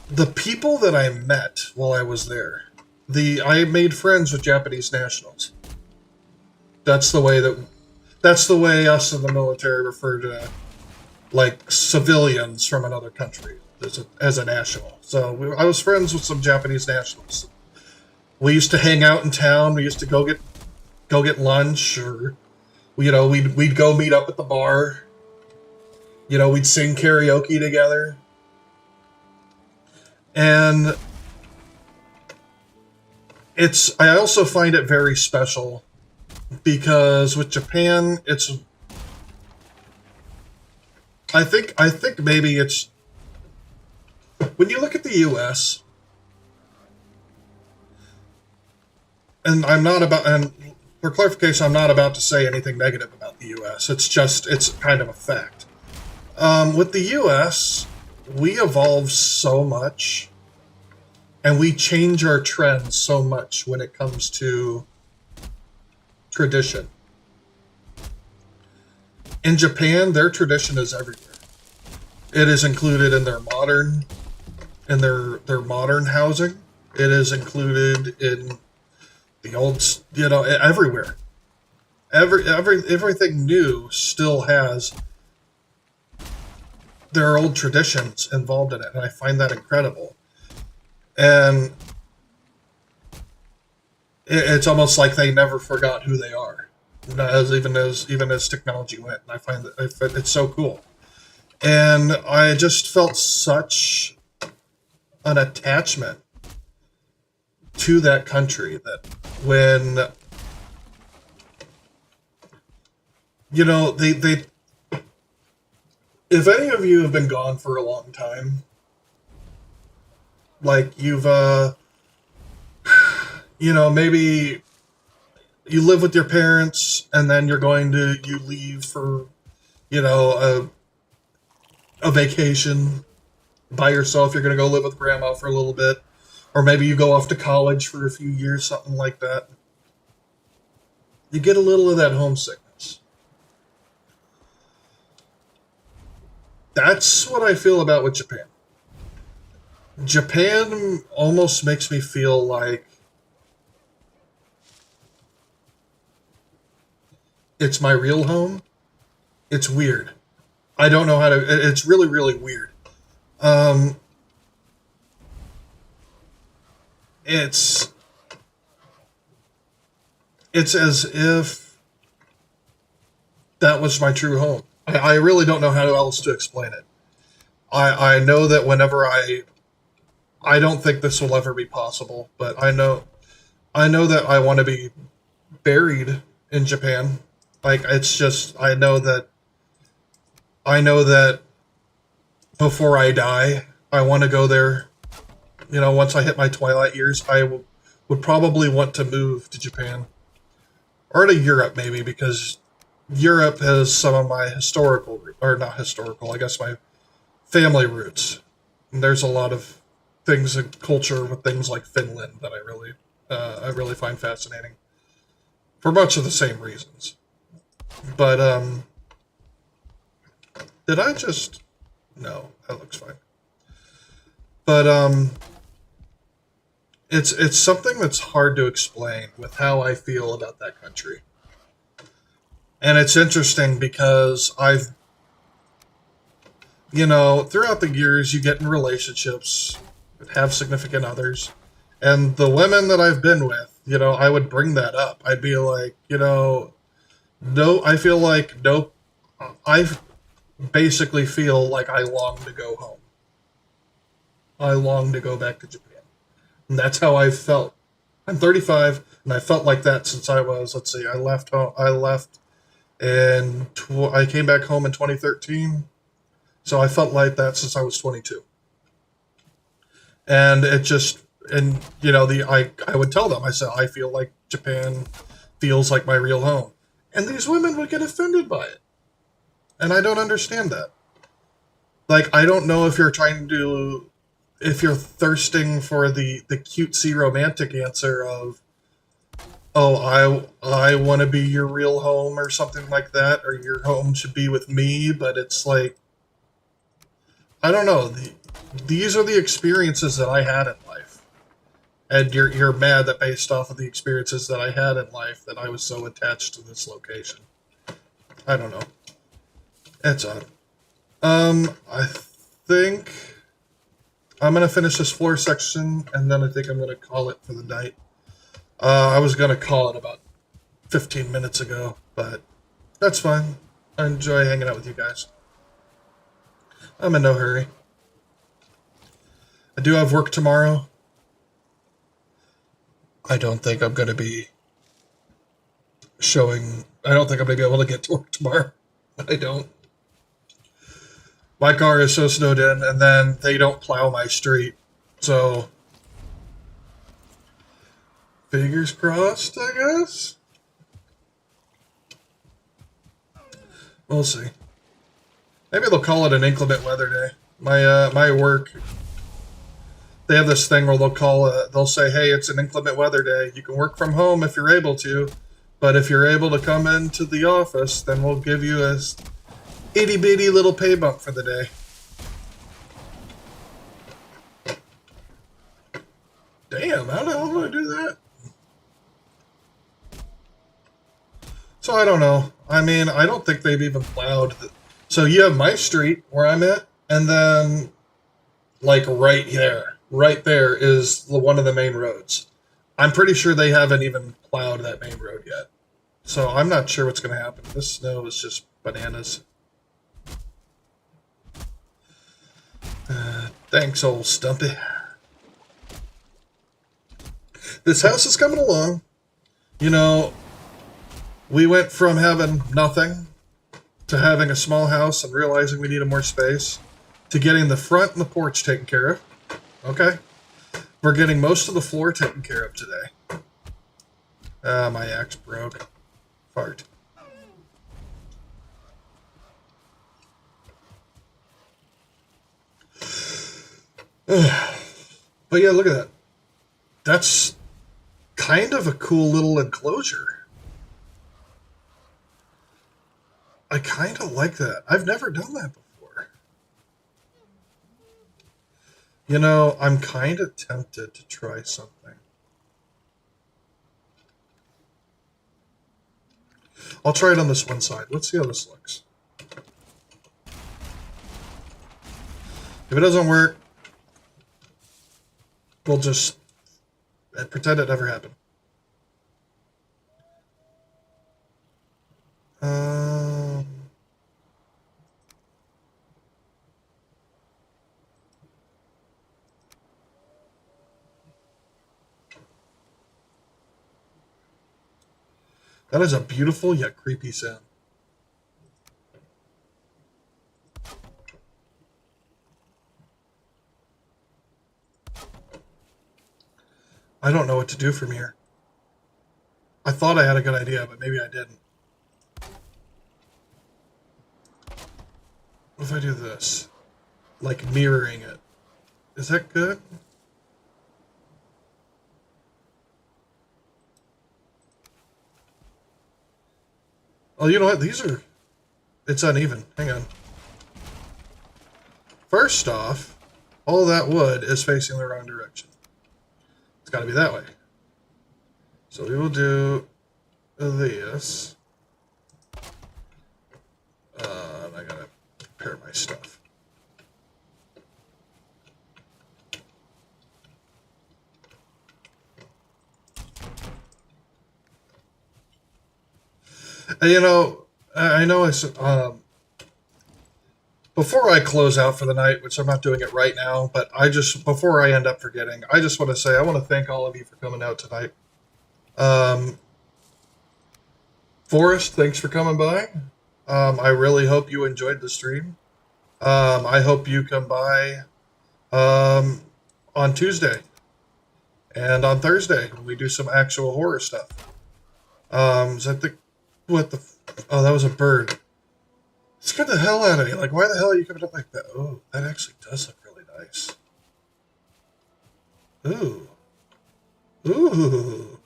the people that I met while I was there. I made friends with Japanese nationals. That's the way that that's the way us in the military refer to like civilians from another country as a national. So I was friends with some Japanese nationals. We used to hang out in town. We used to go get lunch, or we'd go meet up at the bar. We'd sing karaoke together, and I also find it very special because with Japan, I think maybe it's when you look at the U.S. And for clarification, I'm not about to say anything negative about the U.S. It's kind of a fact. With the U.S., we evolve so much, and we change our trends so much when it comes to tradition. In Japan, their tradition is everywhere. It is included in their modern housing. It is included in the old, everywhere. Everything new still has their old traditions involved in it, and I find that incredible. And it's almost like they never forgot who they are, even as technology went. And I find that it's so cool, and I just felt such an attachment to that country that when they if any of you have been gone for a long time, like maybe you live with your parents and then you leave for a vacation by yourself. You're going to go live with grandma for a little bit, or maybe you go off to college for a few years, something like that. You get a little of that homesickness. That's what I feel about with Japan. Japan almost makes me feel like it's my real home. It's weird. I don't know how to. It's really, really weird. Um, it's it's as if that was my true home. I really don't know how else to explain it. I know that I don't think this will ever be possible, but I know that I want to be buried in Japan. Like it's just I know that before I die, I want to go there. Once I hit my twilight years, would probably want to move to Japan or to Europe maybe because Europe has some of my or not historical, I guess my family roots. And there's a lot of things in culture with things like Finland that I really find fascinating for much of the same reasons. But did I just no, that looks fine. But it's something that's hard to explain with how I feel about that country. And it's interesting because throughout the years, you get in relationships, have significant others, and the women that I've been with, I would bring that up. I'd be like, no, I feel like no, I basically feel like I long to go home. I long to go back to Japan. And that's how I felt. I'm 35, and I felt like that since I was, let's see, I left home, I left, and I came back home in 2013. So I felt like that since I was 22. And it just, and I would tell them, I said, I feel like Japan feels like my real home. And these women would get offended by it. And I don't understand that. Like, I don't know if you're thirsting for the cutesy romantic answer of, oh, I want to be your real home or something like that, or your home should be with me, but it's like, I don't know. These are the experiences that I had in life, and you're mad that based off of the experiences that I had in life that I was so attached to this location. I don't know. It's odd. I think I'm gonna finish this floor section, and then I think I'm gonna call it for the night. I was gonna call it about 15 minutes ago, but that's fine. I enjoy hanging out with you guys. I'm in no hurry. I do have work tomorrow. I don't think I'm gonna be showing. I don't think I'm gonna be able to get to work tomorrow. I don't. My car is so snowed in, and then they don't plow my street. So, fingers crossed, I guess. We'll see. Maybe they'll call it an inclement weather day. My work, they have this thing where they'll say, hey, it's an inclement weather day. You can work from home if you're able to, but if you're able to come into the office, then we'll give you a itty bitty little pay bump for the day. Damn, how the hell do I do that? So I don't know. I mean, I don't think they've even plowed. So you have my street where I'm at, and then like right there is one of the main roads. I'm pretty sure they haven't even plowed that main road yet. So I'm not sure what's going to happen. This snow is just bananas. Thanks, old Stumpy. This house is coming along. You know, we went from having nothing to having a small house and realizing we needed more space to getting the front and the porch taken care of. Okay. We're getting most of the floor taken care of today. My axe broke. Fart. But yeah, look at that. That's kind of a cool little enclosure. I kind of like that. I've never done that before. You know, I'm kind of tempted to try something. I'll try it on this one side. Let's see how this looks. If it doesn't work, we'll just pretend it never happened. That is a beautiful yet creepy sound. I don't know what to do from here. I thought I had a good idea, but maybe I didn't. What if I do this? Like mirroring it. Is that good? Oh, you know what? It's uneven. Hang on. First off, all that wood is facing the wrong direction. It's got to be that way. So we will do this. And I gotta prepare my stuff. And, you know, I know before I close out for the night, which I'm not doing it right now, but before I end up forgetting, I just want to say I want to thank all of you for coming out tonight. Forrest, thanks for coming by. I really hope you enjoyed the stream. I hope you come by on Tuesday and on Thursday when we do some actual horror stuff. Is that oh, that was a bird. It scared the hell out of me. Like, why the hell are you coming up like that? Oh, that actually does look really nice. Ooh. Ooh.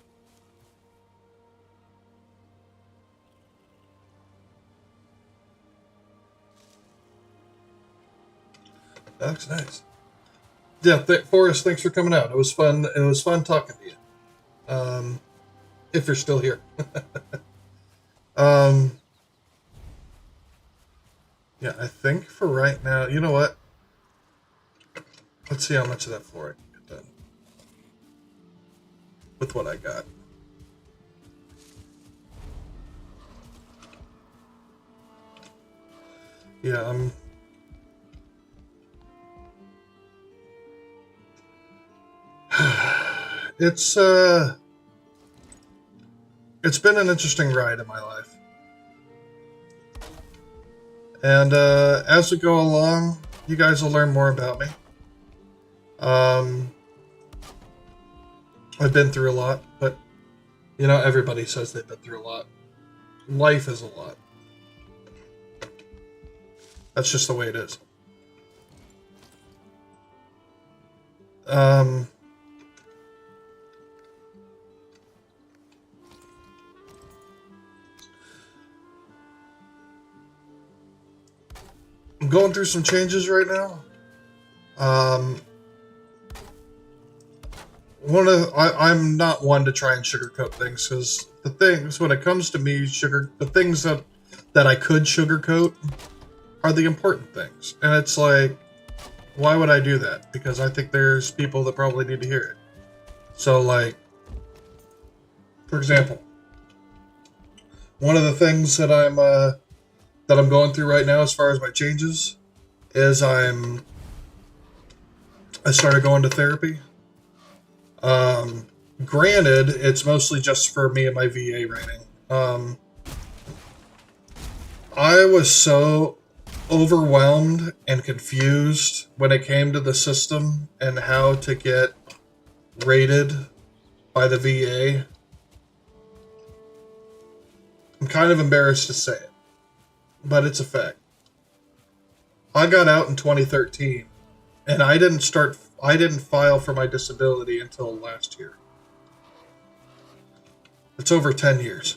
That looks nice. Yeah, Forrest, thanks for coming out. It was fun. It was fun talking to you. If you're still here. um, yeah, I think for right now, you know what? Let's see how much of that floor I can get done with what I got. Yeah, it's it's been an interesting ride in my life. And as we go along, you guys will learn more about me. I've been through a lot, but you know, everybody says they've been through a lot. Life is a lot. That's just the way it is. I'm going through some changes right now. I'm not one to try and sugarcoat things, because the things when it comes to me, the things that I could sugarcoat are the important things, and it's like, why would I do that? Because I think there's people that probably need to hear it. So, like, for example, one of the things that I'm going through right now, as far as my changes, is I started going to therapy. Granted, it's mostly just for me and my VA rating. I was so overwhelmed and confused when it came to the system and how to get rated by the VA. I'm kind of embarrassed to say it, but it's a fact. I got out in 2013, and I didn't file for my disability until last year. It's over 10 years.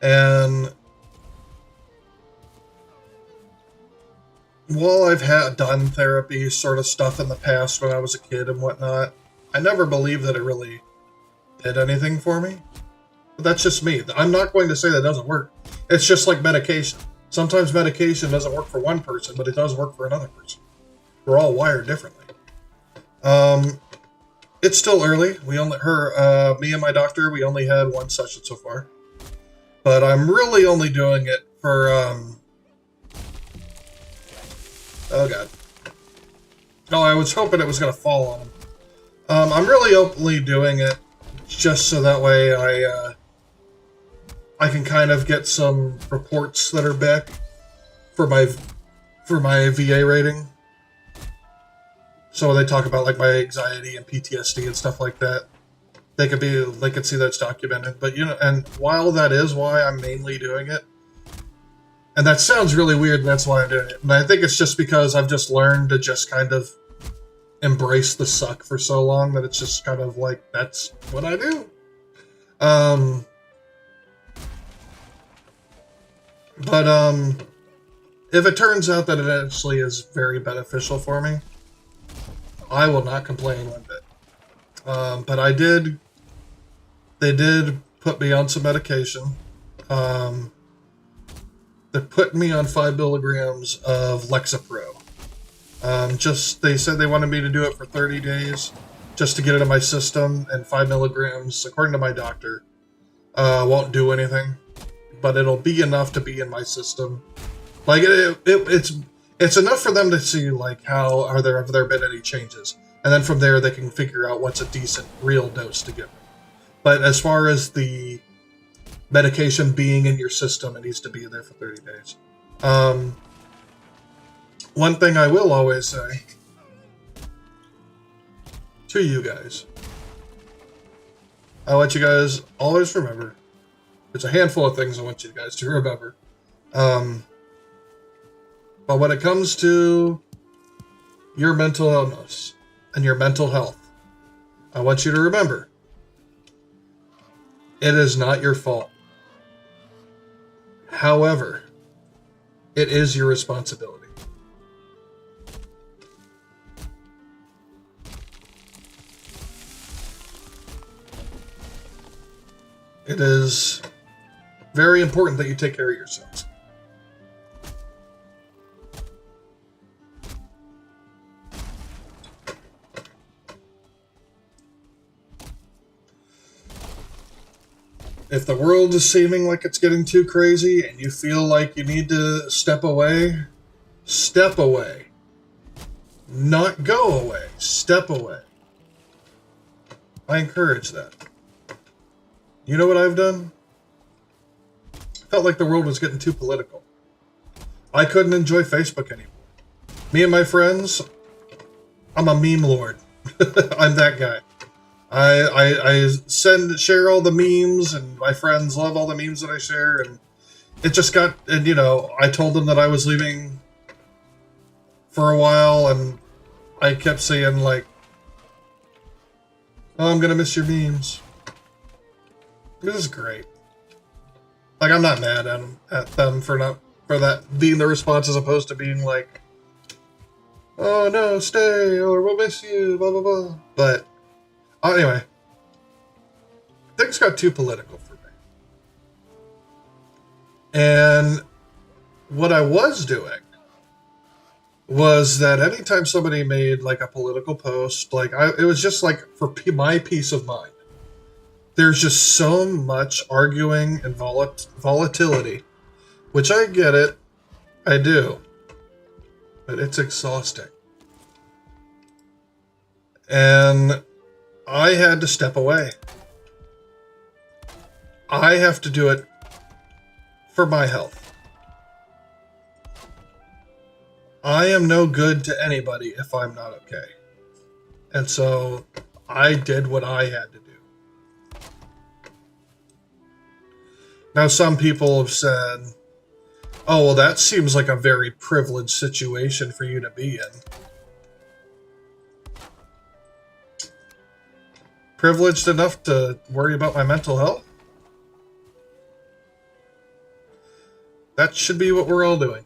And while I've done therapy sort of stuff in the past when I was a kid and whatnot, I never believed that it really did anything for me. But that's just me. I'm not going to say that doesn't work. It's just like medication. Sometimes medication doesn't work for one person, but it does work for another person. We're all wired differently. It's still early. Me and my doctor, we only had one session so far. But I'm really only doing it for, oh god. Oh, I was hoping it was going to fall on him. I'm really only doing it just so that way I can kind of get some reports that are back for my VA rating. So when they talk about like my anxiety and PTSD and stuff like that, they could see that's documented. But you know, and while that is why I'm mainly doing it, and that sounds really weird, and that's why I'm doing it. And I think it's just because I've just learned to just kind of embrace the suck for so long that it's just kind of like, that's what I do. But if it turns out that it actually is very beneficial for me, I will not complain one bit. But they did put me on some medication. They're putting me on 5 milligrams of Lexapro. They said they wanted me to do it for 30 days just to get it in my system, and 5 milligrams, according to my doctor, won't do anything, but it'll be enough to be in my system. Like it's enough for them to see like have there been any changes, and then from there they can figure out what's a decent real dose to give me. But as far as the medication being in your system, it needs to be there for 30 days. One thing I will always say to you guys, I want you guys always remember, there's a handful of things I want you guys to remember. But when it comes to your mental illness and your mental health, I want you to remember, it is not your fault. However, it is your responsibility. It is very important that you take care of yourselves. If the world is seeming like it's getting too crazy and you feel like you need to step away, step away. Not go away, step away. I encourage that. You know what I've done? I felt like the world was getting too political. I couldn't enjoy Facebook anymore. Me and my friends, I'm a meme lord. I'm that guy. I share all the memes, and my friends love all the memes that I share, and it just got, and you know, I told them that I was leaving for a while, and I kept saying like, oh, I'm gonna miss your memes. This is great. Like, I'm not mad at them for that being the response, as opposed to being like, oh no, stay, or we'll miss you, blah blah blah. But anyway, things got too political for me. And what I was doing was that anytime somebody made like a political post, like it was just like for my peace of mind. There's just so much arguing and volatility, which I get it, I do, but it's exhausting. And I had to step away. I have to do it for my health. I am no good to anybody if I'm not okay. And so I did what I had to do. Now, some people have said, oh, well, that seems like a very privileged situation for you to be in. Privileged enough to worry about my mental health? That should be what we're all doing.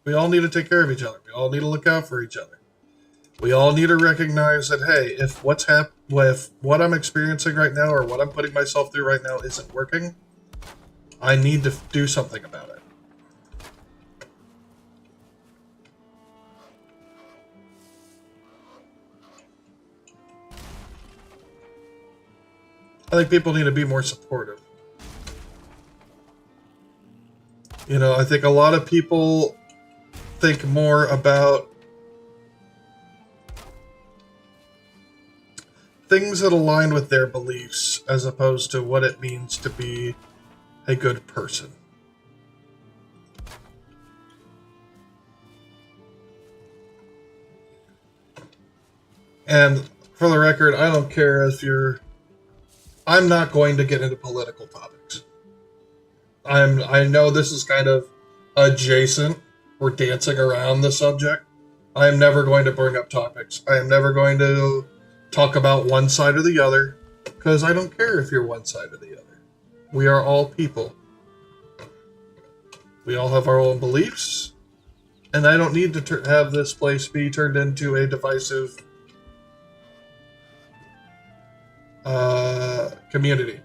We all need to take care of each other. We all need to look out for each other. We all need to recognize that, hey, if what I'm experiencing right now, or what I'm putting myself through right now isn't working, I need to do something about it. I think people need to be more supportive. You know, I think a lot of people think more about things that align with their beliefs as opposed to what it means to be a good person. And for the record, I don't care if I'm not going to get into political topics. I know this is kind of adjacent. We're dancing around the subject. I am never going to bring up topics. I am never going to talk about one side or the other, because I don't care if you're one side or the other. We are all people. We all have our own beliefs, and I don't need to have this place be turned into a divisive community.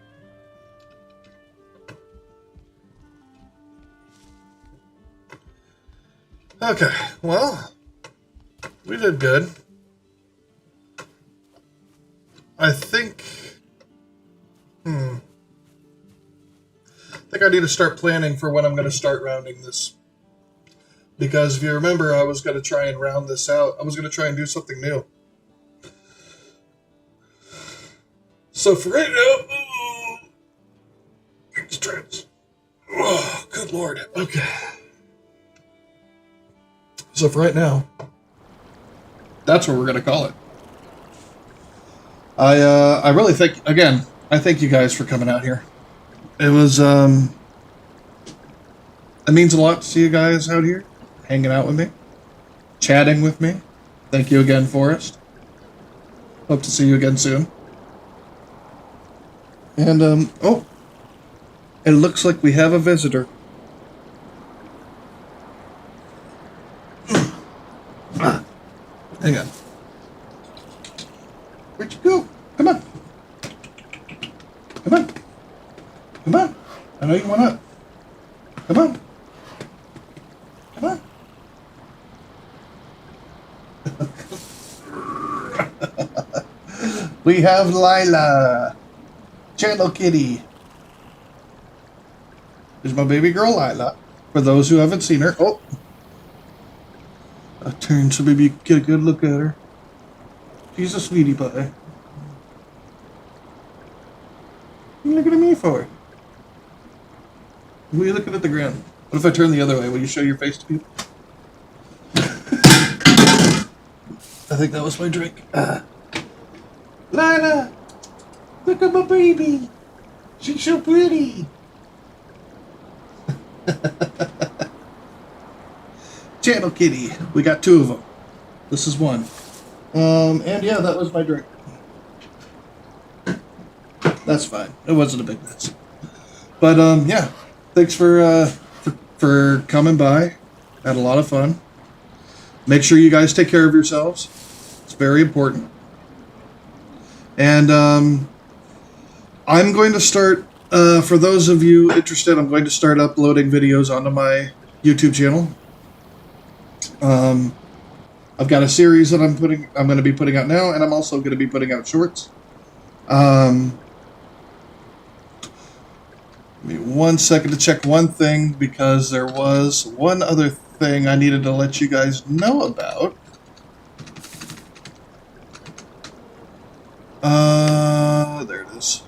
Okay, well, we did good. I think I need to start planning for when I'm going to start rounding this. Because if you remember, I was going to try and round this out. I was going to try and do something new. So for right now, oh, good lord. Okay. So for right now, that's what we're going to call it. I really think, again, I thank you guys for coming out here. It was, it means a lot to see you guys out here, hanging out with me, chatting with me. Thank you again, Forrest. Hope to see you again soon. And, oh, it looks like we have a visitor. Hang on. Where'd you go? Come on. Come on. Come on. I know you want up. Come on. Come on. We have Lila. Channel Kitty. There's my baby girl Lila. For those who haven't seen her. Oh. I turn so maybe you can get a good look at her. She's a sweetie pie. What are you looking at me for? What are you looking at the ground? What if I turn the other way? Will you show your face to people? I think that was my drink. Lila! Look at my baby! She's so pretty! Channel Kitty. We got 2 of them. This is one. And yeah, that was my drink. That's fine. It wasn't a big mess. But yeah, thanks for coming by. Had a lot of fun. Make sure you guys take care of yourselves. It's very important. And I'm going to start. For those of you interested, I'm going to start uploading videos onto my YouTube channel. I've got a series that I'm going to be putting out now, and I'm also going to be putting out shorts. Give me 1 second to check one thing, because there was one other thing I needed to let you guys know about. There it is.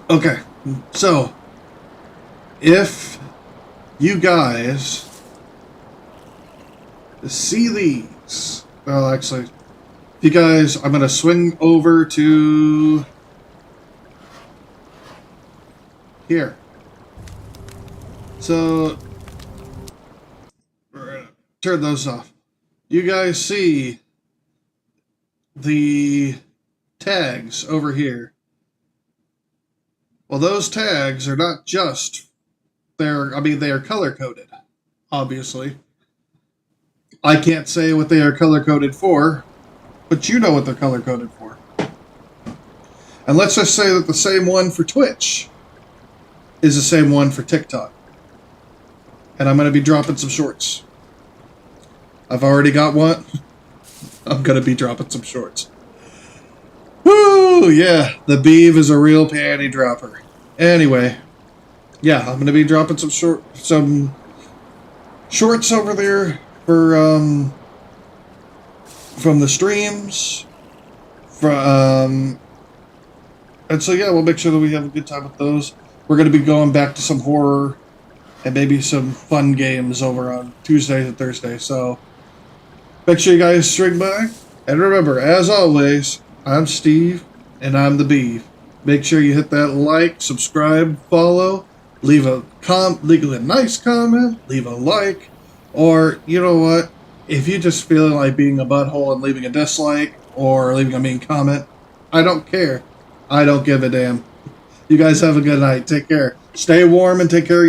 Okay, so if you guys see these, well, actually, if you guys, I'm going to swing over to here. So, we're going to turn those off. You guys see the tags over here. Well, those tags are not just, they are color-coded, obviously. I can't say what they are color-coded for, but you know what they're color-coded for. And let's just say that the same one for Twitch is the same one for TikTok. And I'm going to be dropping some shorts. I've already got one. I'm going to be dropping some shorts. Woo! Yeah, the beeve is a real panty dropper. Anyway, yeah, I'm going to be dropping some shorts over there for from the streams. And so yeah, we'll make sure that we have a good time with those. We're going to be going back to some horror and maybe some fun games over on Tuesdays and Thursdays. So make sure you guys swing by. And remember, as always, I'm Steve, and I'm the Beef. Make sure you hit that like, subscribe, follow, leave a nice comment, leave a like, or you know what? If you just feeling like being a butthole and leaving a dislike or leaving a mean comment, I don't care. I don't give a damn. You guys have a good night. Take care. Stay warm and take care of your